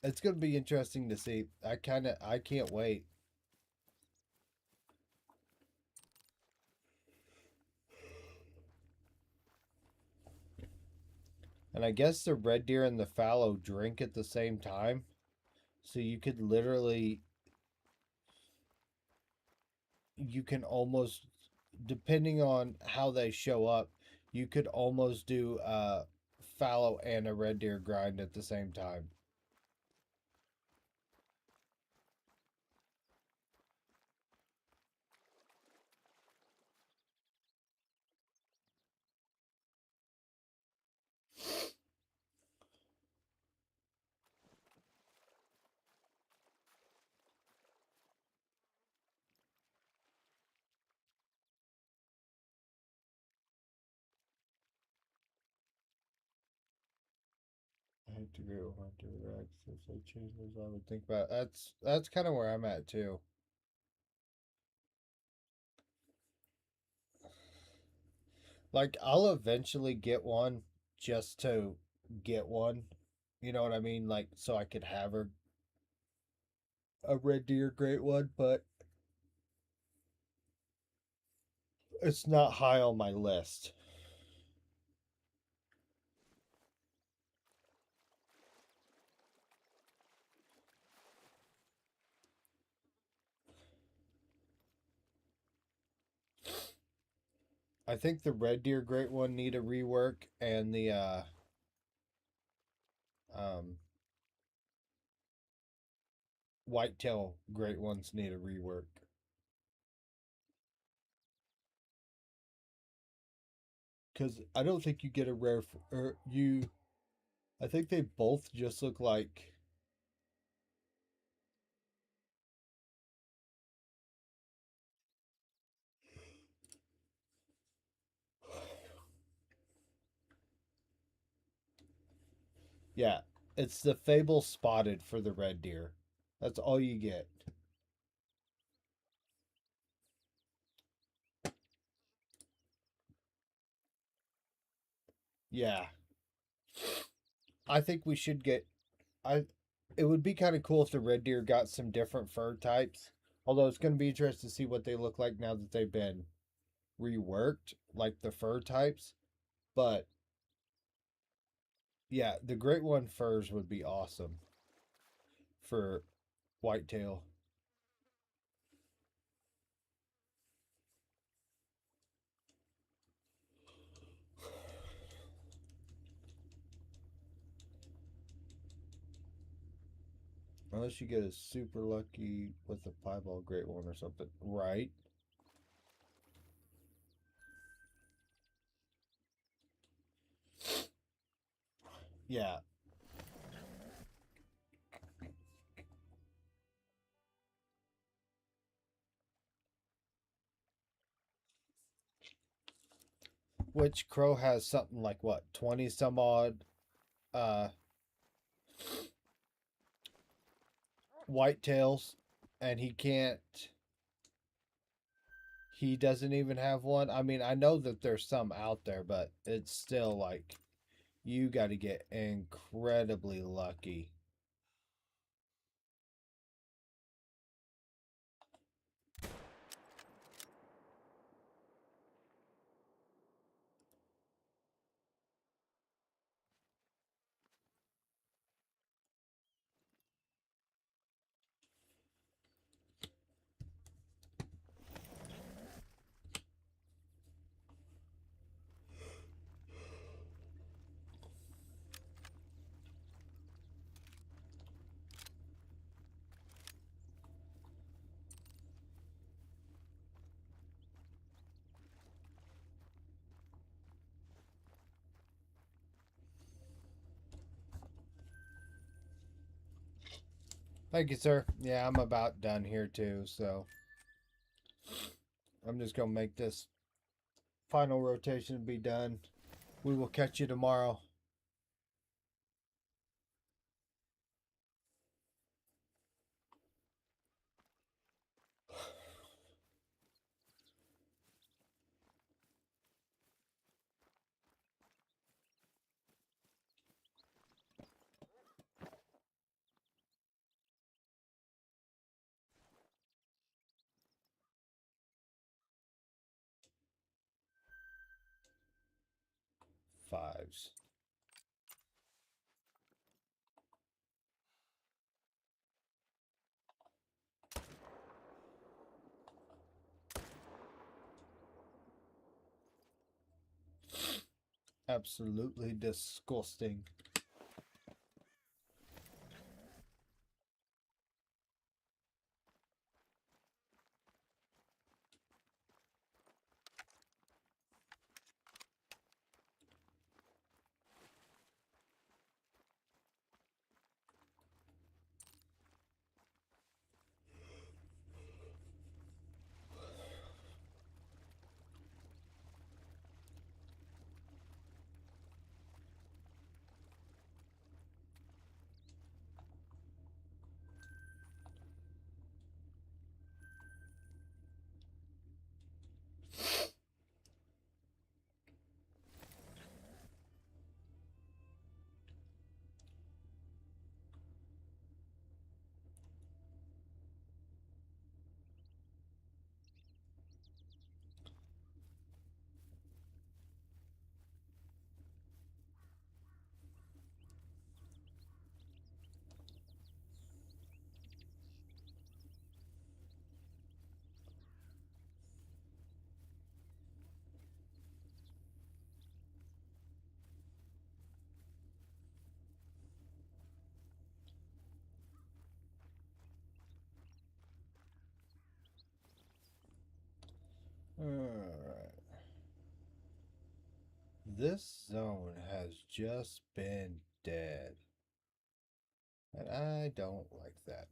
It's gonna be interesting to see. I can't wait. And I guess the red deer and the fallow drink at the same time, so you could literally, you can almost, depending on how they show up, you could almost do a fallow and a red deer grind at the same time. I have to go hunter Rex if they change those. I would think about that's kind of where I'm at too. Like I'll eventually get one just to get one. You know what I mean? Like so I could have a red deer great one, but it's not high on my list. I think the red deer great one need a rework, and the um, whitetail great ones need a rework. Because I don't think you get a rare, or you. I think they both just look like. Yeah, it's the Fable Spotted for the red deer. That's all you get. Yeah, I think we should get. I. It would be kind of cool if the red deer got some different fur types. Although it's going to be interesting to see what they look like now that they've been reworked, like the fur types. But yeah, the Great One furs would be awesome for whitetail. Unless you get a super lucky with a piebald Great One or something. Right? Yeah. Which crow has something like what, 20 some odd uh whitetails, and he doesn't even have one. I mean, I know that there's some out there, but it's still like you got to get incredibly lucky. Thank you, sir. Yeah, I'm about done here too, so I'm just gonna make this final rotation be done. We will catch you tomorrow. Fives. Absolutely disgusting. Alright. This zone has just been dead. And I don't like that.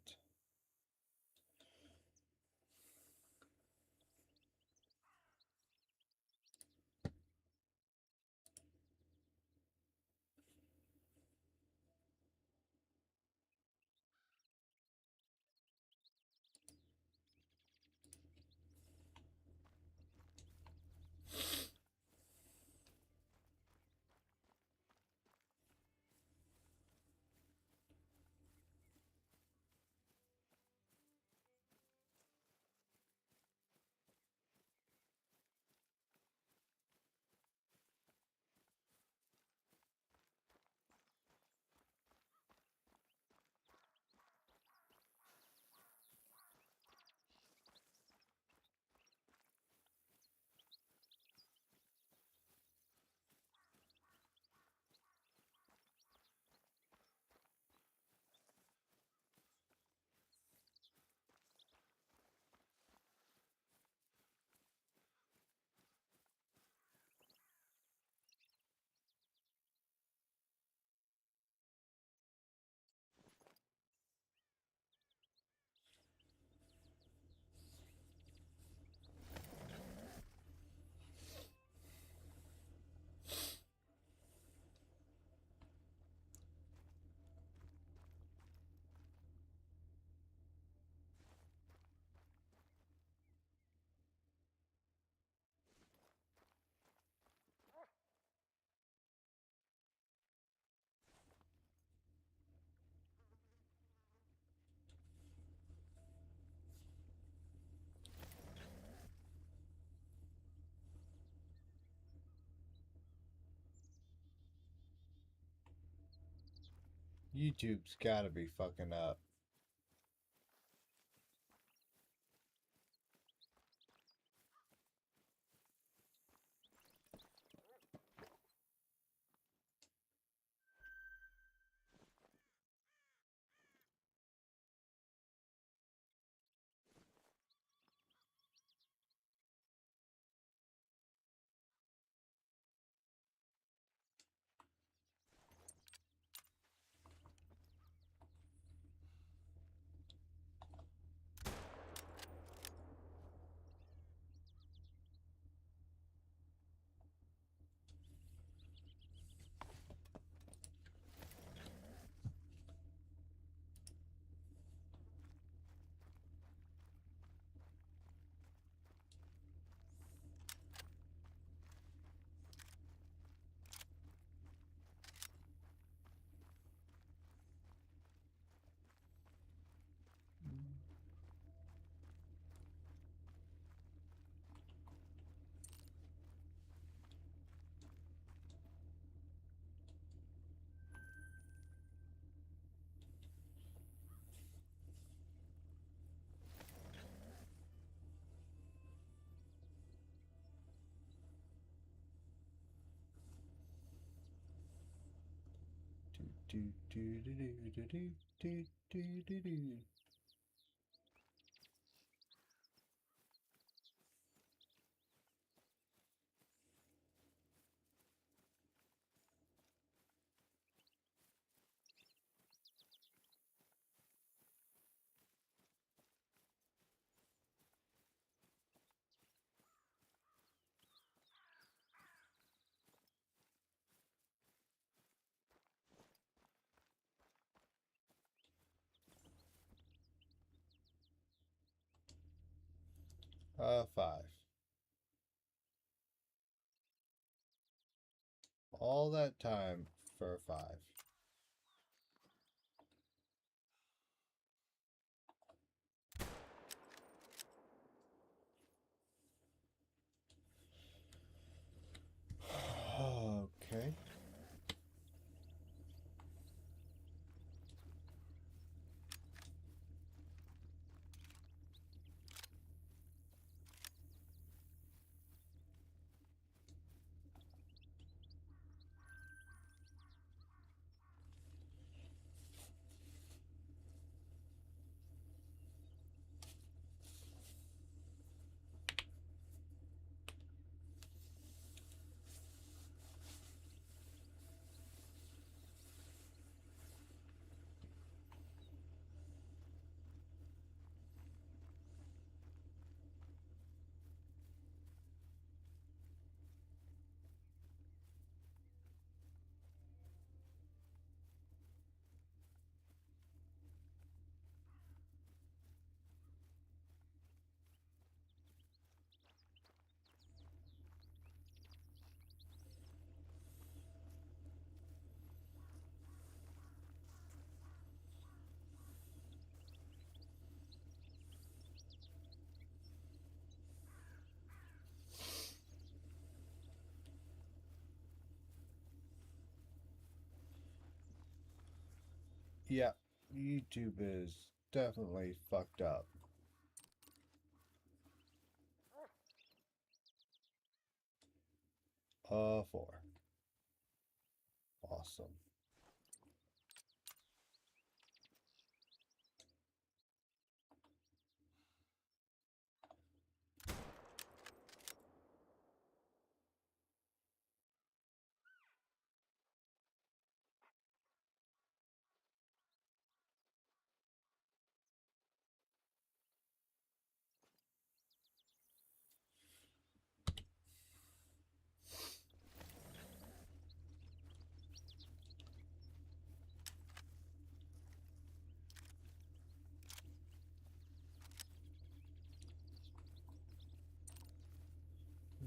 YouTube's gotta be fucking up. Do, do, do, do, do, do, do, do, do, do. 5. All that time for a 5. Okay. Yeah, YouTube is definitely fucked up. 4. Awesome.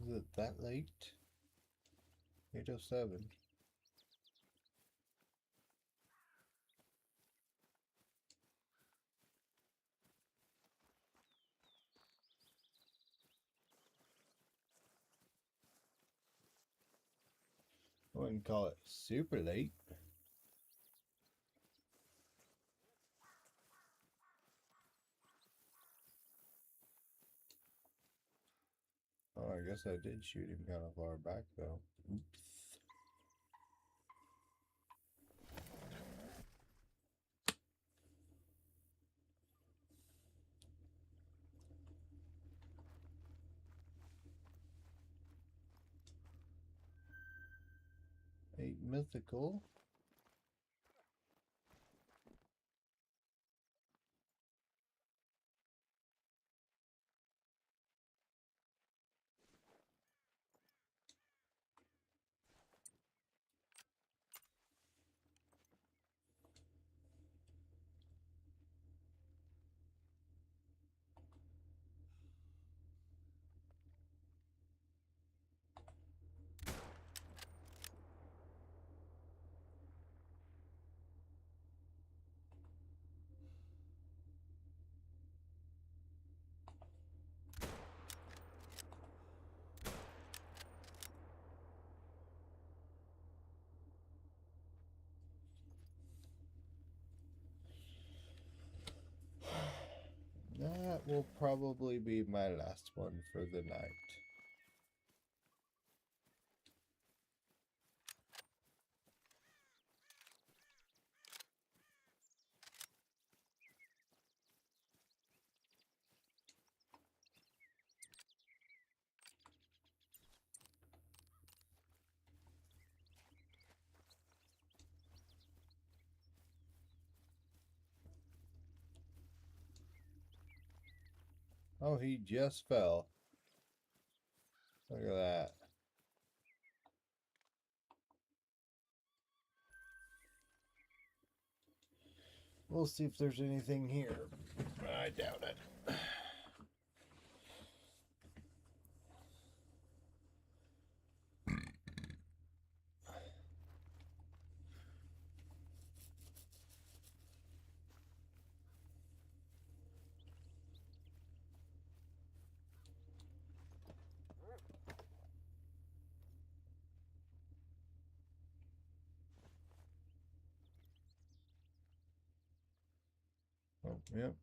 Is it that late? 8:07. I wouldn't call it super late. I guess I did shoot him kind of far back, though. Oops. Eight mythical. That will probably be my last one for the night. Oh, he just fell. Look at that. We'll see if there's anything here. I doubt it. Oh, yep.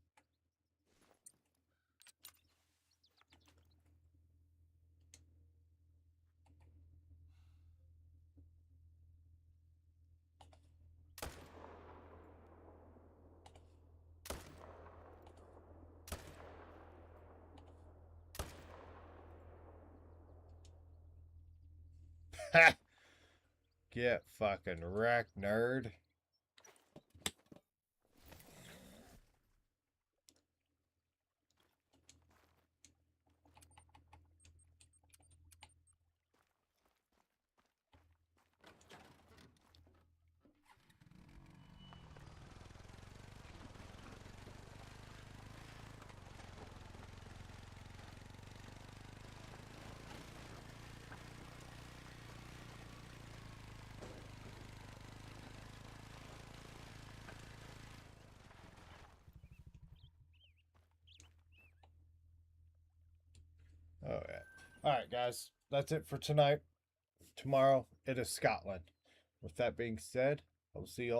Ha! Get fucking wrecked, nerd. Oh, yeah. All right, guys. That's it for tonight. Tomorrow, it is Scotland. With that being said, I'll see you all.